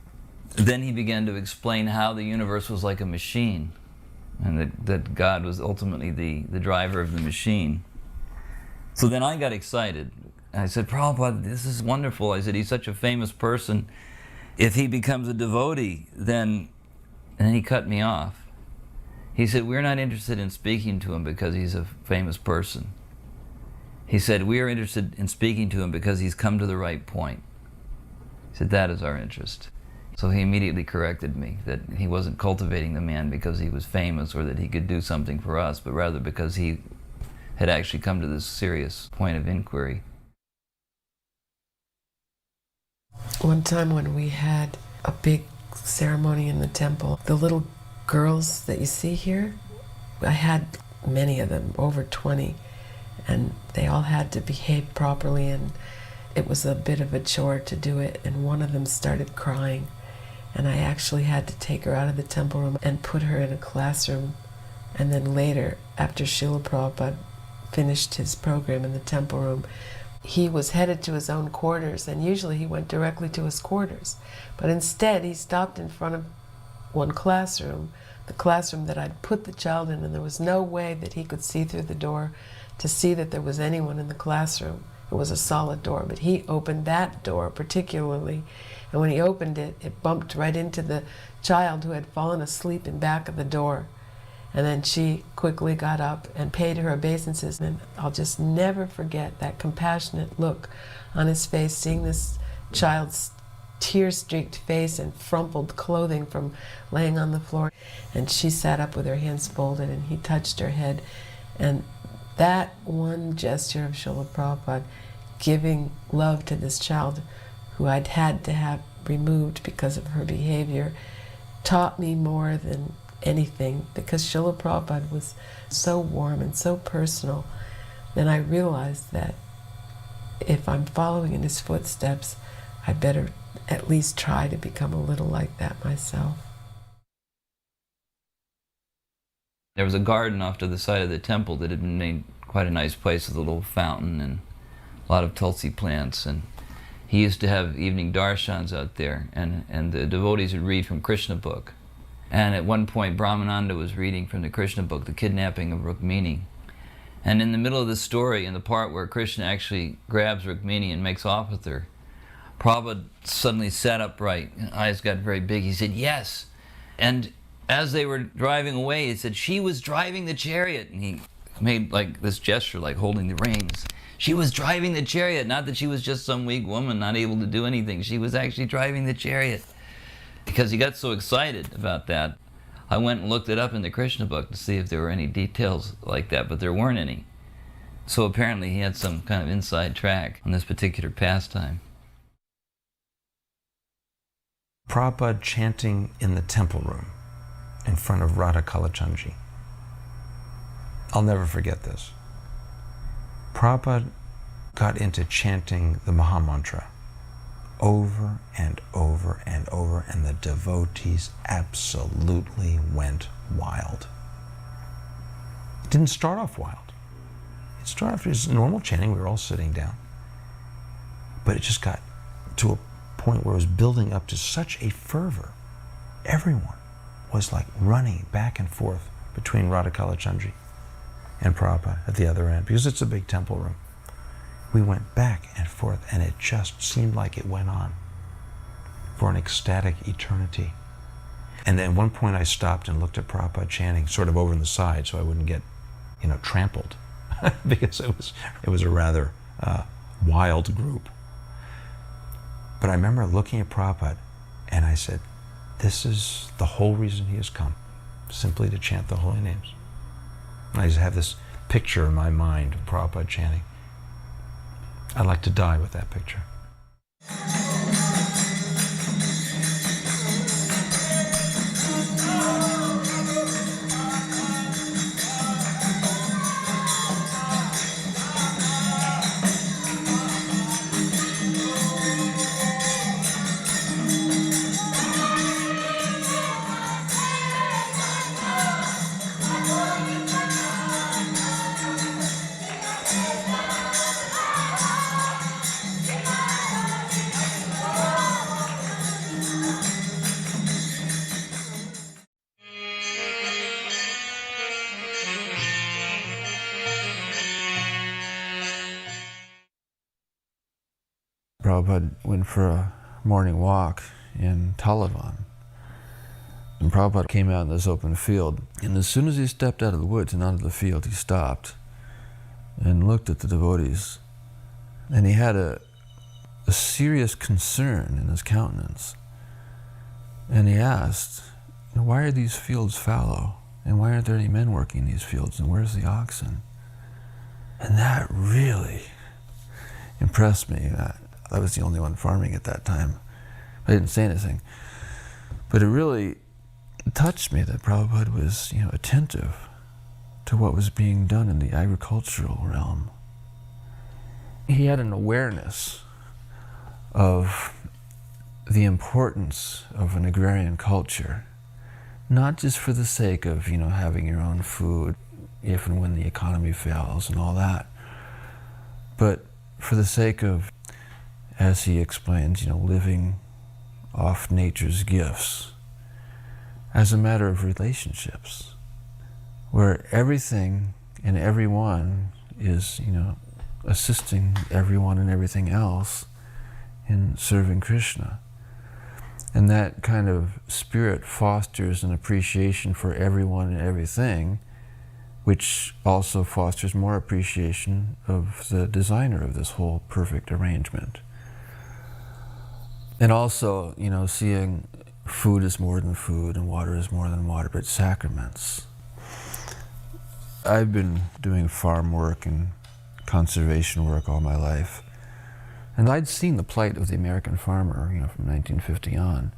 Then he began to explain how the universe was like a machine, and that God was ultimately the driver of the machine. So then I got excited. I said, Prabhupada, this is wonderful. I said, he's such a famous person. If he becomes a devotee, then... And then he cut me off. He said, we're not interested in speaking to him because he's a famous person. He said, we are interested in speaking to him because he's come to the right point. He said, that is our interest. So he immediately corrected me that he wasn't cultivating the man because he was famous or that he could do something for us, but rather because he had actually come to this serious point of inquiry. One time when we had a big ceremony in the temple, the little girls that you see here, I had many of them, over 20, and they all had to behave properly, and it was a bit of a chore to do it, and one of them started crying, and I actually had to take her out of the temple room and put her in a classroom. And then later, after Srila Prabhupada finished his program in the temple room, he was headed to his own quarters, and usually he went directly to his quarters. But instead, he stopped in front of one classroom, the classroom that I'd put the child in, and there was no way that he could see through the door to see that there was anyone in the classroom. It was a solid door, but he opened that door particularly, and when he opened it, it bumped right into the child who had fallen asleep in back of the door. And then she quickly got up and paid her obeisances, and I'll just never forget that compassionate look on his face, seeing this child's tear-streaked face and frumpled clothing from laying on the floor. And she sat up with her hands folded, and he touched her head. And that one gesture of Srila Prabhupada, giving love to this child who I'd had to have removed because of her behavior, taught me more than anything, because Srila Prabhupada was so warm and so personal. Then I realized that if I'm following in his footsteps, I better at least try to become a little like that myself. There was a garden off to the side of the temple that had been made quite a nice place with a little fountain and a lot of tulsi plants, and he used to have evening darshans out there, and the devotees would read from Krishna book. And at one point, Brahmananda was reading from the Krishna book, The Kidnapping of Rukmini. And in the middle of the story, in the part where Krishna actually grabs Rukmini and makes off with her, Prabhupada suddenly sat upright, and eyes got very big. He said, yes. And as they were driving away, he said, she was driving the chariot. And he made like this gesture, like holding the reins. She was driving the chariot, not that she was just some weak woman not able to do anything. She was actually driving the chariot. Because he got so excited about that, I went and looked it up in the Krishna book to see if there were any details like that, but there weren't any. So apparently he had some kind of inside track on this particular pastime. Prabhupada chanting in the temple room in front of Radha Kalachandji. I'll never forget this. Prabhupada got into chanting the Maha Mantra over and over and over, and the devotees absolutely went wild. It didn't start off wild. It started off as normal chanting. We were all sitting down. But it just got to a point where it was building up to such a fervor. Everyone was like running back and forth between Radha Kalachandji and Prabhupada at the other end, because it's a big temple room. We went back and forth, and it just seemed like it went on for an ecstatic eternity. And then at one point I stopped and looked at Prabhupada chanting sort of over on the side so I wouldn't get, trampled, because it was a rather wild group. But I remember looking at Prabhupada, and I said, this is the whole reason he has come, simply to chant the holy names. And I just have this picture in my mind of Prabhupada chanting. I'd like to die with that picture. Prabhupada went for a morning walk in Talavan. And Prabhupada came out in this open field. And as soon as he stepped out of the woods and onto the field, he stopped and looked at the devotees. And he had a serious concern in his countenance. And he asked, why are these fields fallow? And why aren't there any men working these fields? And where's the oxen? And that really impressed me. I was the only one farming at that time. I didn't say anything. But it really touched me that Prabhupada was, attentive to what was being done in the agricultural realm. He had an awareness of the importance of an agrarian culture, not just for the sake of, having your own food if and when the economy fails and all that, but for the sake of, as he explains, living off nature's gifts as a matter of relationships, where everything and everyone is, assisting everyone and everything else in serving Krishna. And that kind of spirit fosters an appreciation for everyone and everything, which also fosters more appreciation of the designer of this whole perfect arrangement. And also, seeing food is more than food and water is more than water, but sacraments. I've been doing farm work and conservation work all my life. And I'd seen the plight of the American farmer, from 1950 on.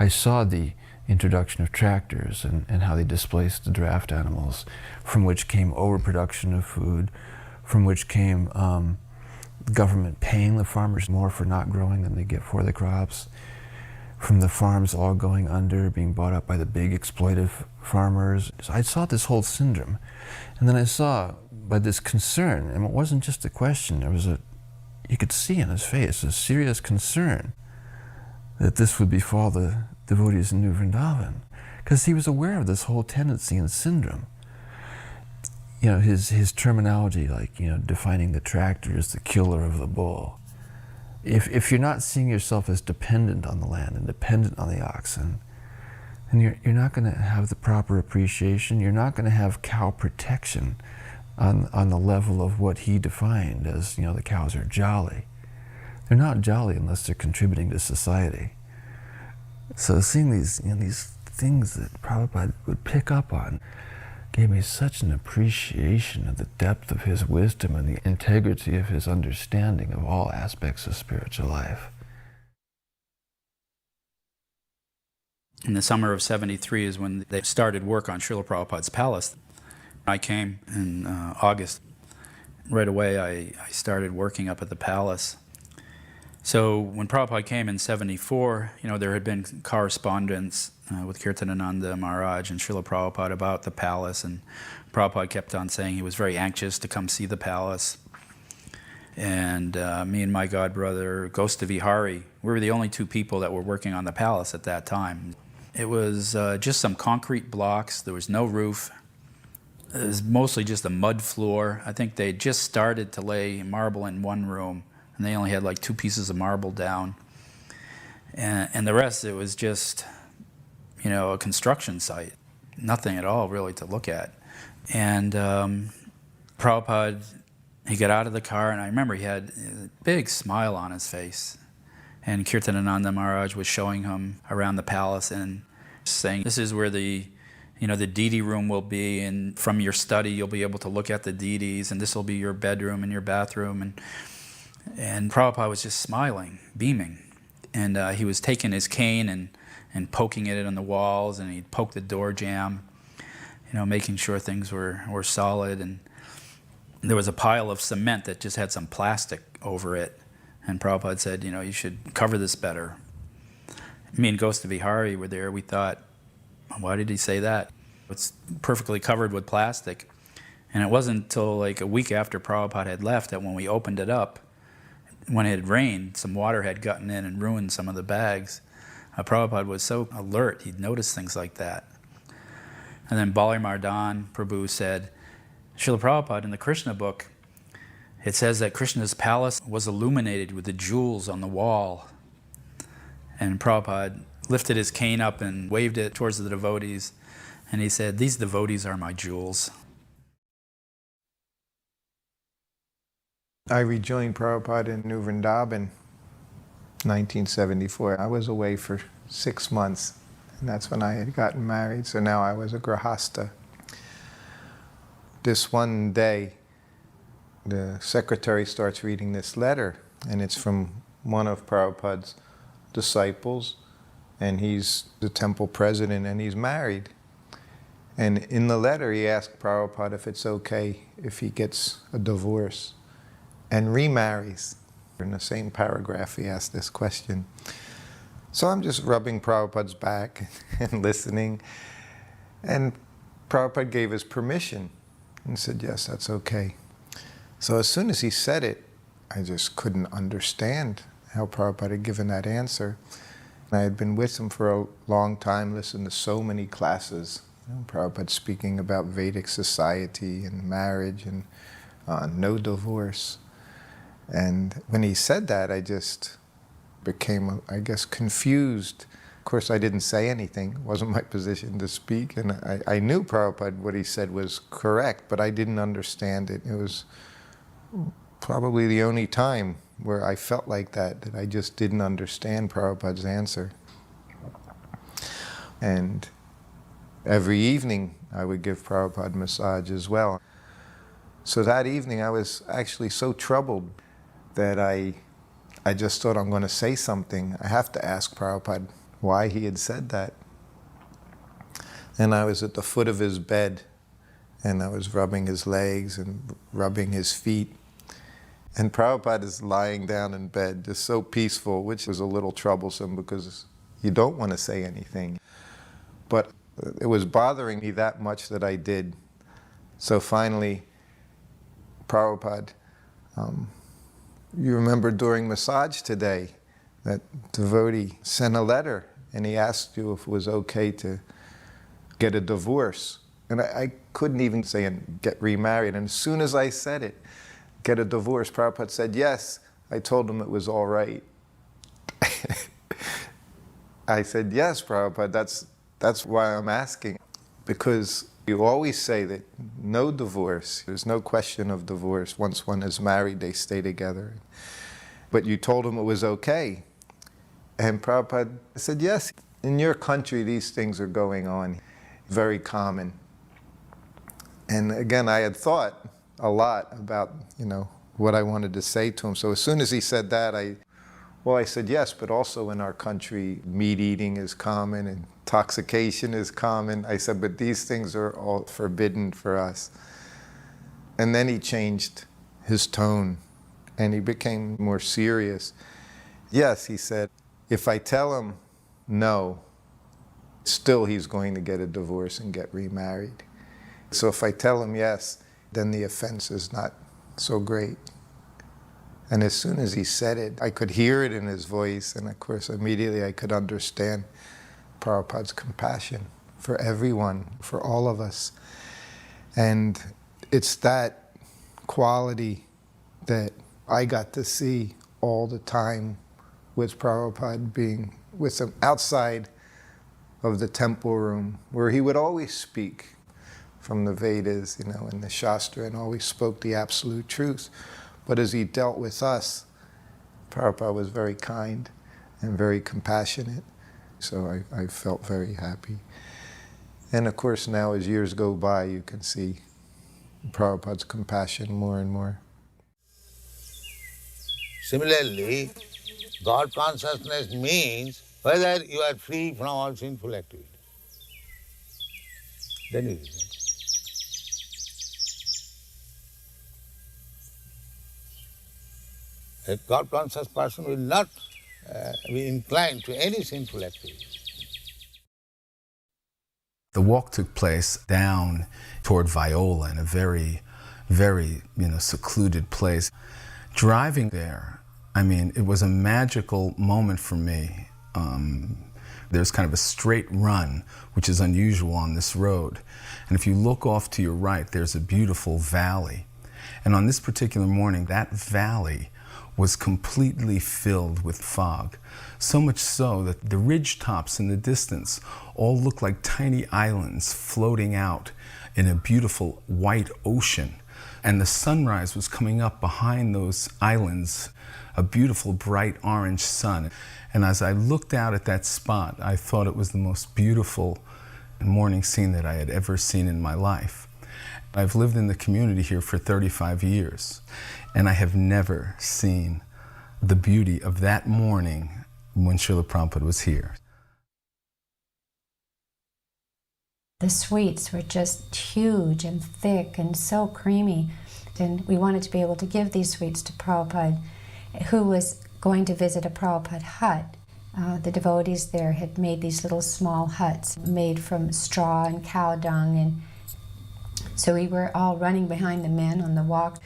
I saw the introduction of tractors and how they displaced the draft animals, from which came overproduction of food, from which came government paying the farmers more for not growing than they get for the crops, from the farms all going under, being bought up by the big exploitive farmers. So I saw this whole syndrome. And then I saw, by this concern, and it wasn't just a question, you could see in his face a serious concern that this would befall the devotees in New Vrindavan, because he was aware of this whole tendency and syndrome. His terminology, like, defining the tractor as the killer of the bull. If you're not seeing yourself as dependent on the land and dependent on the oxen, then you're not going to have the proper appreciation. You're not going to have cow protection on the level of what he defined as, the cows are jolly. They're not jolly unless they're contributing to society. So seeing these things that Prabhupada would pick up on gave me such an appreciation of the depth of his wisdom and the integrity of his understanding of all aspects of spiritual life. In the summer of '73 is when they started work on Srila Prabhupada's palace. I came in August, right away I started working up at the palace. So when Prabhupada came in '74, there had been correspondence with Kirtanananda Maharaj and Srila Prabhupada about the palace, and Prabhupada kept on saying he was very anxious to come see the palace. And me and my godbrother, Gostavihari, we were the only two people that were working on the palace at that time. It was just some concrete blocks. There was no roof. It was mostly just a mud floor. I think they just started to lay marble in one room, and they only had like 2 pieces of marble down. And the rest, it was just, a construction site. Nothing at all really to look at. And Prabhupada, he got out of the car, and I remember he had a big smile on his face. And Kirtanananda Maharaj was showing him around the palace and saying, this is where the deity room will be, and from your study you'll be able to look at the deities, and this will be your bedroom and your bathroom. And Prabhupada was just smiling, beaming. And he was taking his cane and poking it on the walls, and he'd poke the door jamb, making sure things were solid. And there was a pile of cement that just had some plastic over it. And Prabhupada said, you should cover this better. Me and Gostavihari were there. We thought, why did he say that? It's perfectly covered with plastic. And it wasn't until like a week after Prabhupada had left that when we opened it up, when it had rained, some water had gotten in and ruined some of the bags. Prabhupada was so alert, he'd notice things like that. And then Bali Mardan Prabhu said, Srila Prabhupada, in the Krishna book, it says that Krishna's palace was illuminated with the jewels on the wall. And Prabhupada lifted his cane up and waved it towards the devotees, and he said, these devotees are my jewels. I rejoined Prabhupada in New Vrindavan, 1974. I was away for 6 months, and that's when I had gotten married, so now I was a grahasta. This one day, the secretary starts reading this letter, and it's from one of Prabhupada's disciples, and he's the temple president, and he's married. And in the letter, he asked Prabhupada if it's okay if he gets a divorce and remarries. In the same paragraph, he asked this question. So I'm just rubbing Prabhupada's back and listening, and Prabhupada gave his permission and said, yes, that's okay. So as soon as he said it, I just couldn't understand how Prabhupada had given that answer. I had been with him for a long time, listened to so many classes. Prabhupada speaking about Vedic society and marriage and no divorce. And when he said that, I just became, I guess, confused. Of course, I didn't say anything. It wasn't my position to speak. And I knew Prabhupada, what he said was correct, but I didn't understand it. It was probably the only time where I felt like that I just didn't understand Prabhupada's answer. And every evening, I would give Prabhupada massage as well. So that evening, I was actually so troubled that I just thought, I'm going to say something. I have to ask Prabhupada why he had said that. And I was at the foot of his bed, and I was rubbing his legs and rubbing his feet. And Prabhupada is lying down in bed, just so peaceful, which was a little troublesome because you don't want to say anything. But it was bothering me that much that I did. So finally, Prabhupada, you remember during massage today, that devotee sent a letter and he asked you if it was okay to get a divorce. And I couldn't even say and get remarried. And as soon as I said it, get a divorce, Prabhupada said, yes. I told him it was all right. I said, yes, Prabhupada, that's why I'm asking. Because you always say that no divorce, there's no question of divorce. Once one is married, they stay together. But you told him it was okay. And Prabhupada said, yes, in your country, these things are going on. Very common. And again, I had thought a lot about, what I wanted to say to him. So as soon as he said that, I said, yes, but also in our country, meat eating is common and intoxication is common. I said, but these things are all forbidden for us. And then he changed his tone, and he became more serious. Yes, he said, if I tell him no, still he's going to get a divorce and get remarried. So if I tell him yes, then the offense is not so great. And as soon as he said it, I could hear it in his voice, and of course immediately I could understand Prabhupada's compassion for everyone, for all of us. And it's that quality that I got to see all the time with Prabhupada, being with him outside of the temple room, where he would always speak from the Vedas, and the Shastra, and always spoke the absolute truth. But as he dealt with us, Prabhupada was very kind and very compassionate. So I felt very happy. And of course now, as years go by, you can see Prabhupada's compassion more and more. Similarly, God consciousness means whether you are free from all sinful activity. Then it is. A God-conscious person will not be inclined to any sinful activity. The walk took place down toward Viola in a very, very, secluded place. Driving there, it was a magical moment for me. There's kind of a straight run, which is unusual on this road. And if you look off to your right, there's a beautiful valley. And on this particular morning, that valley was completely filled with fog. So much so that the ridge tops in the distance all looked like tiny islands floating out in a beautiful white ocean. And the sunrise was coming up behind those islands, a beautiful bright orange sun. And as I looked out at that spot, I thought it was the most beautiful morning scene that I had ever seen in my life. I've lived in the community here for 35 years, and I have never seen the beauty of that morning when Srila Prabhupada was here. The sweets were just huge and thick and so creamy, and we wanted to be able to give these sweets to Prabhupada, who was going to visit a Prabhupada hut. The devotees there had made these little small huts made from straw and cow dung, and so we were all running behind the men on the walk.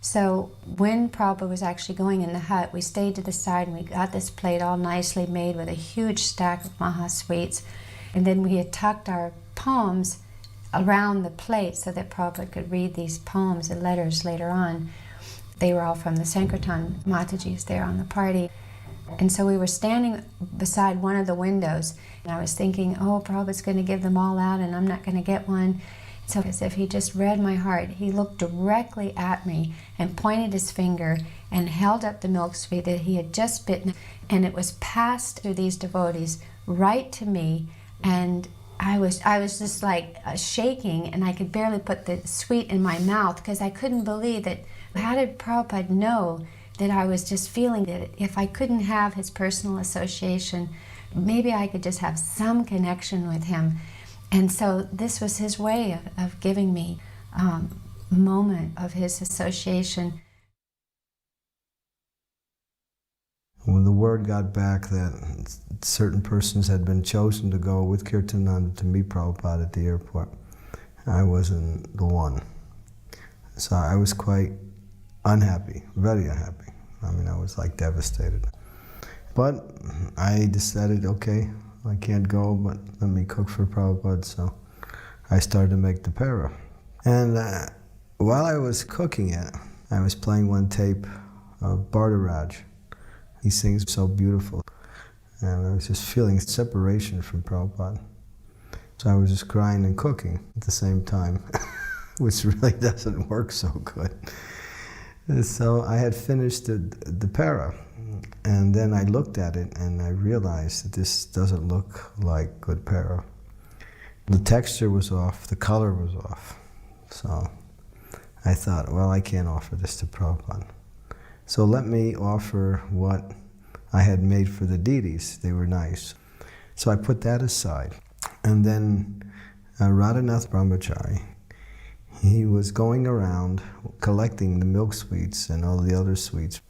So when Prabhupada was actually going in the hut, we stayed to the side and we got this plate all nicely made with a huge stack of Maha sweets. And then we had tucked our poems around the plate so that Prabhupada could read these poems and letters later on. They were all from the Sankirtan Matajis there on the party. And so we were standing beside one of the windows, and I was thinking, oh, Prabhupada's going to give them all out and I'm not going to get one. So as if he just read my heart, he looked directly at me and pointed his finger and held up the milk sweet that he had just bitten, and it was passed through these devotees right to me, and I was just like shaking, and I could barely put the sweet in my mouth because I couldn't believe that. How did Prabhupada know that I was just feeling that if I couldn't have his personal association, maybe I could just have some connection with him? And so this was his way of giving me a moment of his association. When the word got back that certain persons had been chosen to go with Kirtananda to meet Prabhupada at the airport, I wasn't the one. So I was quite unhappy, very unhappy. I was like devastated. But I decided, okay, I can't go, but let me cook for Prabhupada. So I started to make the para. And while I was cooking it, I was playing one tape of Bhardaraj. He sings so beautiful. And I was just feeling separation from Prabhupada. So I was just crying and cooking at the same time, which really doesn't work so good. And so I had finished the para. And then I looked at it and I realized that this doesn't look like good para. The texture was off, the color was off. So I thought, well, I can't offer this to Prabhupada. So let me offer what I had made for the deities. They were nice. So I put that aside. And then Radhanath Brahmachari, He was going around collecting the milk sweets and all the other sweets.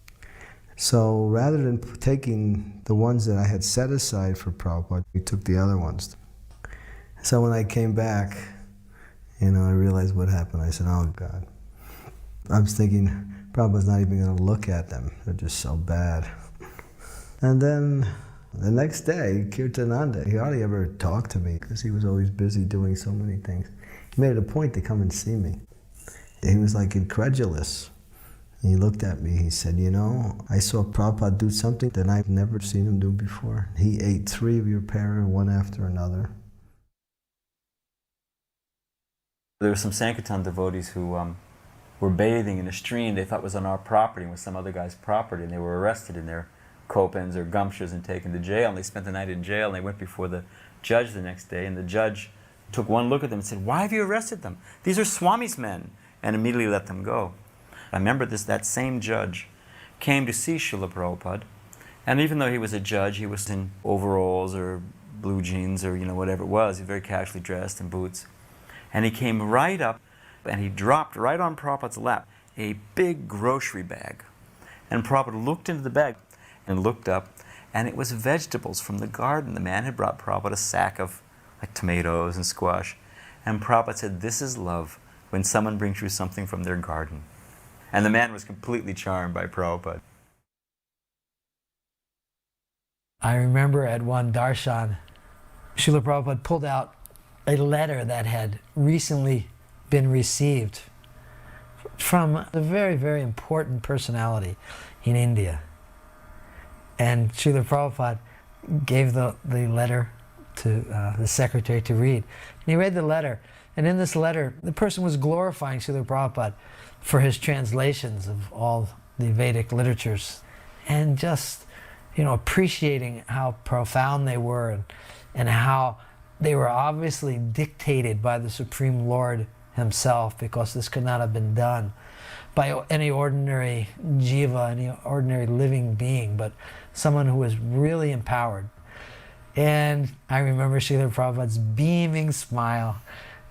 So rather than taking the ones that I had set aside for Prabhupada, he took the other ones. So when I came back, I realized what happened. I said, oh God. I was thinking, Prabhupada's not even going to look at them. They're just so bad. And then the next day, Kirtananda, he hardly ever talked to me because he was always busy doing so many things. He made it a point to come and see me. He was like incredulous. He looked at me, he said, I saw Prabhupada do something that I've never seen him do before. He ate 3 of your para, one after another. There were some Sankirtan devotees who were bathing in a stream they thought was on our property and was some other guy's property, and they were arrested in their kopans or gumshas and taken to jail, and they spent the night in jail, and they went before the judge the next day, and the judge took one look at them and said, why have you arrested them? These are Swami's men, and immediately let them go. I remember that same judge came to see Srila Prabhupada, and even though he was a judge, he was in overalls or blue jeans or whatever it was, he was very casually dressed in boots. And he came right up and he dropped right on Prabhupada's lap a big grocery bag. And Prabhupada looked into the bag and looked up, and it was vegetables from the garden. The man had brought Prabhupada a sack of tomatoes and squash. And Prabhupada said, this is love, when someone brings you something from their garden. And the man was completely charmed by Prabhupada. I remember at one darshan, Srila Prabhupada pulled out a letter that had recently been received from a very, very important personality in India. And Srila Prabhupada gave the letter to the secretary to read. And he read the letter, and in this letter, the person was glorifying Srila Prabhupada for his translations of all the Vedic literatures, and just, appreciating how profound they were, and how they were obviously dictated by the Supreme Lord himself, because this could not have been done by any ordinary jiva, any ordinary living being, but someone who was really empowered. And I remember Srila Prabhupada's beaming smile.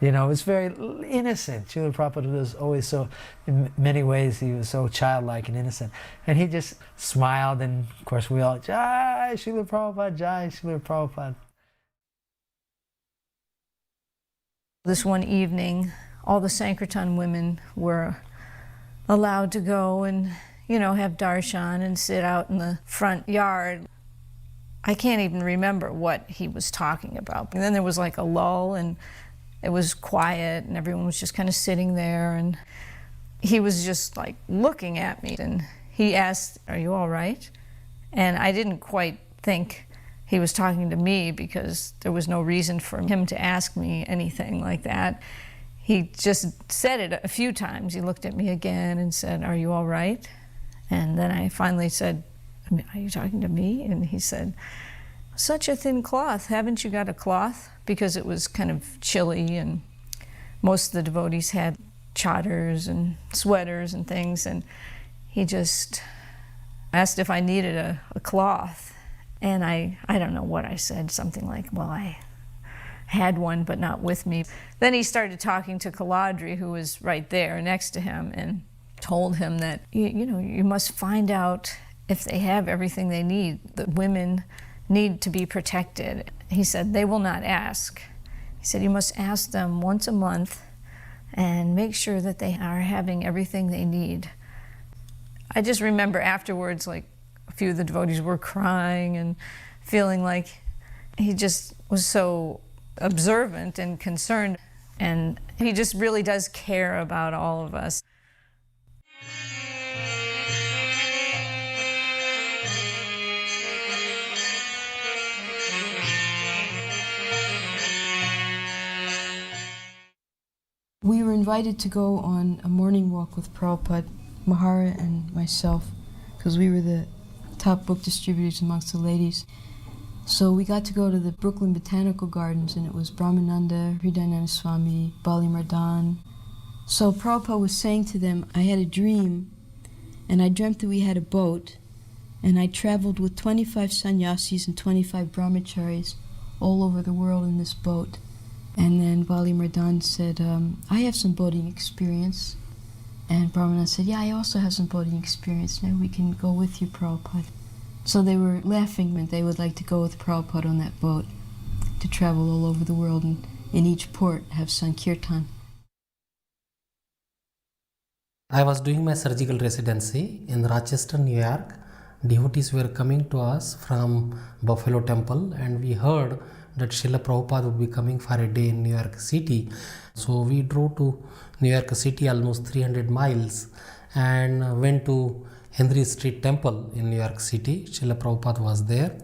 It was very innocent. Srila Prabhupada was always so, in many ways, he was so childlike and innocent. And he just smiled, and of course we all, Jai Srila Prabhupada, Jai Srila Prabhupada. This one evening, all the Sankirtan women were allowed to go and, have darshan and sit out in the front yard. I can't even remember what he was talking about. And then there was like a lull, and it was quiet, and everyone was just kind of sitting there, and he was just like looking at me, and he asked, are you all right? And I didn't quite think he was talking to me, because there was no reason for him to ask me anything like that. He just said it a few times. He looked at me again and said, are you all right? And then I finally said, are you talking to me? And he said, such a thin cloth, haven't you got a cloth? Because it was kind of chilly, and most of the devotees had chadars and sweaters and things, and he just asked if I needed a cloth. And I don't know what I said, something like, well, I had one, but not with me. Then he started talking to Kaladri, who was right there next to him, and told him that, you must find out if they have everything they need. The women need to be protected. He said, they will not ask. He said, you must ask them once a month and make sure that they are having everything they need. I just remember afterwards, like, a few of the devotees were crying and feeling like he just was so observant and concerned, and he just really does care about all of us. We were invited to go on a morning walk with Prabhupada, Mahara and myself, because we were the top book distributors amongst the ladies. So we got to go to the Brooklyn Botanical Gardens, and it was Brahmananda, Hridayananda Swami, Bali Mardan. So Prabhupada was saying to them, I had a dream, and I dreamt that we had a boat, and I traveled with 25 sannyasis and 25 brahmacharis all over the world in this boat. And then Bali Mardan said, I have some boating experience. And Brahmananda said, yeah, I also have some boating experience. Maybe we can go with you, Prabhupada. So they were laughing and they would like to go with Prabhupada on that boat to travel all over the world and in each port have Sankirtan. I was doing my surgical residency in Rochester, New York. Devotees were coming to us from Buffalo Temple and we heard that Srila Prabhupada would be coming for a day in New York City. So we drove to New York City almost 300 miles and went to Henry Street Temple in New York City. Srila Prabhupada was there.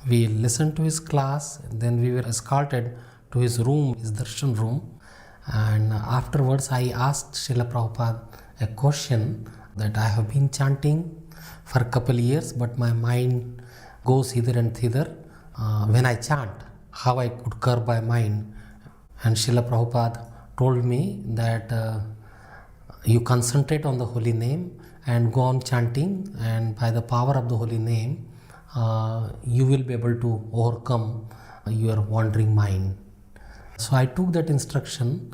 We listened to his class, then we were escorted to his room, his darshan room. And afterwards I asked Srila Prabhupada a question that I have been chanting for a couple years, but my mind goes hither and thither when I chant, how I could curb my mind. And Srila Prabhupada told me that you concentrate on the holy name and go on chanting, and by the power of the holy name, you will be able to overcome your wandering mind. So I took that instruction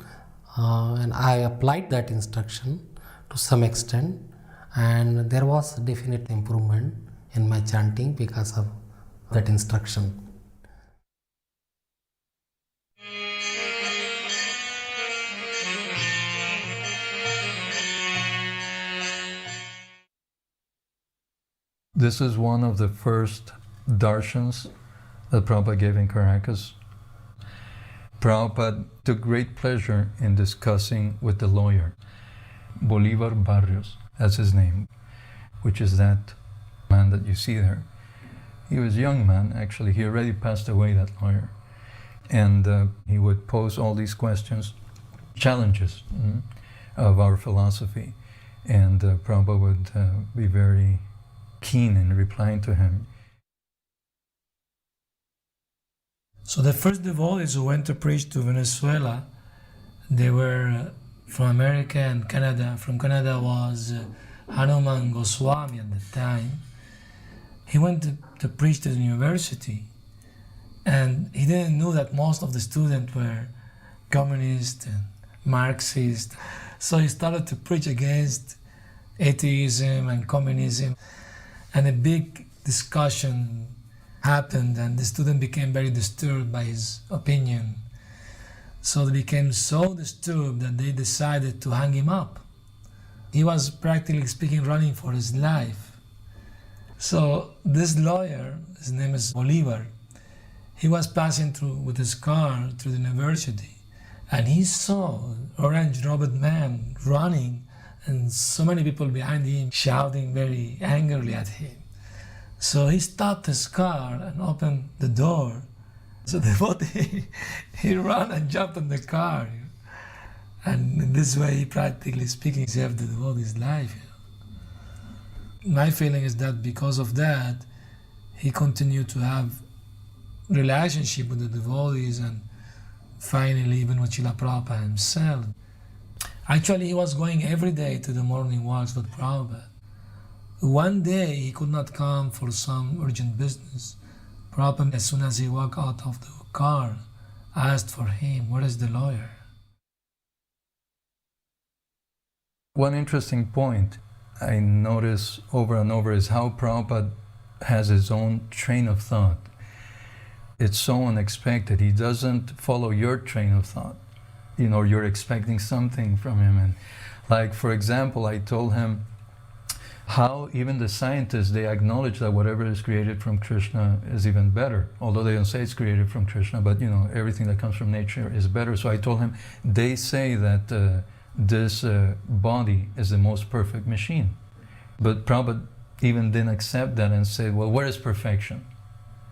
and I applied that instruction to some extent, and there was definite improvement in my chanting because of that instruction. This is one of the first darshans that Prabhupada gave in Caracas. Prabhupada took great pleasure in discussing with the lawyer, Bolivar Barrios, that's his name, which is that man that you see there. He was a young man, actually. He already passed away, that lawyer. And he would pose all these questions, challenges of our philosophy. And Prabhupada would be very keen in replying to him. So the first devotees who went to preach to Venezuela, they were from America and Canada. From Canada was Hanuman Goswami at the time. He went to preach to the university, and he didn't know that most of the students were communist and Marxist. So he started to preach against atheism and communism, and a big discussion happened, and the student became very disturbed by his opinion. So they became so disturbed that they decided to hang him up. He was practically speaking running for his life. So this lawyer, his name is Bolivar, he was passing through with his car through the university, and he saw an orange-robed man running and so many people behind him shouting very angrily at him. So he stopped his car and opened the door. So the devotee, he ran and jumped on the car. And in this way, he practically speaking, saved the devotee's life. My feeling is that because of that, he continued to have relationship with the devotees and finally even with Srila Prabhupada himself. Actually, he was going every day to the morning walks with Prabhupada. One day, he could not come for some urgent business. Prabhupada, as soon as he walked out of the car, asked for him, "Where is the lawyer?" One interesting point I notice over and over is how Prabhupada has his own train of thought. It's so unexpected. He doesn't follow your train of thought. You know, you're expecting something from him. And like, for example, I told him how even the scientists, they acknowledge that whatever is created from Krishna is even better. Although they don't say it's created from Krishna, but you know, everything that comes from nature is better. So I told him, they say that this body is the most perfect machine. But Prabhupada even didn't accept that and said, well, where is perfection?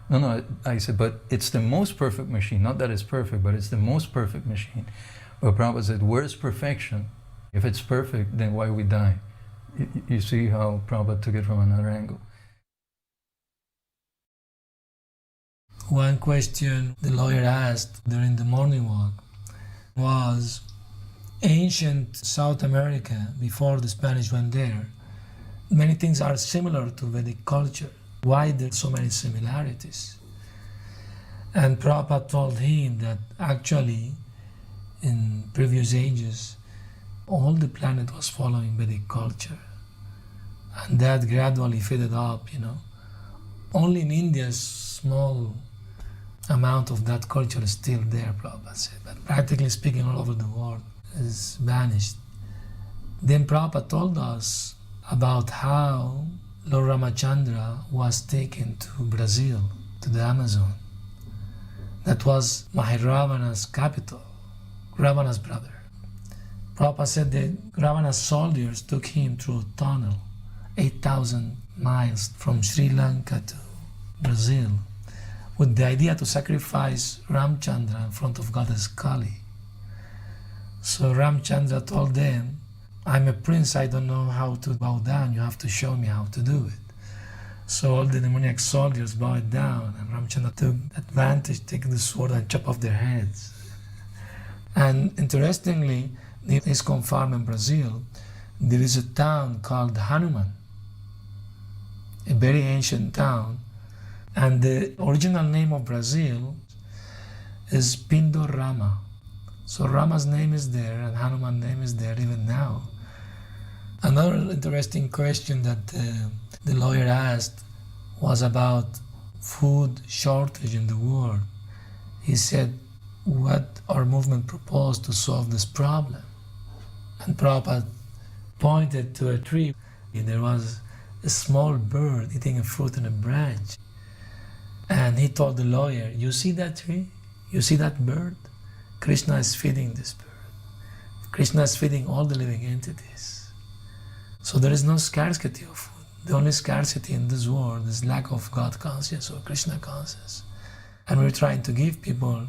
No, I said, but it's the most perfect machine. Not that it's perfect, but it's the most perfect machine. But Prabhupada said, where is perfection? If it's perfect, then why we die? You see how Prabhupada took it from another angle. One question the lawyer asked during the morning walk was, ancient South America, before the Spanish went there, many things are similar to Vedic culture. Why there are so many similarities? And Prabhupada told him that actually in previous ages, all the planet was following Vedic culture. And that gradually faded up, Only in India, small amount of that culture is still there, Prabhupada said. But practically speaking, all over the world is vanished. Then Prabhupada told us about how Lord Ramachandra was taken to Brazil, to the Amazon. That was Maharavana's capital, Ravana's brother. Prabhupada said that Ravana's soldiers took him through a tunnel, 8,000 miles from Sri Lanka to Brazil, with the idea to sacrifice Ramchandra in front of goddess Kali. So Ramchandra told them, I'm a prince, I don't know how to bow down, you have to show me how to do it. So all the demoniac soldiers bowed down, and Ramchandra took advantage, taking the sword and chop off their heads. And interestingly, in ISKCON farm in Brazil, there is a town called Hanuman, a very ancient town, and the original name of Brazil is Pindorama. So Rama's name is there, and Hanuman's name is there even now. Another interesting question that the lawyer asked was about food shortage in the world. He said, what our movement proposed to solve this problem? And Prabhupada pointed to a tree. There was a small bird eating a fruit on a branch. And he told the lawyer, you see that tree? You see that bird? Krishna is feeding this bird. Krishna is feeding all the living entities. So there is no scarcity of food. The only scarcity in this world is lack of God consciousness or Krishna consciousness. And we're trying to give people,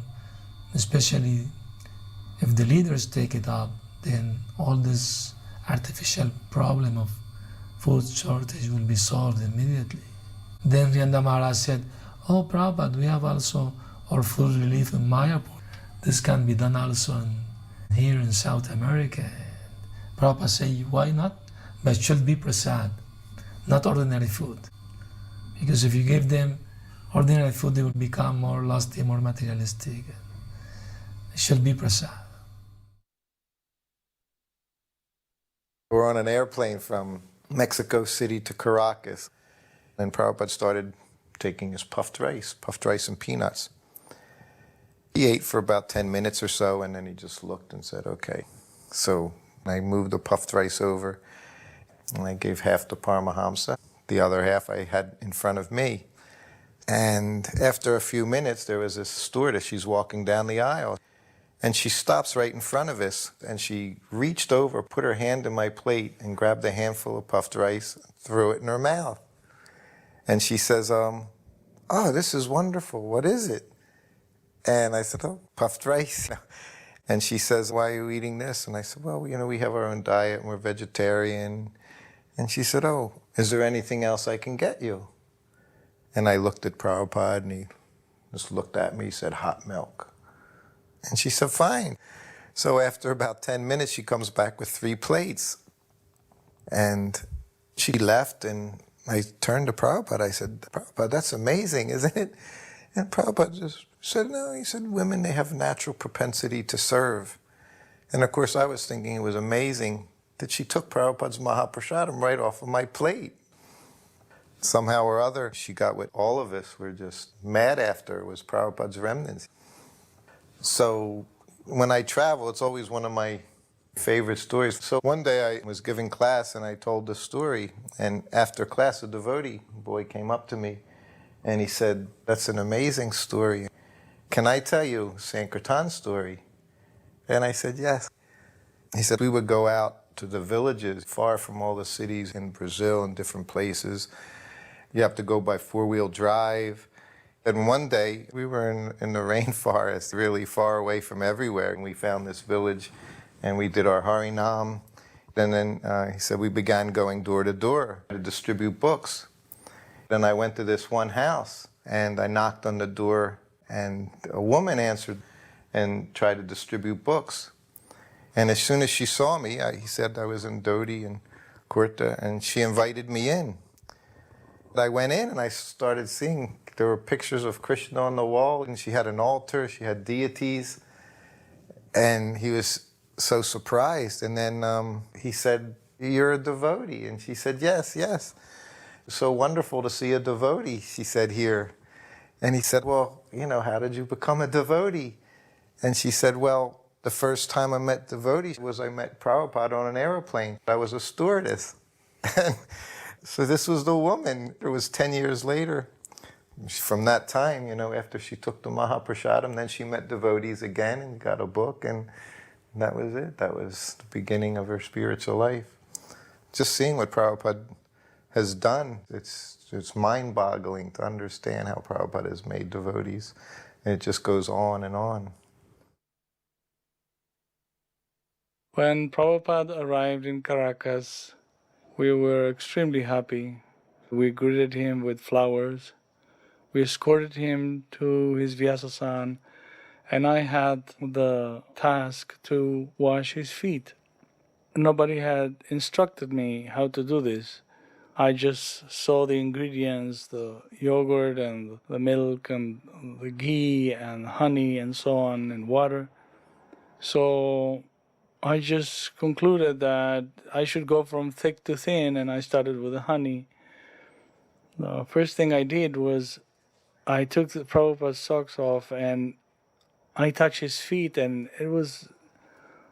especially if the leaders take it up, then all this artificial problem of food shortage will be solved immediately. Then Rianda Maharaj said, oh Prabhupada, we have also our food relief in Mayapur. This can be done also here in South America. Prabhupada said, why not? But it should be prasad, not ordinary food. Because if you give them ordinary food, they will become more lusty, more materialistic. It should be prasad. We're on an airplane from Mexico City to Caracas, and Prabhupada started taking his puffed rice and peanuts. He ate for about 10 minutes or so, and then he just looked and said, okay. So I moved the puffed rice over, and I gave half to Paramahamsa. The other half I had in front of me. And after a few minutes, there was this stewardess. She's walking down the aisle, and she stops right in front of us, and she reached over, put her hand in my plate, and grabbed a handful of puffed rice, threw it in her mouth. And she says, oh, this is wonderful. What is it? And I said, oh, puffed rice. And she says, why are you eating this? And I said, well, we have our own diet, and we're vegetarian. And she said, oh, is there anything else I can get you? And I looked at Prabhupada, and he just looked at me, said, hot milk. And she said, fine. So after about 10 minutes, she comes back with 3 plates. And she left, and I turned to Prabhupada. I said, Prabhupada, that's amazing, isn't it? And Prabhupada just said, no. He said, women, they have natural propensity to serve. And of course, I was thinking it was amazing that she took Prabhupada's Mahaprasadam right off of my plate. Somehow or other, she got what all of us were just mad after, was Prabhupada's remnants. So when I travel, it's always one of my favorite stories. So one day I was giving class, and I told the story, and after class, a devotee boy came up to me, and he said, that's an amazing story. Can I tell you Sankirtan's story? And I said, yes. He said, we would go out to the villages far from all the cities in Brazil and different places. You have to go by 4-wheel drive. And one day, we were in the rainforest, really far away from everywhere, and we found this village, and we did our Harinam. And then he said we began going door to door to distribute books. Then I went to this one house, and I knocked on the door, and a woman answered and tried to distribute books. And as soon as she saw me, he said I was in Dodi and Kurta, and she invited me in. I went in, and I started seeing there were pictures of Krishna on the wall, and she had an altar, she had deities. And he was so surprised. And then he said, "You're a devotee?" And she said, "Yes, yes." "So wonderful to see a devotee," she said, "here." And he said, "Well, how did you become a devotee?" And she said, "Well, the first time I met devotees was I met Prabhupada on an airplane. I was a stewardess." And so this was the woman. It was 10 years later. From that time, after she took the Mahaprasadam, then she met devotees again and got a book, and that was it. That was the beginning of her spiritual life. Just seeing what Prabhupada has done, it's mind-boggling to understand how Prabhupada has made devotees. And it just goes on and on. When Prabhupada arrived in Caracas, we were extremely happy. We greeted him with flowers. We escorted him to his Vyasasan, and I had the task to wash his feet. Nobody had instructed me how to do this. I just saw the ingredients, the yogurt and the milk and the ghee and honey and so on and water. So I just concluded that I should go from thick to thin, and I started with the honey. The first thing I did was I took the Prabhupada's socks off and I touched his feet, and it was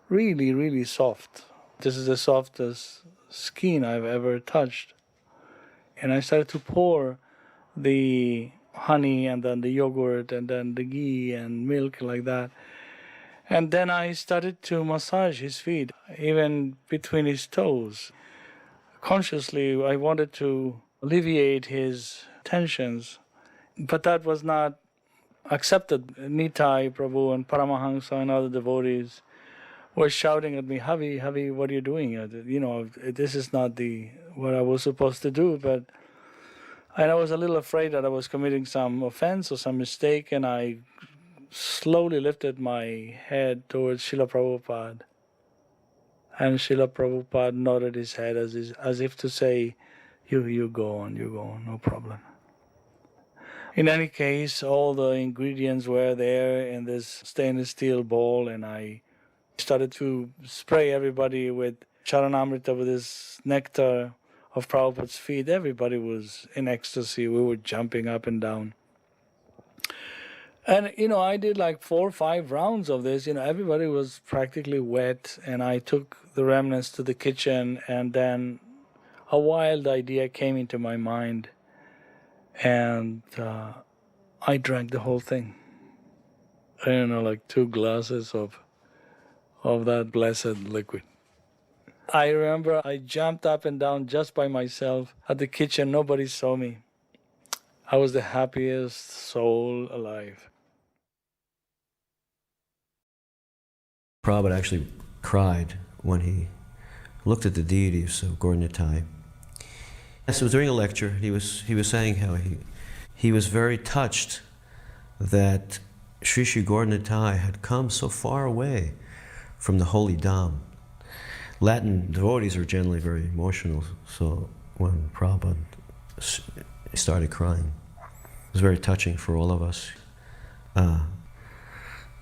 really, really soft. This is the softest skin I've ever touched. And I started to pour the honey and then the yogurt and then the ghee and milk like that. And then I started to massage his feet, even between his toes. Consciously, I wanted to alleviate his tensions, but that was not accepted. Nitai Prabhu and Paramahansa and other devotees were shouting at me, Havi, Havi, what are you doing? This is not what I was supposed to do. And I was a little afraid that I was committing some offense or some mistake, and I slowly lifted my head towards Srila Prabhupada. And Srila Prabhupada nodded his head as if to say, you go on, no problem. In any case, all the ingredients were there in this stainless steel bowl, and I started to spray everybody with Charanamrita, with this nectar of Prabhupada's feet. Everybody was in ecstasy. We were jumping up and down. And, I did like 4 or 5 rounds of this. Everybody was practically wet, and I took the remnants to the kitchen, and then a wild idea came into my mind, and I drank the whole thing. Like 2 glasses of that blessed liquid. I remember I jumped up and down just by myself at the kitchen. Nobody saw me. I was the happiest soul alive. Prabhupada actually cried when he looked at the deities of Gaura-Nitai. So during a lecture, he was saying how he was very touched that Sri Sri Gaura-Nitai had come so far away from the holy Dham. Latin devotees are generally very emotional, so when Prabhupada started crying, it was very touching for all of us.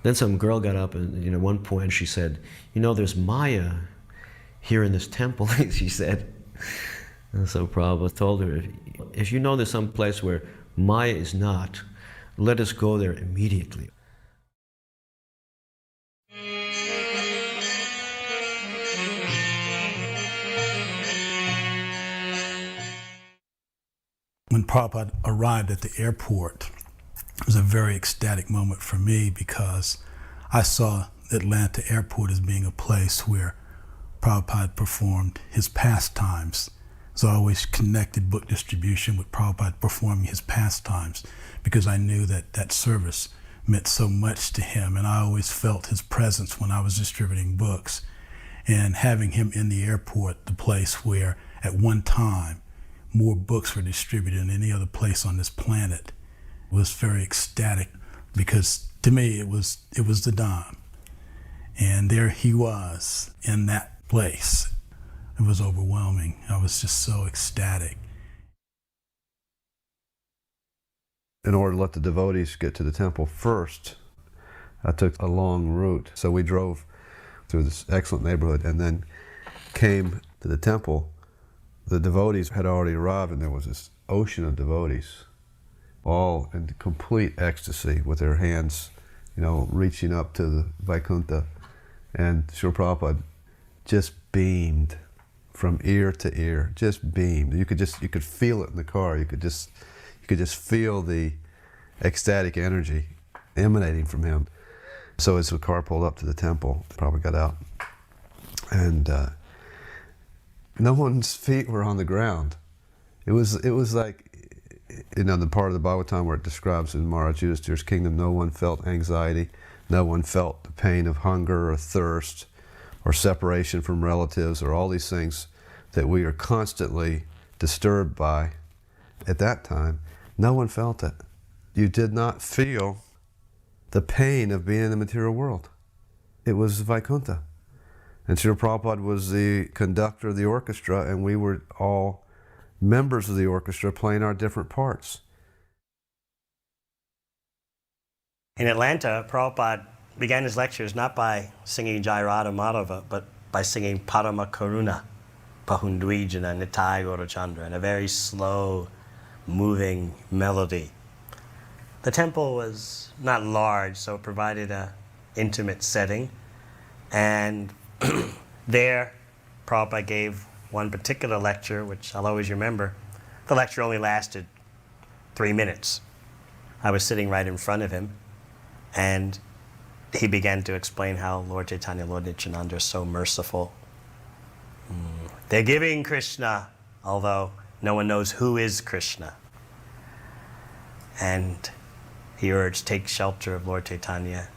Then some girl got up and at one point she said, there's Maya here in this temple, she said. And so Prabhupada told her, if you know there's some place where Maya is not, let us go there immediately. When Prabhupada arrived at the airport, it was a very ecstatic moment for me because I saw Atlanta Airport as being a place where Prabhupada performed his pastimes. So I always connected book distribution with Prabhupada performing his pastimes because I knew that service meant so much to him, and I always felt his presence when I was distributing books. And having him in the airport, the place where at one time more books were distributed than any other place on this planet, was very ecstatic because to me it was the Dham. And there he was in that place. It was overwhelming. I was just so ecstatic. In order to let the devotees get to the temple first, I took a long route. So we drove through this excellent neighborhood and then came to the temple. The devotees had already arrived and there was this ocean of devotees, all in complete ecstasy with their hands, reaching up to the Vaikuntha. And Srila Prabhupada just beamed from ear to ear, just beamed. You could feel it in the car. You could just feel the ecstatic energy emanating from him. So as the car pulled up to the temple, Prabhupada got out, and no one's feet were on the ground. It was like, the part of the Bhagavatam where it describes in Maharaj Yudhishthira's kingdom, no one felt anxiety, no one felt the pain of hunger or thirst or separation from relatives or all these things that we are constantly disturbed by. At that time, no one felt it. You did not feel the pain of being in the material world. It was Vaikuntha. And Srila Prabhupada was the conductor of the orchestra, and we were all members of the orchestra playing our different parts. In Atlanta, Prabhupada began his lectures not by singing Jai Radha Madhava, but by singing Parama Karuna, Pahundwijana Nitai Gaurachandra, in a very slow, moving melody. The temple was not large, so it provided an intimate setting. And there, Prabhupada gave one particular lecture, which I'll always remember. The lecture only lasted 3 minutes. I was sitting right in front of him, and he began to explain how Lord Chaitanya, Lord Nityananda are so merciful. They're giving Krishna, although no one knows who is Krishna. And he urged, take shelter of Lord Chaitanya.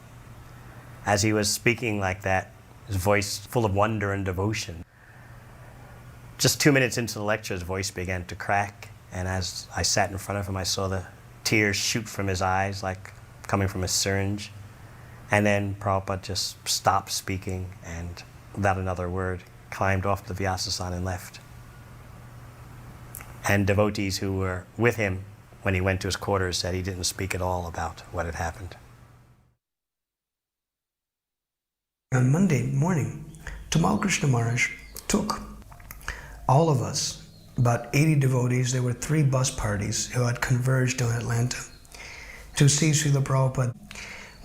As he was speaking like that, his voice full of wonder and devotion. Just 2 minutes into the lecture, his voice began to crack, and as I sat in front of him, I saw the tears shoot from his eyes like coming from a syringe. And then Prabhupada just stopped speaking and, without another word, climbed off the Vyasasana and left. And devotees who were with him when he went to his quarters said he didn't speak at all about what had happened. On Monday morning, Tamal Krishna Maharaj took all of us, about 80 devotees, there were 3 bus parties who had converged on Atlanta to see Srila Prabhupada.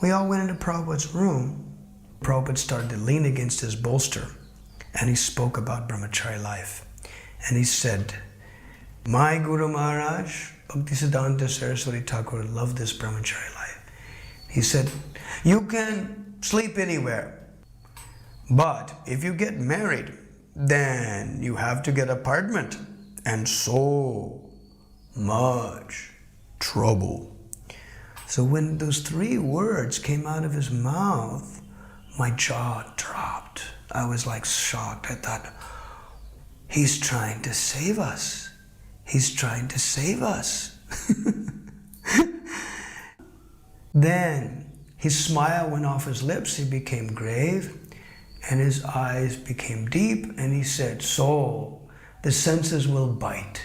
We all went into Prabhupada's room. Prabhupada started to lean against his bolster, and he spoke about brahmachari life. And he said, my Guru Maharaj, Bhaktisiddhanta Saraswati Thakur, loved this brahmachari life. He said, you can sleep anywhere, but if you get married, then you have to get an apartment, and so much trouble. So when those 3 words came out of his mouth, my jaw dropped. I was like shocked. I thought, he's trying to save us. He's trying to save us. Then his smile went off his lips, he became grave, and his eyes became deep, and he said, so the senses will bite.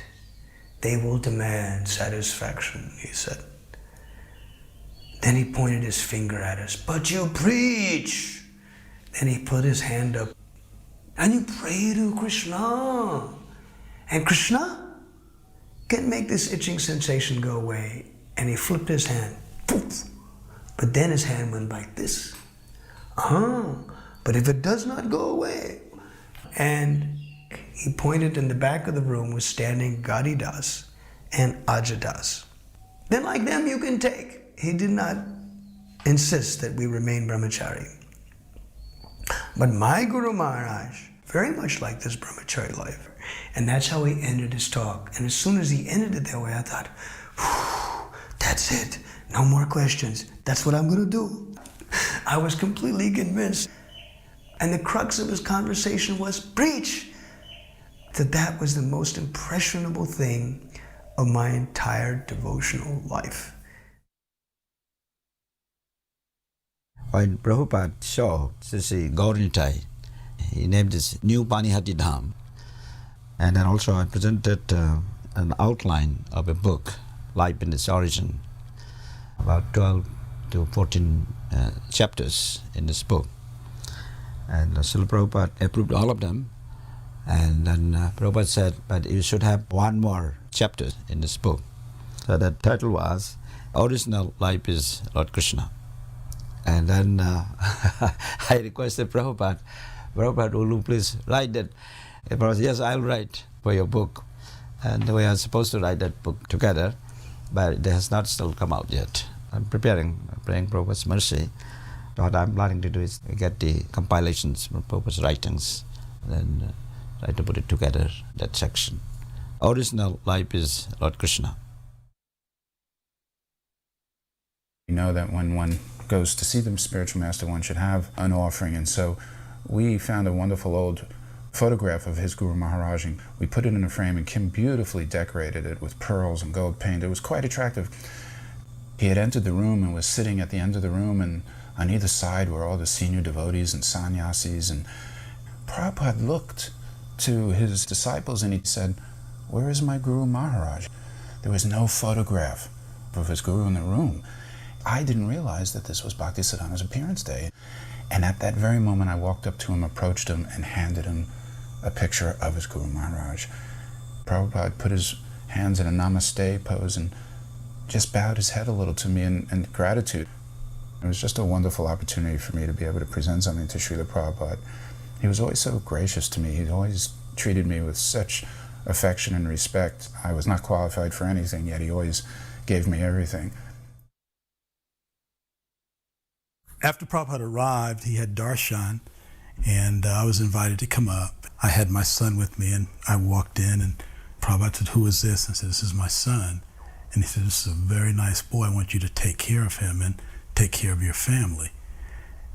They will demand satisfaction, he said. Then he pointed his finger at us, but you preach. Then he put his hand up, and you pray to Krishna. And Krishna can make this itching sensation go away. And he flipped his hand, poof. But then his hand went like this. But if it does not go away, and he pointed in the back of the room was standing Gadidas and Ajadas. Then like them you can take. He did not insist that we remain brahmachari. But my Guru Maharaj very much liked this brahmachari life. And that's how he ended his talk. And as soon as he ended it that way, I thought, that's it. No more questions. That's what I'm going to do. I was completely convinced. And the crux of his conversation was, preach! That was the most impressionable thing of my entire devotional life. When Prabhupada saw Sri Gauranitai, he named this New Panihati Dham. And then also I presented an outline of a book, Life in its Origin, about 12 to 14 chapters in this book. And Srila Prabhupada approved all of them. And then Prabhupada said, but you should have one more chapter in this book. So the title was, Original Life is Lord Krishna. And then I requested Prabhupada, will you please write that? And Prabhupada said, yes, I'll write for your book. And we are supposed to write that book together, but it has not still come out yet. I'm praying Prabhupada's mercy. What I'm planning to do is get the compilations from Prabhupada's writings, and then try to put it together, that section. Original Life is Lord Krishna. You know that when one goes to see the spiritual master, one should have an offering, and so we found a wonderful old photograph of his Guru Maharaj, and we put it in a frame, and Kim beautifully decorated it with pearls and gold paint. It was quite attractive. He had entered the room and was sitting at the end of the room, and on either side were all the senior devotees and sannyasis, and Prabhupada looked to his disciples and he said, where is my Guru Maharaj? There was no photograph of his Guru in the room. I didn't realize that this was Bhaktisiddhanta's appearance day. And at that very moment, I walked up to him, approached him, and handed him a picture of his Guru Maharaj. Prabhupada put his hands in a namaste pose and just bowed his head a little to me in gratitude. It was just a wonderful opportunity for me to be able to present something to Srila Prabhupada. He was always so gracious to me. He always treated me with such affection and respect. I was not qualified for anything, yet he always gave me everything. After Prabhupada arrived, he had darshan, and I was invited to come up. I had my son with me, and I walked in, and Prabhupada said, who is this? I said, this is my son. And he said, this is a very nice boy. I want you to take care of him and take care of your family.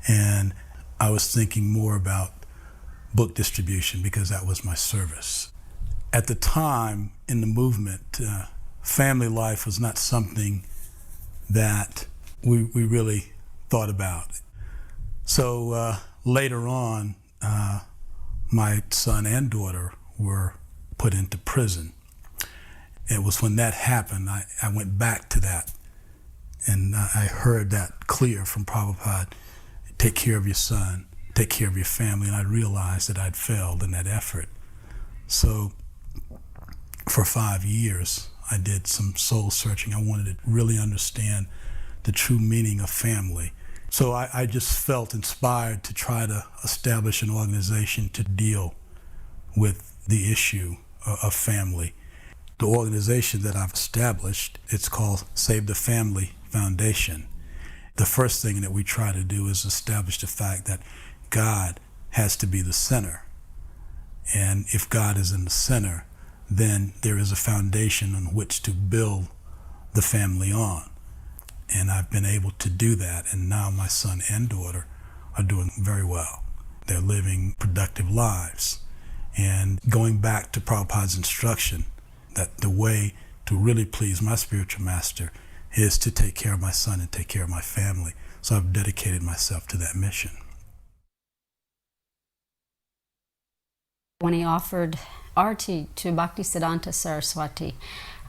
And I was thinking more about book distribution because that was my service. At the time in the movement, family life was not something that we really thought about. So later on, my son and daughter were put into prison. It was when that happened, I went back to that, and I heard that clear from Prabhupada, take care of your son, take care of your family, and I realized that I'd failed in that effort. So for 5 years, I did some soul searching. I wanted to really understand the true meaning of family. So I just felt inspired to try to establish an organization to deal with the issue of family. The organization that I've established, it's called Save the Family Foundation. The first thing that we try to do is establish the fact that God has to be the center. And if God is in the center, then there is a foundation on which to build the family on. And I've been able to do that, and now my son and daughter are doing very well. They're living productive lives. And going back to Prabhupada's instruction, that the way to really please my spiritual master is to take care of my son and take care of my family. So I've dedicated myself to that mission. When he offered arti to Bhaktisiddhanta Saraswati,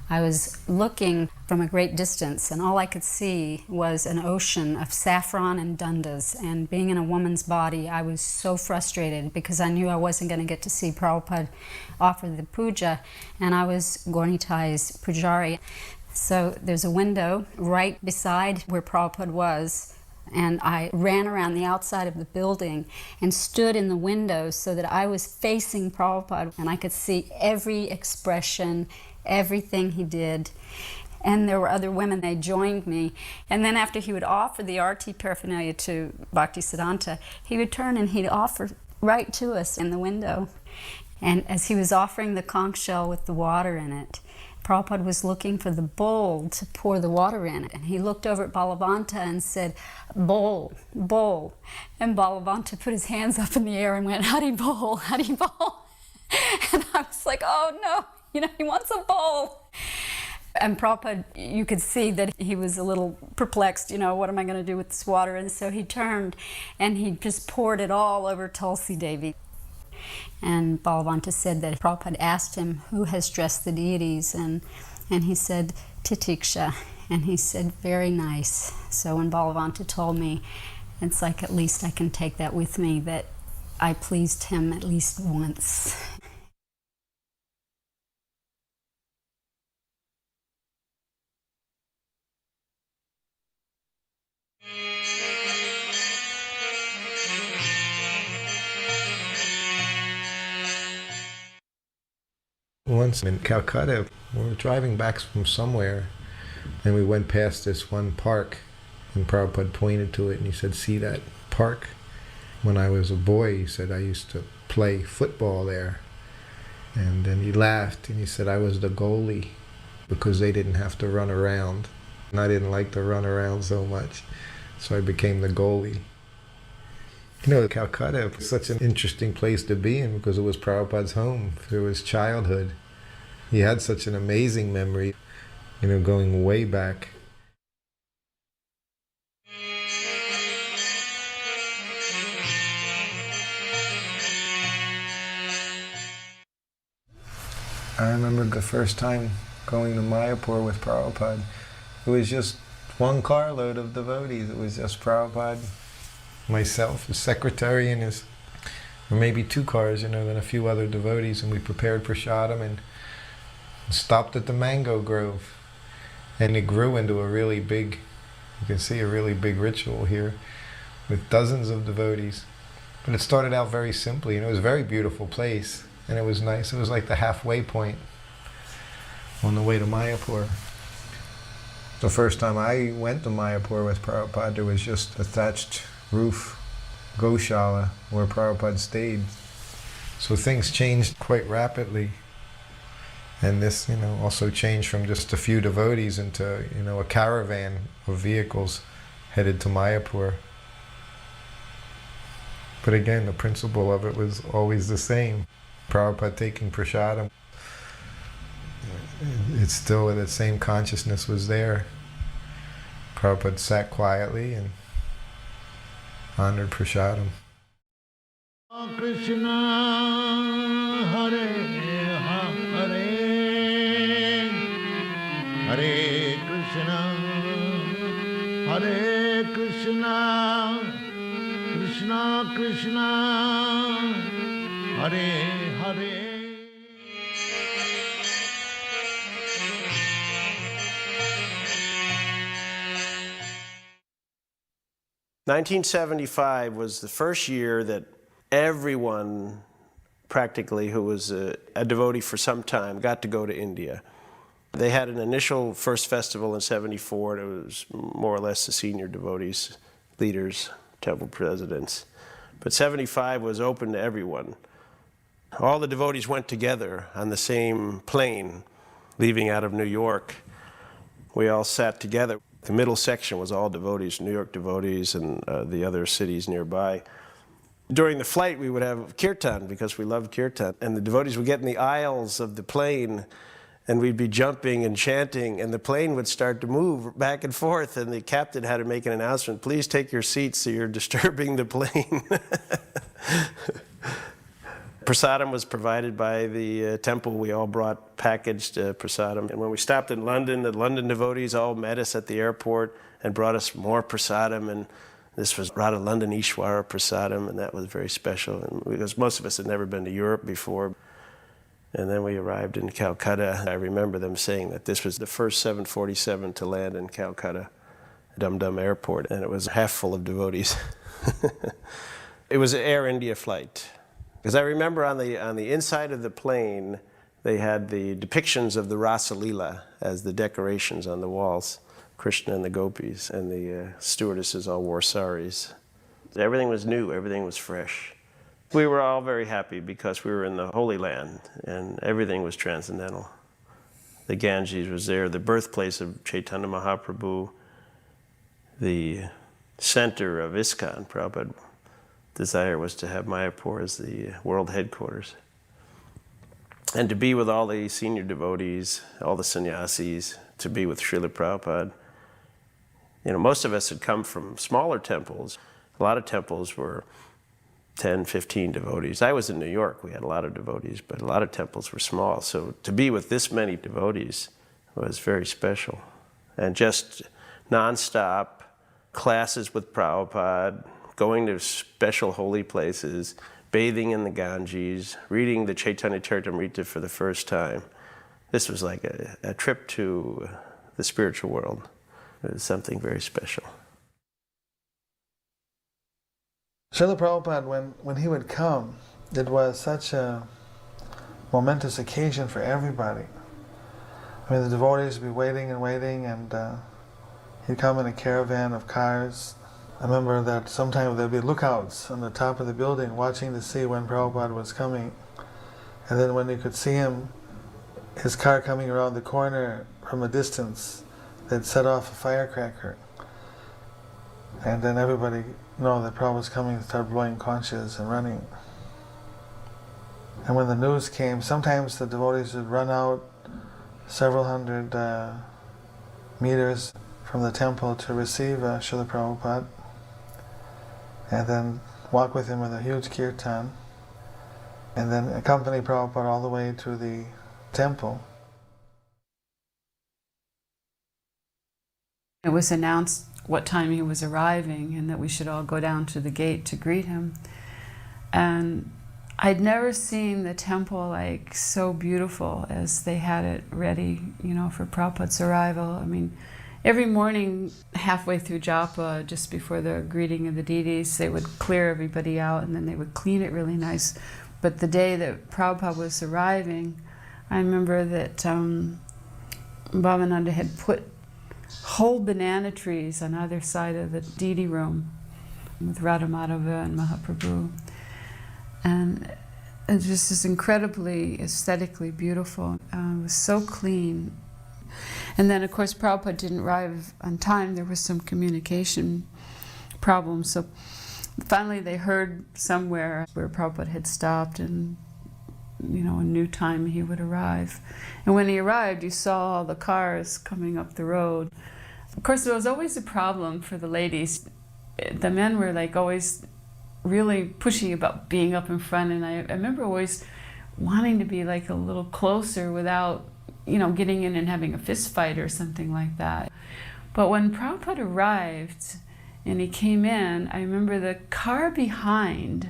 I was looking from a great distance, and all I could see was an ocean of saffron and dundas. And being in a woman's body, I was so frustrated because I knew I wasn't going to get to see Prabhupada offer the puja, and I was Gaurnitai's pujari. So there's a window right beside where Prabhupada was, and I ran around the outside of the building and stood in the window so that I was facing Prabhupada, and I could see every expression, everything he did. And there were other women, they joined me. And then after he would offer the arti paraphernalia to Bhaktisiddhanta, he would turn and he'd offer right to us in the window. And as he was offering the conch shell with the water in it, Prabhupada was looking for the bowl to pour the water in. And he looked over at Balavanta and said, bowl, bowl. And Balavanta put his hands up in the air and went, Hari Bol, Hari Bol. And I was like, oh no, he wants a bowl. And Prabhupada, you could see that he was a little perplexed, what am I going to do with this water? And so he turned and he just poured it all over Tulsi Devi. And Balavanta said that Prabhupada asked him, who has dressed the deities? And he said, Titiksha. And he said, very nice. So when Balavanta told me, it's like at least I can take that with me, that I pleased him at least once. Once in Calcutta, we were driving back from somewhere, and we went past this one park, and Prabhupada pointed to it, and he said, see that park? When I was a boy, he said, I used to play football there. And then he laughed, and he said, I was the goalie, because they didn't have to run around. And I didn't like to run around so much, so I became the goalie. You know, Calcutta was such an interesting place to be in because it was Prabhupada's home through his childhood. He had such an amazing memory, you know, going way back. I remember the first time going to Mayapur with Prabhupada. It was just one carload of devotees. It was just Prabhupada, myself, the secretary, and or maybe 2 cars, you know, then a few other devotees, and we prepared prasadam and stopped at the mango grove. And it grew into a really big, you can see a really big ritual here with dozens of devotees. But it started out very simply, and it was a very beautiful place, and it was nice. It was like the halfway point on the way to Mayapur. The first time I went to Mayapur with Prabhupada, there was just a thatched roof Goshala where Prabhupada stayed. So things changed quite rapidly. And this, you know, also changed from just a few devotees into, you know, a caravan of vehicles headed to Mayapur. But again, the principle of it was always the same. Prabhupada taking prasadam. It's still, that same consciousness was there. Prabhupada sat quietly and honored prasadam. Krishna Hare Hare Hare Krishna Hare Krishna Krishna Krishna Hare Hare. 1975 was the first year that everyone practically who was a devotee for some time got to go to India. They had an initial first festival in '74, and it was more or less the senior devotees, leaders, temple presidents. But '75 was open to everyone. All the devotees went together on the same plane, leaving out of New York. We all sat together. The middle section was all devotees, New York devotees, and the other cities nearby. During the flight, we would have kirtan, because we loved kirtan. And the devotees would get in the aisles of the plane, and we'd be jumping and chanting, and the plane would start to move back and forth, and the captain had to make an announcement, please take your seats, so you're disturbing the plane. Prasadam was provided by the temple. We all brought packaged prasadam. And when we stopped in London, the London devotees all met us at the airport and brought us more prasadam. And this was Radha London Ishwara prasadam, and that was very special. And because most of us had never been to Europe before. And then we arrived in Calcutta. I remember them saying that this was the first 747 to land in Calcutta, Dum Dum Airport, and it was half full of devotees. It was an Air India flight. Because I remember on the inside of the plane, they had the depictions of the Rasa Leela as the decorations on the walls, Krishna and the gopis, and the stewardesses all wore saris. Everything was new, everything was fresh. We were all very happy because we were in the Holy Land, and everything was transcendental. The Ganges was there, the birthplace of Chaitanya Mahaprabhu, the center of ISKCON. Prabhupada desire was to have Mayapur as the world headquarters. And to be with all the senior devotees, all the sannyasis, to be with Srila Prabhupada. You know, most of us had come from smaller temples. A lot of temples were 10, 15 devotees. I was in New York, we had a lot of devotees, but a lot of temples were small. So to be with this many devotees was very special. and just nonstop classes with Prabhupada, going to special holy places, bathing in the Ganges, reading the Chaitanya Charitamrita for the first time. This was like a trip to the spiritual world. It was something very special. Srila Prabhupada, when he would come, it was such a momentous occasion for everybody. I mean, the devotees would be waiting and waiting, and he'd come in a caravan of cars. I remember that sometimes there'd be lookouts on the top of the building watching to see when Prabhupada was coming. And then when you could see him, his car coming around the corner from a distance, they'd set off a firecracker. And then everybody know that Prabhupada was coming and start blowing conches and running. And when the news came, sometimes the devotees would run out several hundred meters from the temple to receive Srila Prabhupada, and then walk with him with a huge kirtan, and then accompany Prabhupada all the way to the temple. It was announced what time he was arriving and that we should all go down to the gate to greet him. And I'd never seen the temple like so beautiful as they had it ready, you know, for Prabhupada's arrival. I mean, every morning, halfway through japa, just before the greeting of the deities, they would clear everybody out and then they would clean it really nice. But the day that Prabhupada was arriving, I remember that Bhavananda had put whole banana trees on either side of the deity room with Radha Madhava and Mahaprabhu. And it just is incredibly aesthetically beautiful. It was so clean. And then, of course, Prabhupada didn't arrive on time. There was some communication problems. So finally they heard somewhere where Prabhupada had stopped and, you know, a new time he would arrive. And when he arrived, you saw all the cars coming up the road. Of course, there was always a problem for the ladies. The men were like always really pushy about being up in front, and I remember always wanting to be like a little closer without, you know, getting in and having a fist fight or something like that. But when Prabhupada arrived and he came in, I remember the car behind,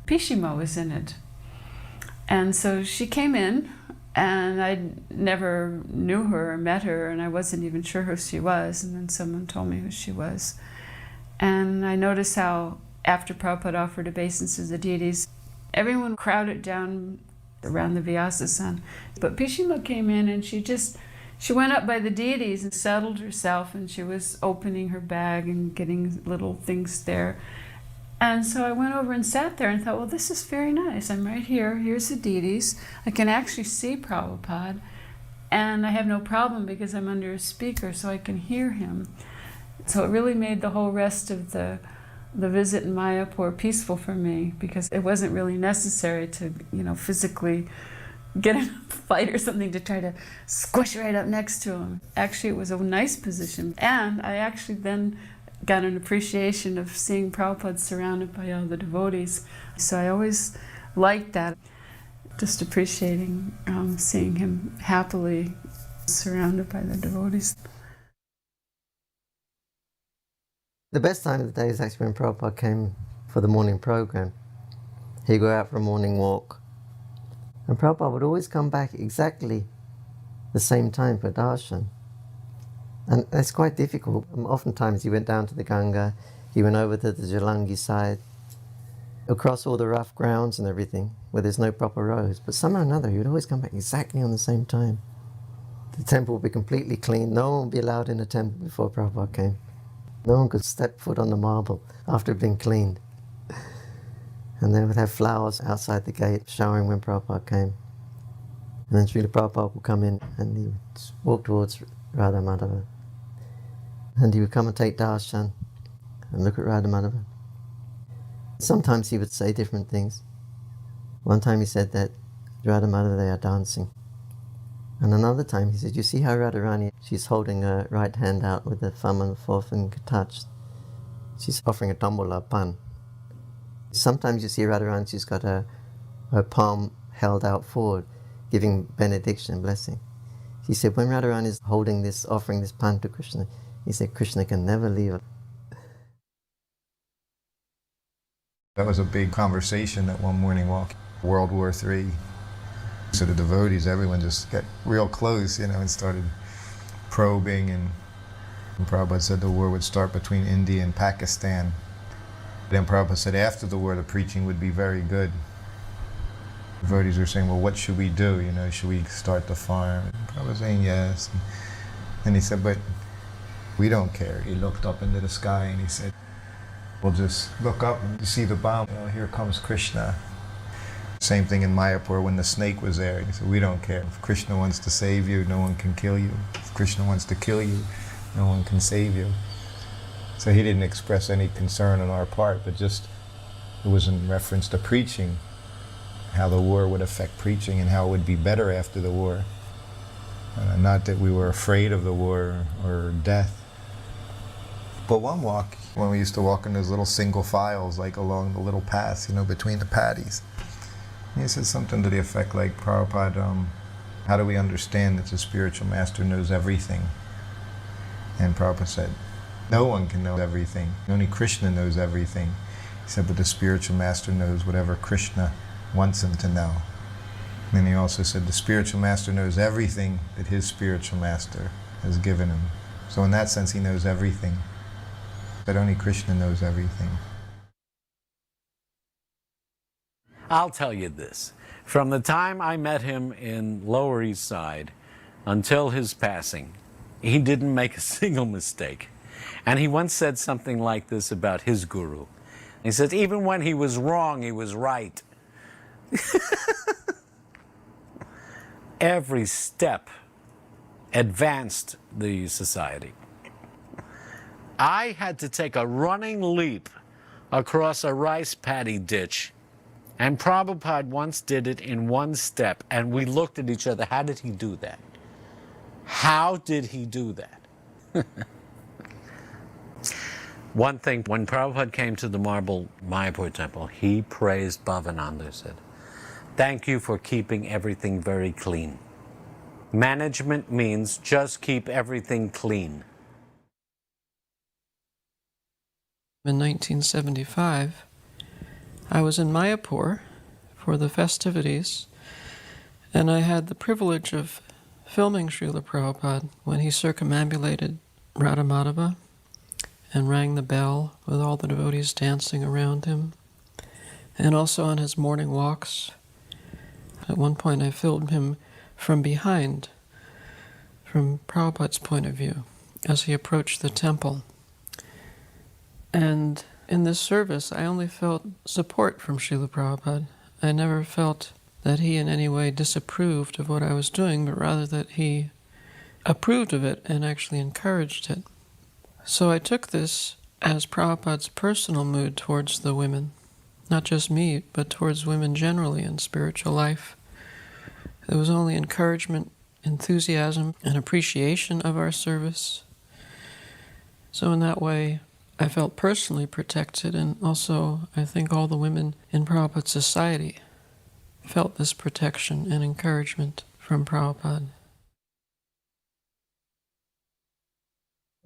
Pishima was in it. And so she came in, and I never knew her or met her, and I wasn't even sure who she was, and then someone told me who she was. And I noticed how after Prabhupada offered obeisance to the deities, everyone crowded down around the Vyasasan. But Pishima came in and she went up by the deities and settled herself, and she was opening her bag and getting little things there. And so I went over and sat there and thought, well, this is very nice. I'm right here. Here's the deities. I can actually see Prabhupada. And I have no problem because I'm under a speaker, so I can hear him. So it really made the whole rest of the visit in Mayapur peaceful for me, because it wasn't really necessary to, you know, physically get in a fight or something to try to squish right up next to him. Actually, it was a nice position. And I actually then got an appreciation of seeing Prabhupada surrounded by all the devotees. So I always liked that, just appreciating seeing him happily surrounded by the devotees. The best time of the day is actually when Prabhupada came for the morning program. He'd go out for a morning walk, and Prabhupada would always come back exactly the same time for darshan. And that's quite difficult. Oftentimes he went down to the Ganga, he went over to the Jalangi side, across all the rough grounds and everything, where there's no proper roads. But somehow or another, he would always come back exactly on the same time. The temple would be completely clean. No one would be allowed in the temple before Prabhupada came. No one could step foot on the marble after it had been cleaned. And they would have flowers outside the gate showering when Prabhupada came. And then Srila Prabhupada would come in and he would walk towards Radha Madhava. And he would come and take darshan and look at Radha Madhava. Sometimes he would say different things. One time he said that Radha Madhava, they are dancing. And another time he said, you see how Radharani, she's holding her right hand out with the thumb and forefinger touched. She's offering a tambola pan. Sometimes you see Radharani, she's got her palm held out forward, giving benediction and blessing. He said, when Radharani is holding this, offering this pan to Krishna, he said, Krishna can never leave her. That was a big conversation at one morning walk, World War III. So the devotees, everyone just got real close, and started probing. And Prabhupada said the war would start between India and Pakistan. Then Prabhupada said after the war, the preaching would be very good. The devotees were saying, well, what should we do? Should we start the farm? And Prabhupada was saying yes. And he said, but we don't care. He looked up into the sky and he said, we'll just look up and see the bomb. Here comes Krishna. Same thing in Mayapur when the snake was there. He said, we don't care. If Krishna wants to save you, no one can kill you. If Krishna wants to kill you, no one can save you. So he didn't express any concern on our part, but just it was in reference to preaching, how the war would affect preaching and how it would be better after the war. Not that we were afraid of the war or death. But one walk, when we used to walk in those little single files, like along the little paths, between the paddies, he said something to the effect like, Prabhupada, how do we understand that the spiritual master knows everything? And Prabhupada said, no one can know everything. Only Krishna knows everything. He said, but the spiritual master knows whatever Krishna wants him to know. And he also said, the spiritual master knows everything that his spiritual master has given him. So in that sense, he knows everything. But only Krishna knows everything. I'll tell you this. From the time I met him in Lower East Side until his passing, he didn't make a single mistake. And he once said something like this about his guru. He said, even when he was wrong, he was right. Every step advanced the society. I had to take a running leap across a rice paddy ditch, and Prabhupada once did it in one step, and we looked at each other. How did he do that? How did he do that? One thing, when Prabhupada came to the marble Mayapur temple, he praised Bhavananda, said, thank you for keeping everything very clean. Management means just keep everything clean. In 1975, I was in Mayapur for the festivities, and I had the privilege of filming Srila Prabhupada when he circumambulated Radha Madhava and rang the bell with all the devotees dancing around him, and also on his morning walks. At one point I filmed him from behind, from Prabhupada's point of view, as he approached the temple. And in this service I only felt support from Srila Prabhupada. I never felt that he in any way disapproved of what I was doing, but rather that he approved of it and actually encouraged it. So I took this as Prabhupada's personal mood towards the women, not just me, but towards women generally in spiritual life. There was only encouragement, enthusiasm, and appreciation of our service. So in that way, I felt personally protected, and also I think all the women in Prabhupada's society felt this protection and encouragement from Prabhupada.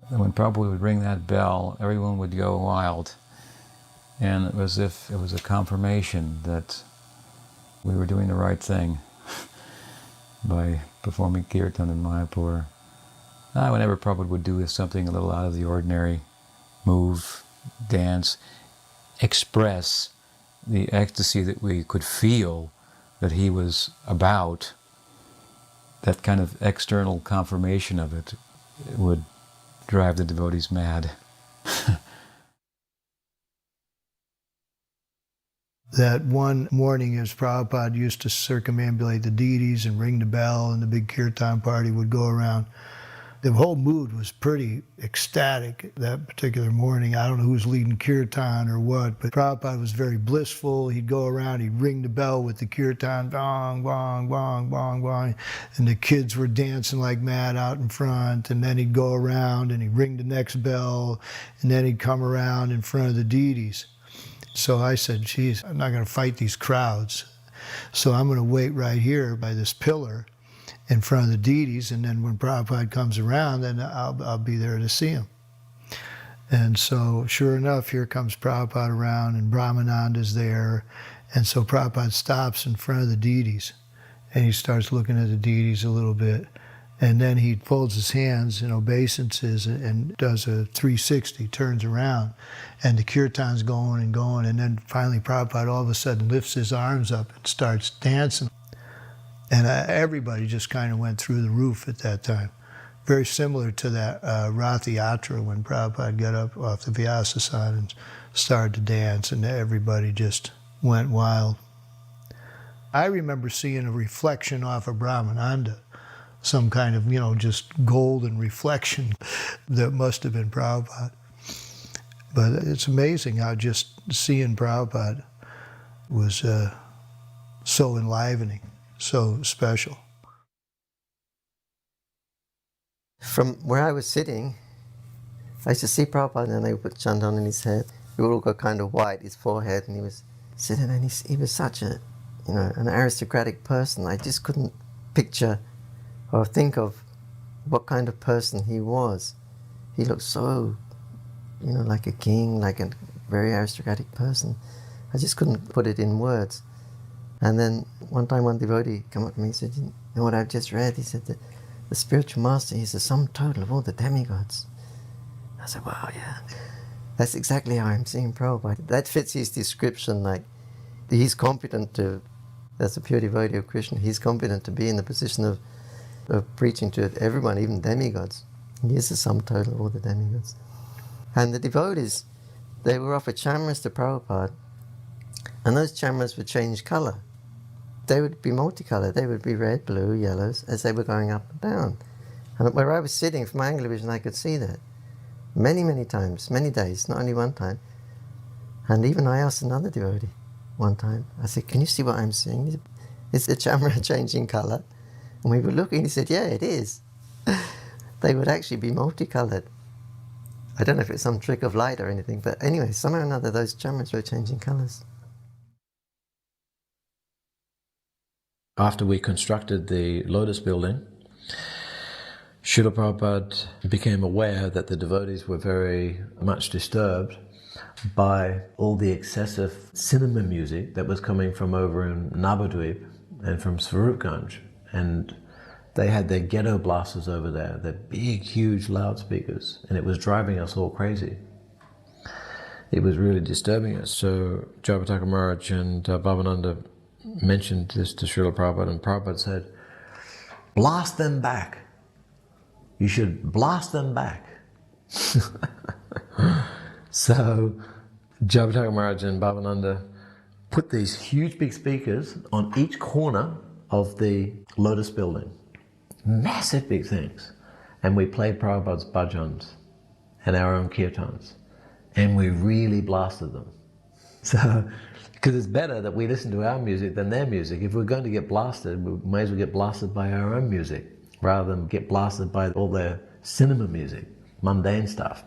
When Prabhupada would ring that bell, everyone would go wild. And it was as if it was a confirmation that we were doing the right thing by performing kirtan in Mayapur. Whenever Prabhupada would do something a little out of the ordinary, move, dance, express the ecstasy that we could feel that he was about, that kind of external confirmation of it would drive the devotees mad. That one morning as Prabhupada used to circumambulate the deities and ring the bell and the big kirtan party would go around, the whole mood was pretty ecstatic that particular morning. I don't know who was leading kirtan or what, but Prabhupada was very blissful. He'd go around, he'd ring the bell with the kirtan, bong, bong, bong, bong, bong, and the kids were dancing like mad out in front, and then he'd go around and he'd ring the next bell, and then he'd come around in front of the deities. So I said, geez, I'm not going to fight these crowds. So I'm going to wait right here by this pillar, in front of the deities, and then when Prabhupada comes around, then I'll be there to see him. And so, sure enough, here comes Prabhupada around, and Brahmananda's there, and so Prabhupada stops in front of the deities, and he starts looking at the deities a little bit, and then he folds his hands in obeisances and does a 360, turns around, and the kirtan's going and going, and then finally Prabhupada all of a sudden lifts his arms up and starts dancing. And everybody just kind of went through the roof at that time. Very similar to that Rath Yatra when Prabhupada got up off the Vyasasana and started to dance, and everybody just went wild. I remember seeing a reflection off of Brahmananda, some kind of, just golden reflection that must have been Prabhupada. But it's amazing how just seeing Prabhupada was so enlivening, so special. From where I was sitting, I used to see Prabhupada, and they would put chandan on his head. He would all go kind of white, his forehead, and he was sitting, and he was such a, an aristocratic person. I just couldn't picture or think of what kind of person he was. He looked so, like a king, like a very aristocratic person. I just couldn't put it in words. And then one time one devotee came up to me and said, "You know what I've just read?" He said that the spiritual master is the sum total of all the demigods. I said, wow, yeah. That's exactly how I'm seeing Prabhupada. That fits his description, like he's competent to, as a pure devotee of Krishna, he's competent to be in the position of preaching to everyone, even demigods. He is the sum total of all the demigods. And the devotees, they were offered chamras to Prabhupada, and those chamras would change colour. They would be multicolored. They would be red, blue, yellows as they were going up and down. And where I was sitting, from my angle of vision, I could see that many, many times, many days, not only one time. And even I asked another devotee one time, I said, "Can you see what I'm seeing? Is the chamra changing colour?" And we were looking, he said, "Yeah, it is." They would actually be multicolored. I don't know if it's some trick of light or anything, but anyway, somehow or another, those chamras were changing colours. After we constructed the Lotus building, Srila Prabhupada became aware that the devotees were very much disturbed by all the excessive cinema music that was coming from over in Navadvip and from Swarupganj. And they had their ghetto blasters over there, their big, huge loudspeakers, and it was driving us all crazy. It was really disturbing us. So Jayapataka Maharaj and Bhavananda mentioned this to Srila Prabhupada, and Prabhupada said, "Blast them back. You should blast them back." So Jayapataka Maharaj and Bhavananda put these huge big speakers on each corner of the Lotus building. Massive big things. And we played Prabhupada's bhajans and our own kirtans. And we really blasted them. So, because it's better that we listen to our music than their music. If we're going to get blasted, we may as well get blasted by our own music rather than get blasted by all their cinema music, mundane stuff.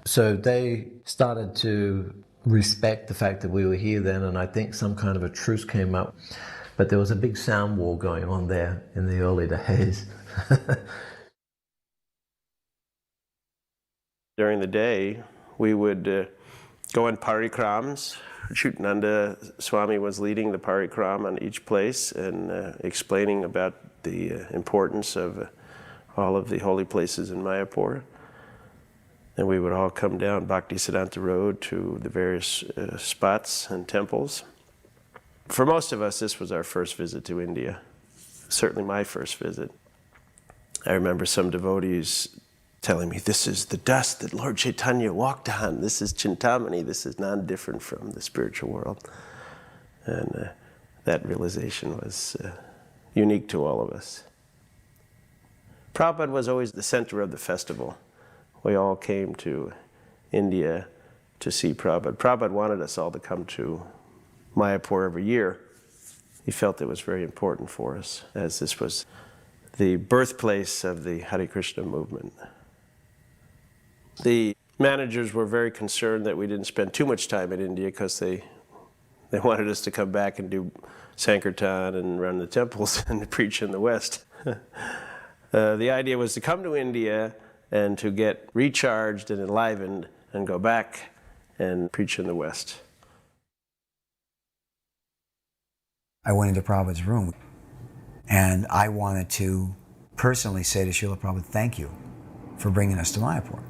So they started to respect the fact that we were here then, and I think some kind of a truce came up. But there was a big sound war going on there in the early days. During the day, we would go on parikrams. Chutananda Swami was leading the parikram on each place and explaining about the importance of all of the holy places in Mayapur. And we would all come down Bhaktisiddhanta Road to the various spots and temples. For most of us, this was our first visit to India, certainly my first visit. I remember some devotees telling me, "This is the dust that Lord Chaitanya walked on. This is Chintamani. This is non-different from the spiritual world." And that realization was unique to all of us. Prabhupada was always the center of the festival. We all came to India to see Prabhupada. Prabhupada wanted us all to come to Mayapur every year. He felt it was very important for us, as this was the birthplace of the Hare Krishna movement. The managers were very concerned that we didn't spend too much time in India because they They wanted us to come back and do Sankirtan and run the temples and preach in the West. The idea was to come to India and to get recharged and enlivened and go back and preach in the West. I went into Prabhupada's room and I wanted to personally say to Srila Prabhupada, thank you for bringing us to Mayapur.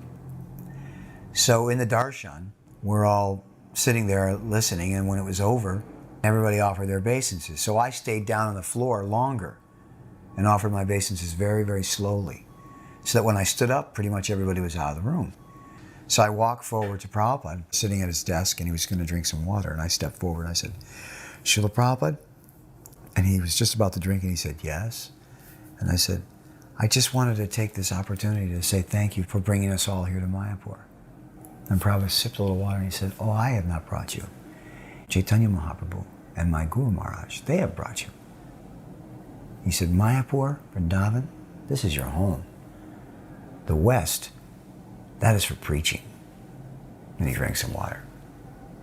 So in the darshan, we're all sitting there listening, and when it was over, everybody offered their obeisances. So I stayed down on the floor longer and offered my obeisances very, very slowly, so that when I stood up, pretty much everybody was out of the room. So I walked forward to Prabhupada, sitting at his desk, and he was going to drink some water, and I stepped forward and I said, Srila Prabhupada? And he was just about to drink, and he said, yes. And I said, I just wanted to take this opportunity to say thank you for bringing us all here to Mayapur. And Prabhupada sipped a little water and he said, oh, I have not brought you. Chaitanya Mahaprabhu and my Guru Maharaj, they have brought you. He said, Mayapur, Vrindavan, this is your home. The West, that is for preaching. And he drank some water.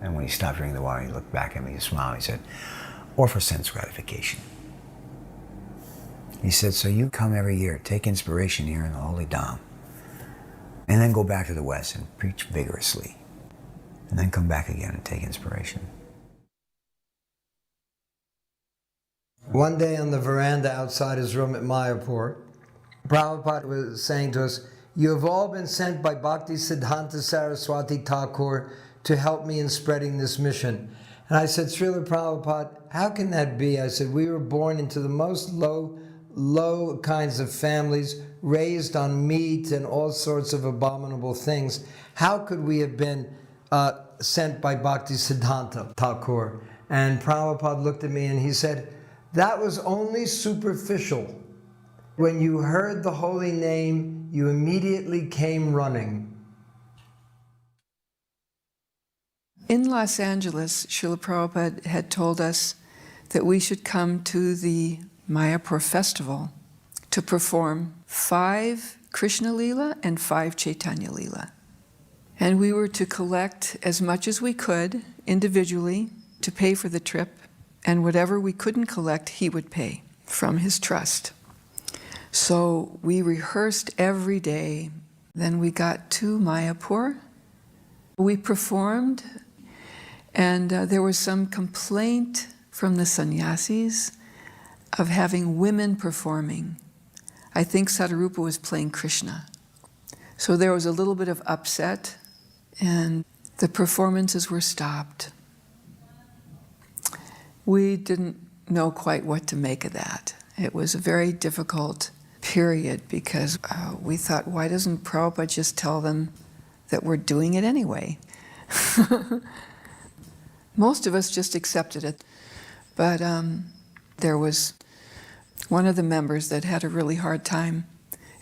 And when he stopped drinking the water, he looked back at me, he smiled, he said, or for sense gratification. He said, so you come every year, take inspiration here in the Holy Dham, and then go back to the West and preach vigorously, and then come back again and take inspiration. One day on the veranda outside his room at Mayapur, Prabhupada was saying to us, you have all been sent by Bhakti Siddhanta Saraswati Thakur to help me in spreading this mission. And I said, Srila Prabhupada, how can that be? I said, we were born into the most low kinds of families, raised on meat and all sorts of abominable things. How could we have been sent by Bhakti Siddhanta Thakur? And Prabhupada looked at me and he said, that was only superficial. When you heard the holy name, you immediately came running. In Los Angeles, Srila Prabhupada had told us that we should come to the Mayapur festival to perform 5 Krishna Leela and 5 Chaitanya Leela. And we were to collect as much as we could individually to pay for the trip, and whatever we couldn't collect, he would pay from his trust. So we rehearsed every day. Then we got to Mayapur. We performed, and there was some complaint from the sannyasis of having women performing. I think Sadarupa was playing Krishna. So there was a little bit of upset, and the performances were stopped. We didn't know quite what to make of that. It was a very difficult period because we thought, why doesn't Prabhupada just tell them that we're doing it anyway? Most of us just accepted it. But there was one of the members that had a really hard time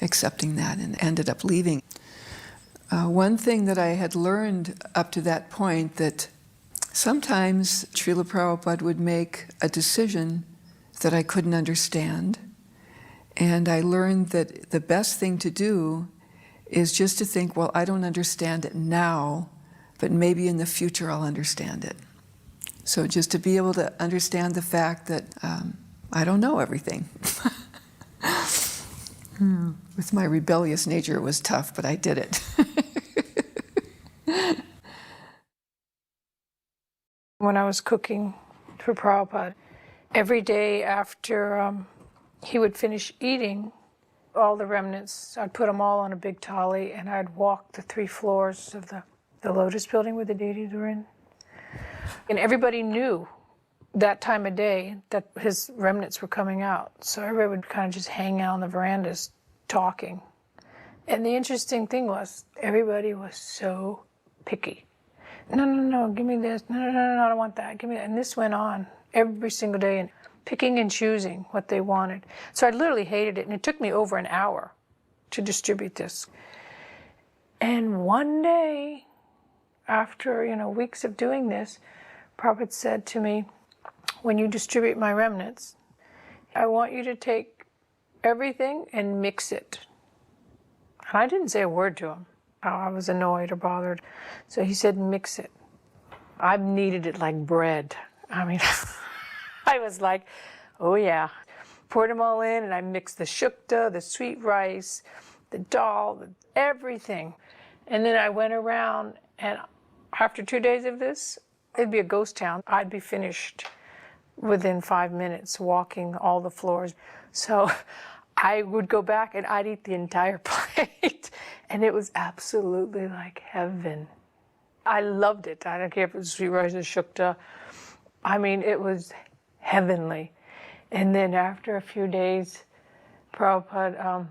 accepting that and ended up leaving. One thing that I had learned up to that point, that sometimes Srila Prabhupada would make a decision that I couldn't understand, and I learned that the best thing to do is just to think, well, I don't understand it now, but maybe in the future I'll understand it. So just to be able to understand the fact that I don't know everything. With my rebellious nature, it was tough, but I did it. When I was cooking for Prabhupada, every day after he would finish eating, all the remnants, I'd put them all on a big thali, and I'd walk the 3 floors of the Lotus building where the deities were in. And everybody knew that time of day that his remnants were coming out. So everybody would kind of just hang out on the verandas talking. And the interesting thing was, everybody was so picky. No, give me this. No, I don't want that. Give me that. And this went on every single day, and picking and choosing what they wanted. So I literally hated it, and it took me over an hour to distribute this. And one day, after weeks of doing this, Prabhupada said to me, when you distribute my remnants, I want you to take everything and mix it. And I didn't say a word to him, how I was annoyed or bothered. So he said, mix it. I've kneaded it like bread. I mean, I was like, oh yeah. Poured them all in, and I mixed the shukta, the sweet rice, the dal, everything. And then I went around, and after 2 days of this, it'd be a ghost town. I'd be finished within 5 minutes walking all the floors. So I would go back and I'd eat the entire plate. And it was absolutely like heaven. I loved it. I don't care if it was sweet rice or shukta. I mean, it was heavenly. And then after a few days, Prabhupada,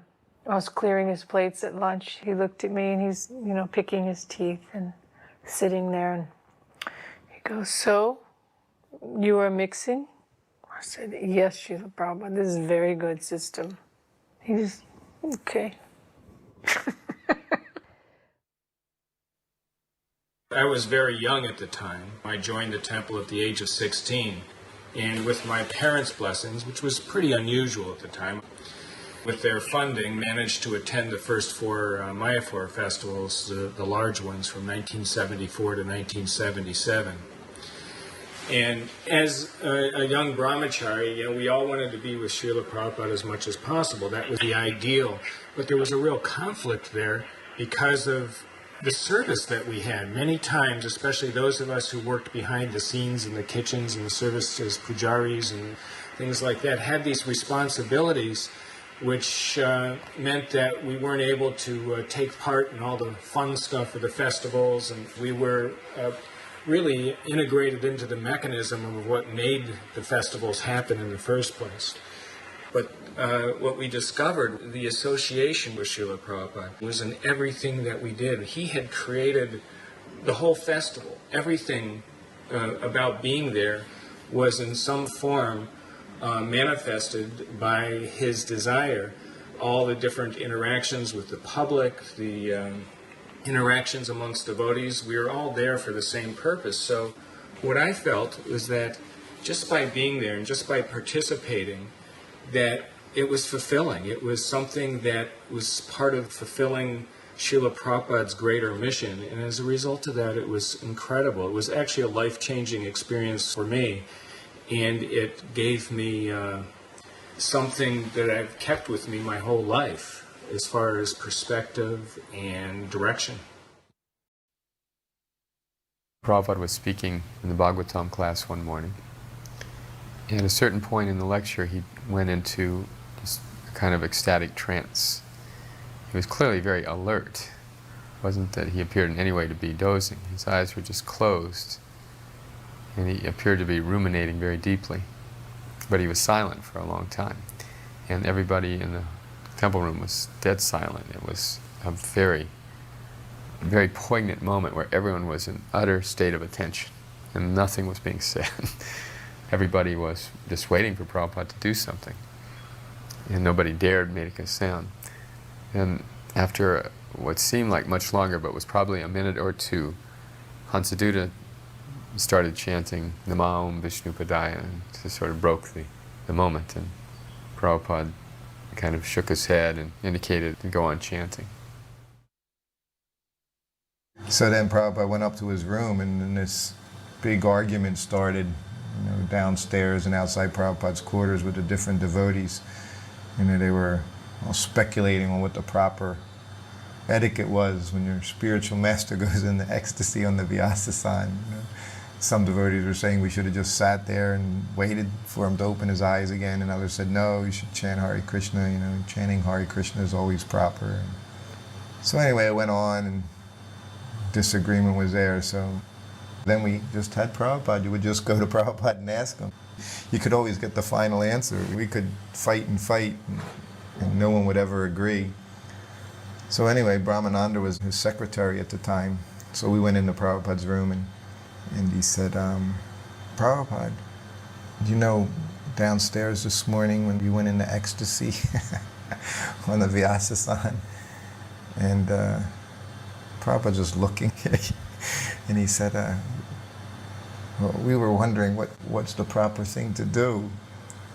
I was clearing his plates at lunch. He looked at me and he's, picking his teeth and sitting there. And he goes, so, you are mixing? I said, yes, Srila Prabhupada, this is a very good system. He just, okay. I was very young at the time. I joined the temple at the age of 16, and with my parents' blessings, which was pretty unusual at the time, with their funding, managed to attend the first 4 Mayapur festivals, the large ones from 1974 to 1977. And as a young brahmachari, we all wanted to be with Srila Prabhupada as much as possible. That was the ideal. But there was a real conflict there because of the service that we had. Many times, especially those of us who worked behind the scenes in the kitchens and the service as pujaris and things like that, had these responsibilities which meant that we weren't able to take part in all the fun stuff of the festivals, and we were really integrated into the mechanism of what made the festivals happen in the first place. But what we discovered, the association with Srila Prabhupada, was in everything that we did. He had created the whole festival. Everything about being there was in some form manifested by his desire. All the different interactions with the public, the interactions amongst devotees, we were all there for the same purpose. So what I felt was that just by being there and just by participating, that it was fulfilling. It was something that was part of fulfilling Srila Prabhupada's greater mission. And as a result of that, it was incredible. It was actually a life-changing experience for me. And it gave me something that I've kept with me my whole life as far as perspective and direction. Prabhupada was speaking in the Bhagavatam class one morning. And at a certain point in the lecture, he went into this kind of ecstatic trance. He was clearly very alert. It wasn't that he appeared in any way to be dozing. His eyes were just closed. And he appeared to be ruminating very deeply. But he was silent for a long time. And everybody in the temple room was dead silent. It was a very, very poignant moment where everyone was in utter state of attention. And nothing was being said. Everybody was just waiting for Prabhupada to do something. And nobody dared make a sound. And after what seemed like much longer, but was probably a minute or two, Hansadutta started chanting Nama Om Vishnu Padaya, and just sort of broke the moment. And Prabhupada kind of shook his head and indicated to go on chanting. So then Prabhupada went up to his room, and then this big argument started, downstairs and outside Prabhupada's quarters with the different devotees. They were all speculating on what the proper etiquette was when your spiritual master goes into ecstasy on the Vyasa-san. Some devotees were saying we should have just sat there and waited for him to open his eyes again, and others said, no, you should chant Hare Krishna, chanting Hare Krishna is always proper. So anyway, it went on, and disagreement was there, so then we just had Prabhupada. You would just go to Prabhupada and ask him. You could always get the final answer. We could fight, and no one would ever agree. So anyway, Brahmananda was his secretary at the time, so we went into Prabhupada's room, and he said, Prabhupada, downstairs this morning when you went into ecstasy on the Vyasa-san? And Prabhupada just looking, and he said, well, we were wondering what's the proper thing to do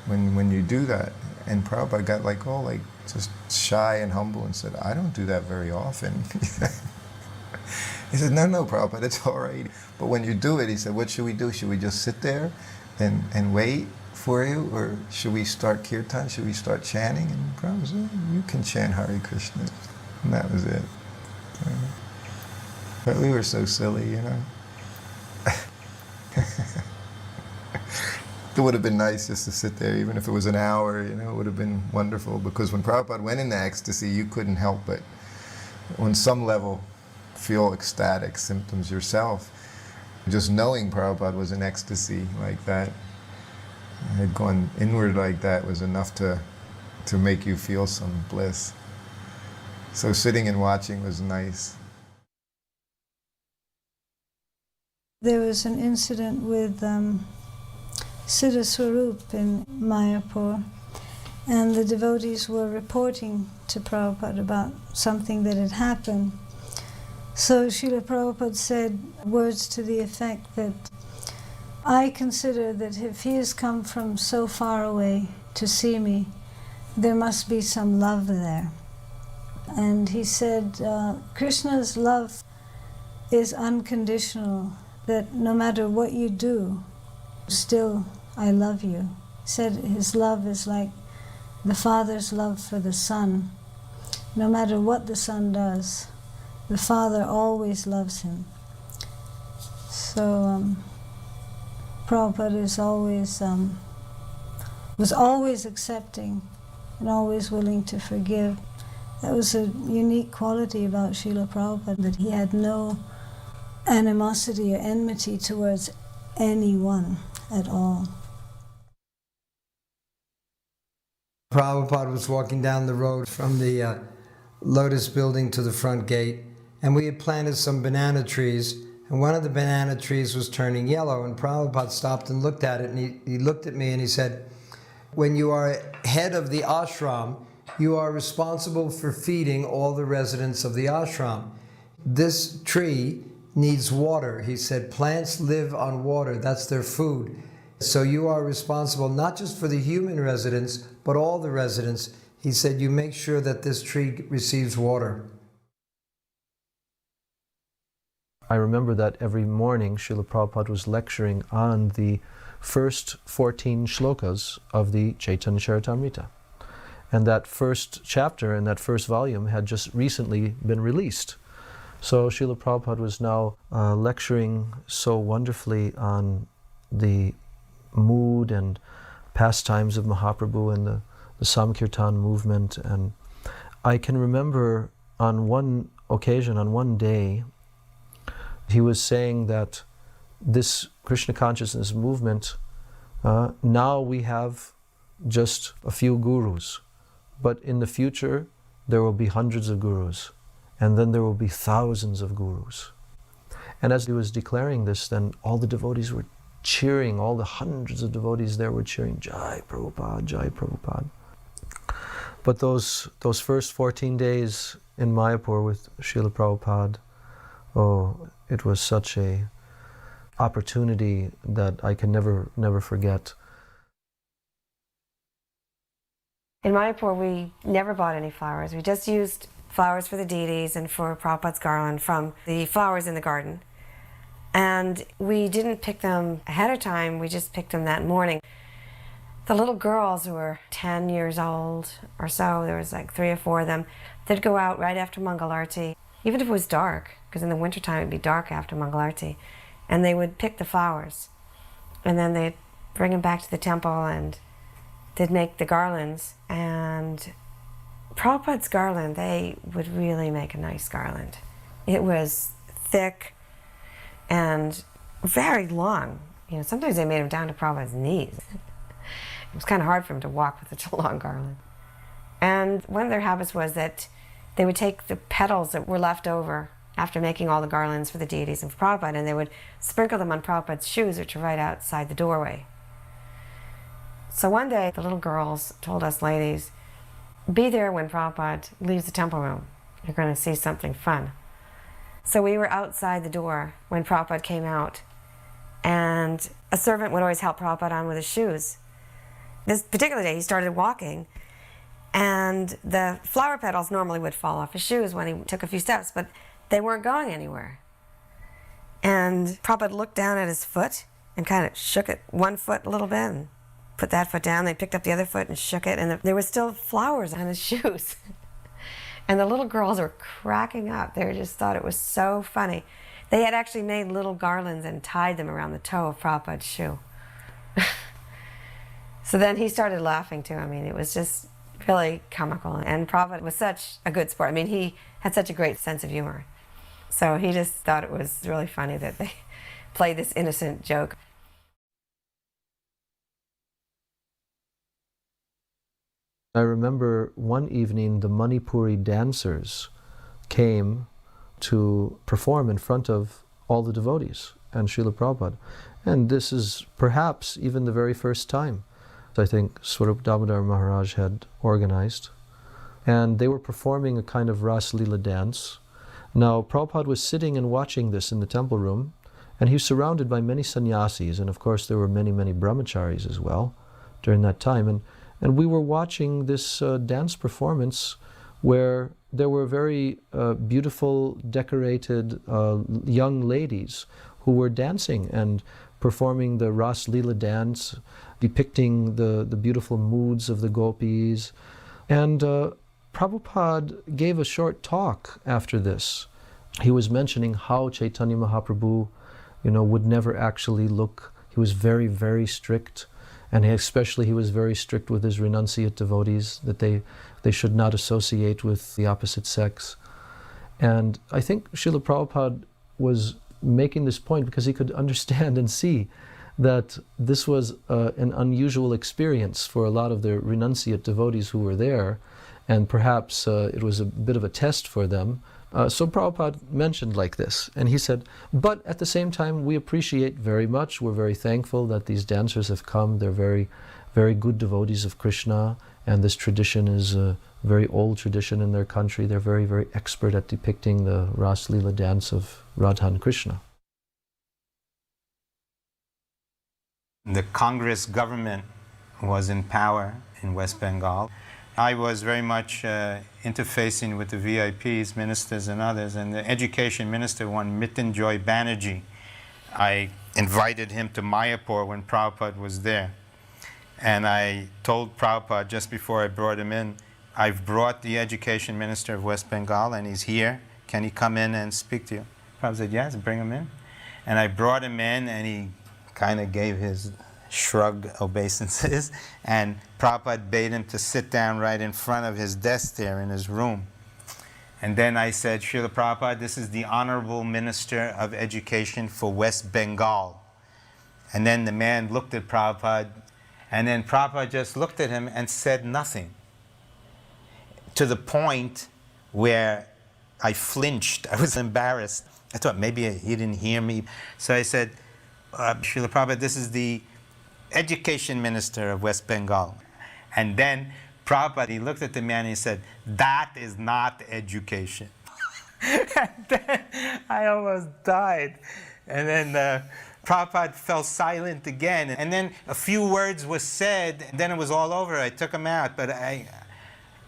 when you do that. And Prabhupada got just shy and humble and said, I don't do that very often. He said, no, Prabhupada, it's all right. But when you do it, he said, what should we do? Should we just sit there and wait for you? Or should we start kirtan? Should we start chanting? And Prabhupada said, you can chant Hare Krishna. And that was it. But we were so silly, you know. It would have been nice just to sit there, even if it was an hour, you know, it would have been wonderful. Because when Prabhupada went into ecstasy, you couldn't help but, on some level, feel ecstatic symptoms yourself. Just knowing Prabhupada was in ecstasy like that, had gone inward like that, was enough to make you feel some bliss. So sitting and watching was nice. There was an incident with Siddha Swarup in Mayapur, and the devotees were reporting to Prabhupada about something that had happened. So Srila Prabhupada said words to the effect that, I consider that if he has come from so far away to see me, there must be some love there. And he said, Krishna's love is unconditional, that no matter what you do, still I love you. He said his love is like the father's love for the son. No matter what the son does, the father always loves him. So Prabhupada is always, was always accepting and always willing to forgive. That was a unique quality about Srila Prabhupada, that he had no animosity or enmity towards anyone at all. Prabhupada was walking down the road from the Lotus building to the front gate, and we had planted some banana trees, and one of the banana trees was turning yellow, and Prabhupada stopped and looked at it, and he looked at me and he said, when you are head of the ashram, you are responsible for feeding all the residents of the ashram. This tree needs water. He said, plants live on water, that's their food. So you are responsible not just for the human residents, but all the residents. He said, you make sure that this tree receives water. I remember that every morning Srila Prabhupada was lecturing on the first 14 shlokas of the Chaitanya Charitamrita. And that first chapter and that first volume had just recently been released. So Srila Prabhupada was now lecturing so wonderfully on the mood and pastimes of Mahaprabhu and the Samkirtan movement. And I can remember on one occasion, on one day, he was saying that this Krishna consciousness movement, now we have just a few gurus, but in the future there will be hundreds of gurus, and then there will be thousands of gurus. And as he was declaring this, then all the devotees were cheering, all the hundreds of devotees there were cheering, Jai Prabhupada, Jai Prabhupada. But those first 14 days in Mayapur with Srila Prabhupada, oh, it was such a opportunity that I can never forget. In Mayapur, we never bought any flowers. We just used flowers for the deities and for Prabhupada's garland from the flowers in the garden. And we didn't pick them ahead of time, we just picked them that morning. The little girls who were 10 years old or so, there was like 3 or 4 of them, they'd go out right after Mangalarti, even if it was dark, because in the wintertime it'd be dark after Mangalarti, and they would pick the flowers. And then they'd bring them back to the temple and they'd make the garlands. And Prabhupada's garland, they would really make a nice garland. It was thick and very long. You know, sometimes they made him down to Prabhupada's knees. It was kind of hard for him to walk with such a long garland. And one of their habits was that they would take the petals that were left over after making all the garlands for the deities and for Prabhupada, and they would sprinkle them on Prabhupada's shoes, which are right outside the doorway. So one day, the little girls told us ladies, be there when Prabhupada leaves the temple room. You're going to see something fun. So we were outside the door when Prabhupada came out, and a servant would always help Prabhupada on with his shoes. This particular day, he started walking, and the flower petals normally would fall off his shoes when he took a few steps, but they weren't going anywhere. And Prabhupada looked down at his foot and kind of shook it, one foot a little bit, and put that foot down. They picked up the other foot and shook it, and there were still flowers on his shoes. And the little girls were cracking up. They just thought it was so funny. They had actually made little garlands and tied them around the toe of Prabhupada's shoe. So then he started laughing too. I mean, it was just really comical. And Prabhupada was such a good sport. I mean, he had such a great sense of humor. So he just thought it was really funny that they played this innocent joke. I remember one evening the Manipuri dancers came to perform in front of all the devotees and Srila Prabhupada. And this is perhaps even the very first time I think Swarup Damodar Maharaj had organized. And they were performing a kind of Ras Leela dance. Now, Prabhupada was sitting and watching this in the temple room, and he was surrounded by many sannyasis, and of course there were many, many brahmacharis as well during that time. And we were watching this dance performance where there were very beautiful, decorated young ladies who were dancing and performing the Ras Leela dance, depicting the beautiful moods of the gopis. And Prabhupada gave a short talk after this. He was mentioning how Chaitanya Mahaprabhu, would never actually look. He was very, very strict. And especially he was very strict with his renunciate devotees, that they should not associate with the opposite sex. And I think Srila Prabhupada was making this point because he could understand and see that this was an unusual experience for a lot of the renunciate devotees who were there, and perhaps it was a bit of a test for them. So Prabhupada mentioned like this, and he said, but at the same time we appreciate very much, we're very thankful that these dancers have come, they're very, very good devotees of Krishna, and this tradition is a very old tradition in their country. They're very, very expert at depicting the Ras Leela dance of Radha and Krishna. The Congress government was in power in West Bengal. I was very much interfacing with the VIPs, ministers and others, and the education minister, one Mrityunjoy Banerjee, I invited him to Mayapur when Prabhupada was there. And I told Prabhupada just before I brought him in, I've brought the education minister of West Bengal and he's here. Can he come in and speak to you? Prabhupada said, yes, bring him in. And I brought him in and he kind of gave his shrug obeisances, and Prabhupada bade him to sit down right in front of his desk there in his room. And then I said, Srila Prabhupada, this is the Honorable Minister of Education for West Bengal. And then the man looked at Prabhupada, and then Prabhupada just looked at him and said nothing. To the point where I flinched, I was embarrassed. I thought maybe he didn't hear me. So I said, Srila Prabhupada, this is the Education Minister of West Bengal. And then Prabhupada, he looked at the man and he said, that is not education. And then I almost died. And then Prabhupada fell silent again. And then a few words were said, and then it was all over. I took him out. But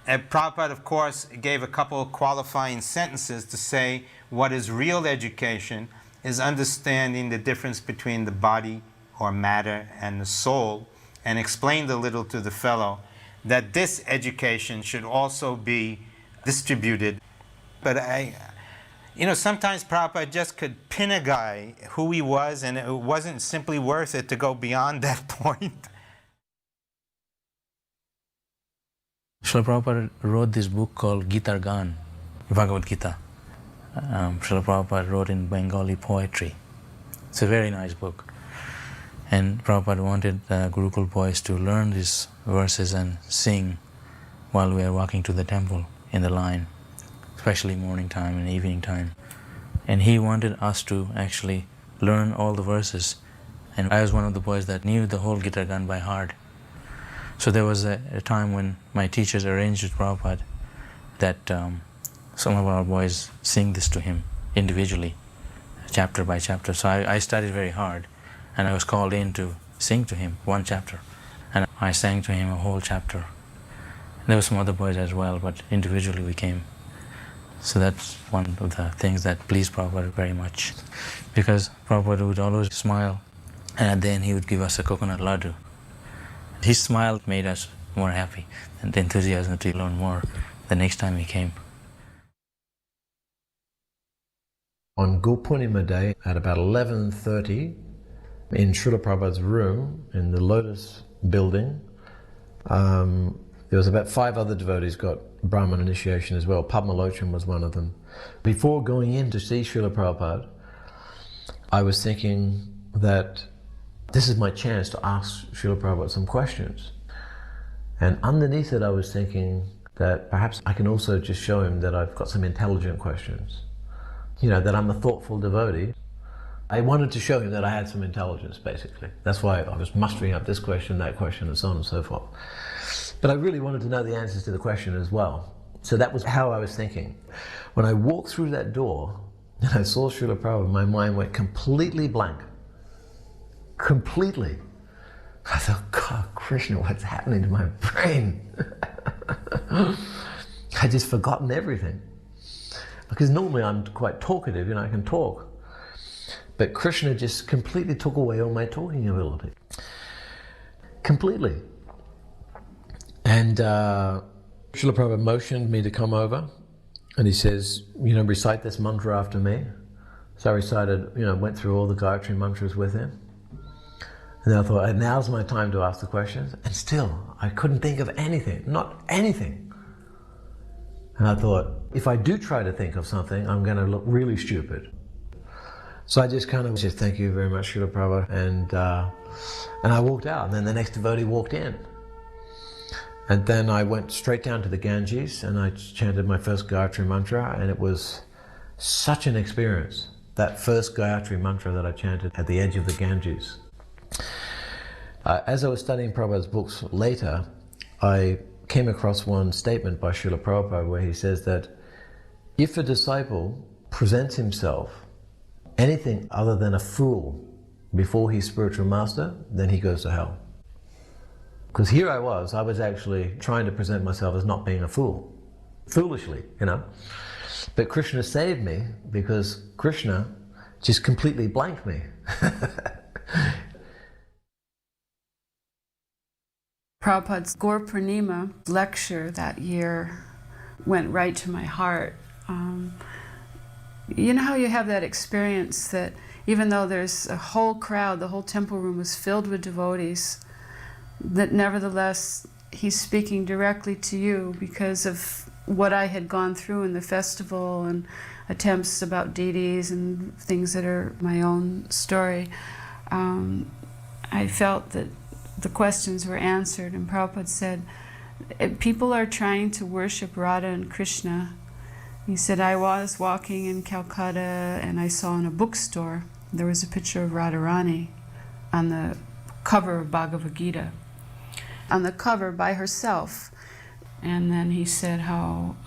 Prabhupada, of course, gave a couple of qualifying sentences to say what is real education is understanding the difference between the body or matter and the soul, and explained a little to the fellow that this education should also be distributed. But sometimes Prabhupada just could pin a guy who he was, and it wasn't simply worth it to go beyond that point. Srila Prabhupada wrote this book called Gita Gan, Bhagavad Gita. Srila Prabhupada wrote in Bengali poetry. It's a very nice book. And Prabhupada wanted Gurukul boys to learn these verses and sing while we are walking to the temple in the line, especially morning time and evening time. And he wanted us to actually learn all the verses. And I was one of the boys that knew the whole Gita Gan by heart. So there was a time when my teachers arranged with Prabhupada that some of our boys sing this to him individually, chapter by chapter. So I studied very hard, and I was called in to sing to him one chapter. And I sang to him a whole chapter. And there were some other boys as well, but individually we came. So that's one of the things that pleased Prabhupada very much, because Prabhupada would always smile, and then he would give us a coconut laddu. His smile made us more happy, and the enthusiasm to learn more the next time he came. On Guru Purnima Day at about 11:30 in Srila Prabhupada's room in the Lotus building, there was about 5 other devotees got Brahman initiation as well. Padmalochan was one of them. Before going in to see Srila Prabhupada, I was thinking that this is my chance to ask Srila Prabhupada some questions. And underneath it I was thinking that perhaps I can also just show him that I've got some intelligent questions. You know, that I'm a thoughtful devotee. I wanted to show him that I had some intelligence, basically. That's why I was mustering up this question, that question, and so on and so forth. But I really wanted to know the answers to the question as well. So that was how I was thinking. When I walked through that door and I saw Srila Prabhupada, my mind went completely blank. Completely. I thought, God, Krishna, what's happening to my brain? I'd just forgotten everything. Because normally I'm quite talkative, you know, I can talk. But Krishna just completely took away all my talking ability. Completely. And Srila Prabhupada motioned me to come over, and he says, you know, recite this mantra after me. So I recited, you know, went through all the Gayatri mantras with him. And then I thought, now's my time to ask the questions. And still, I couldn't think of anything, not anything. And I thought, if I do try to think of something, I'm going to look really stupid. So I just kind of said, thank you very much, Srila Prabhupada. And I walked out, and then the next devotee walked in. And then I went straight down to the Ganges, and I chanted my first Gayatri mantra, and it was such an experience. That first Gayatri mantra that I chanted at the edge of the Ganges. As I was studying Prabhupada's books later, I came across one statement by Srila Prabhupada where he says that if a disciple presents himself anything other than a fool before his spiritual master, then he goes to hell. Because here I was actually trying to present myself as not being a fool. Foolishly, you know. But Krishna saved me because Krishna just completely blanked me. Prabhupada's Guru Purnima lecture that year went right to my heart. You know how you have that experience that even though there's a whole crowd, the whole temple room was filled with devotees, that nevertheless he's speaking directly to you because of what I had gone through in the festival and attempts about deities and things that are my own story. I felt that the questions were answered, and Prabhupada said, people are trying to worship Radha and Krishna. He said, I was walking in Calcutta and I saw in a bookstore, there was a picture of Radharani on the cover of Bhagavad Gita. On the cover by herself. And then he said how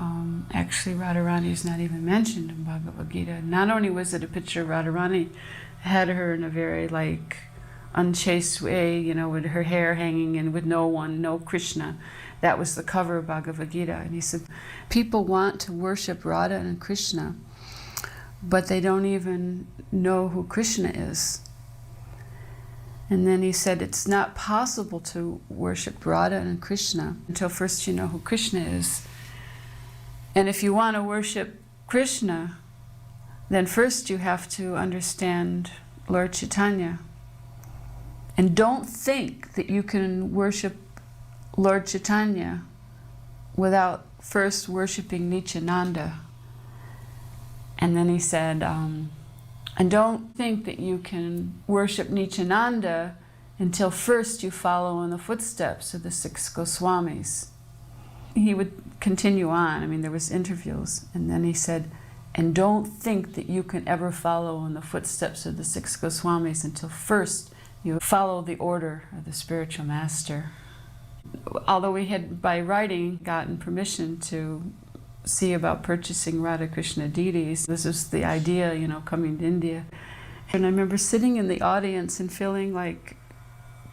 actually Radharani is not even mentioned in Bhagavad Gita. Not only was it a picture of Radharani, had her in a very like unchaste way, you know, with her hair hanging and with no Krishna. That was the cover of Bhagavad Gita. And he said, people want to worship Radha and Krishna, but they don't even know who Krishna is. And then he said, it's not possible to worship Radha and Krishna until first you know who Krishna is. And if you want to worship Krishna, then first you have to understand Lord Chaitanya. And don't think that you can worship Lord Chaitanya without first worshiping Nityananda. And then he said, and don't think that you can worship Nityananda until first you follow in the footsteps of the 6 Goswamis. He would continue on. I mean, there was interviews. And then he said, and don't think that you can ever follow in the footsteps of the 6 Goswamis until first you follow the order of the spiritual master. Although we had, by writing, gotten permission to see about purchasing Radha Krishna deities, this was the idea, you know, coming to India. And I remember sitting in the audience and feeling like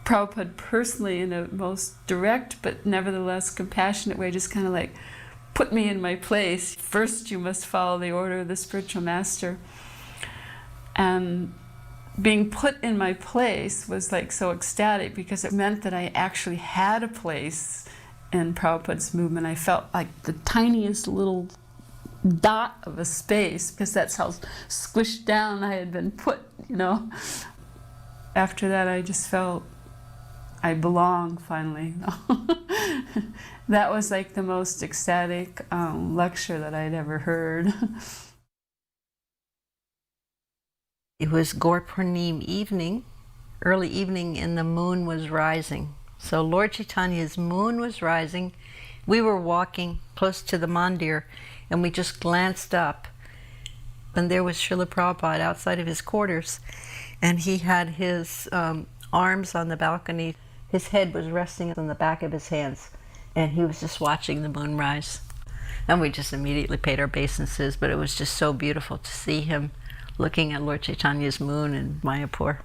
Prabhupada personally, in a most direct but nevertheless compassionate way, just kind of like put me in my place. First, you must follow the order of the spiritual master. And being put in my place was like so ecstatic because it meant that I actually had a place in Prabhupada's movement. I felt like the tiniest little dot of a space because that's how squished down I had been put, you know. After that, I just felt I belong finally. That was like the most ecstatic lecture that I'd ever heard. It was Gaur Purnima evening, early evening, and the moon was rising. So Lord Chaitanya's moon was rising. We were walking close to the mandir, and we just glanced up. And there was Srila Prabhupada outside of his quarters, and he had his arms on the balcony. His head was resting on the back of his hands, and he was just watching the moon rise. And we just immediately paid our obeisances, but it was just so beautiful to see him looking at Lord Chaitanya's moon in Mayapur.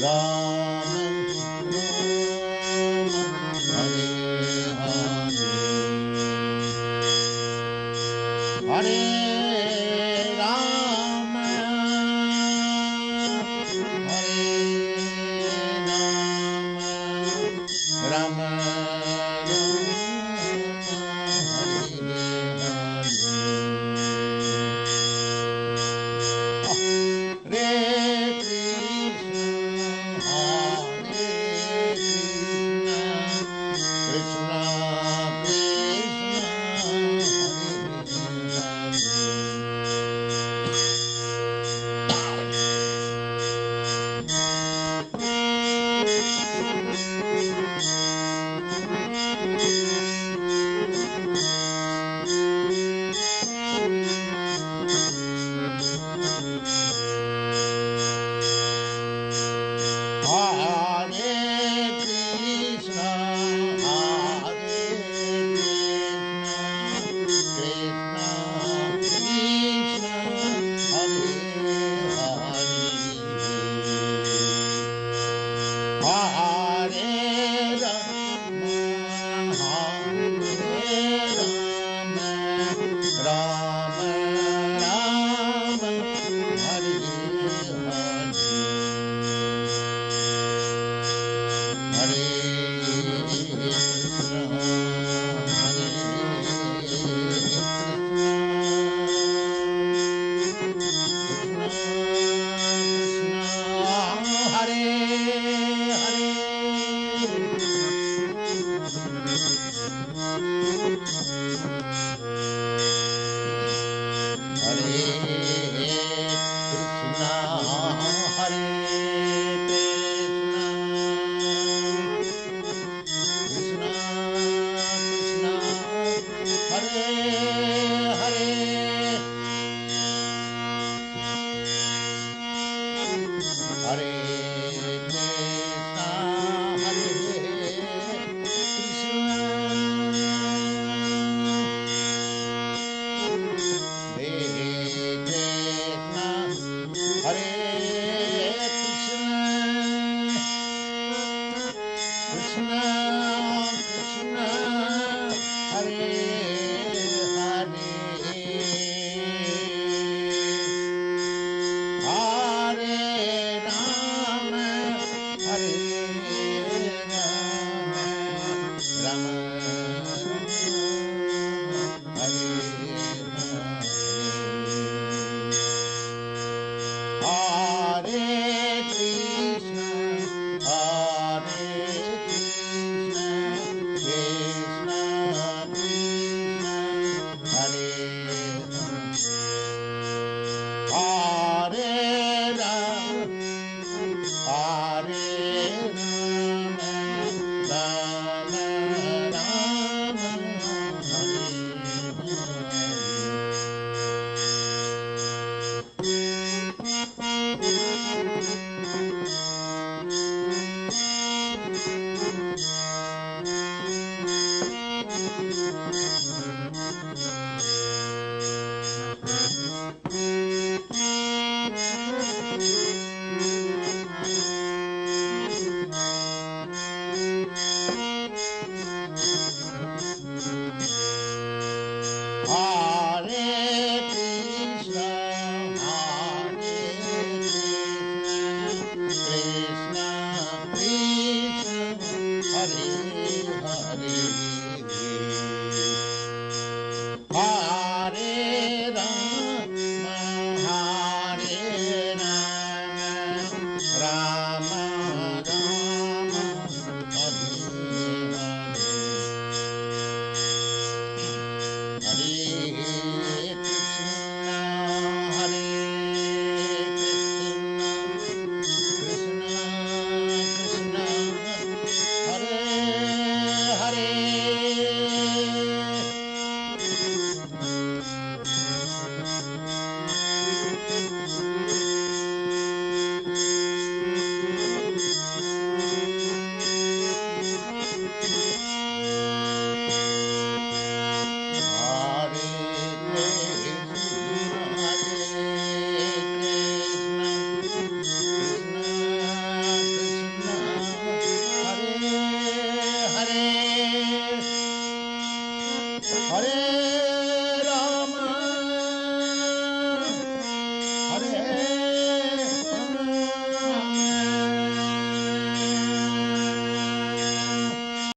Ram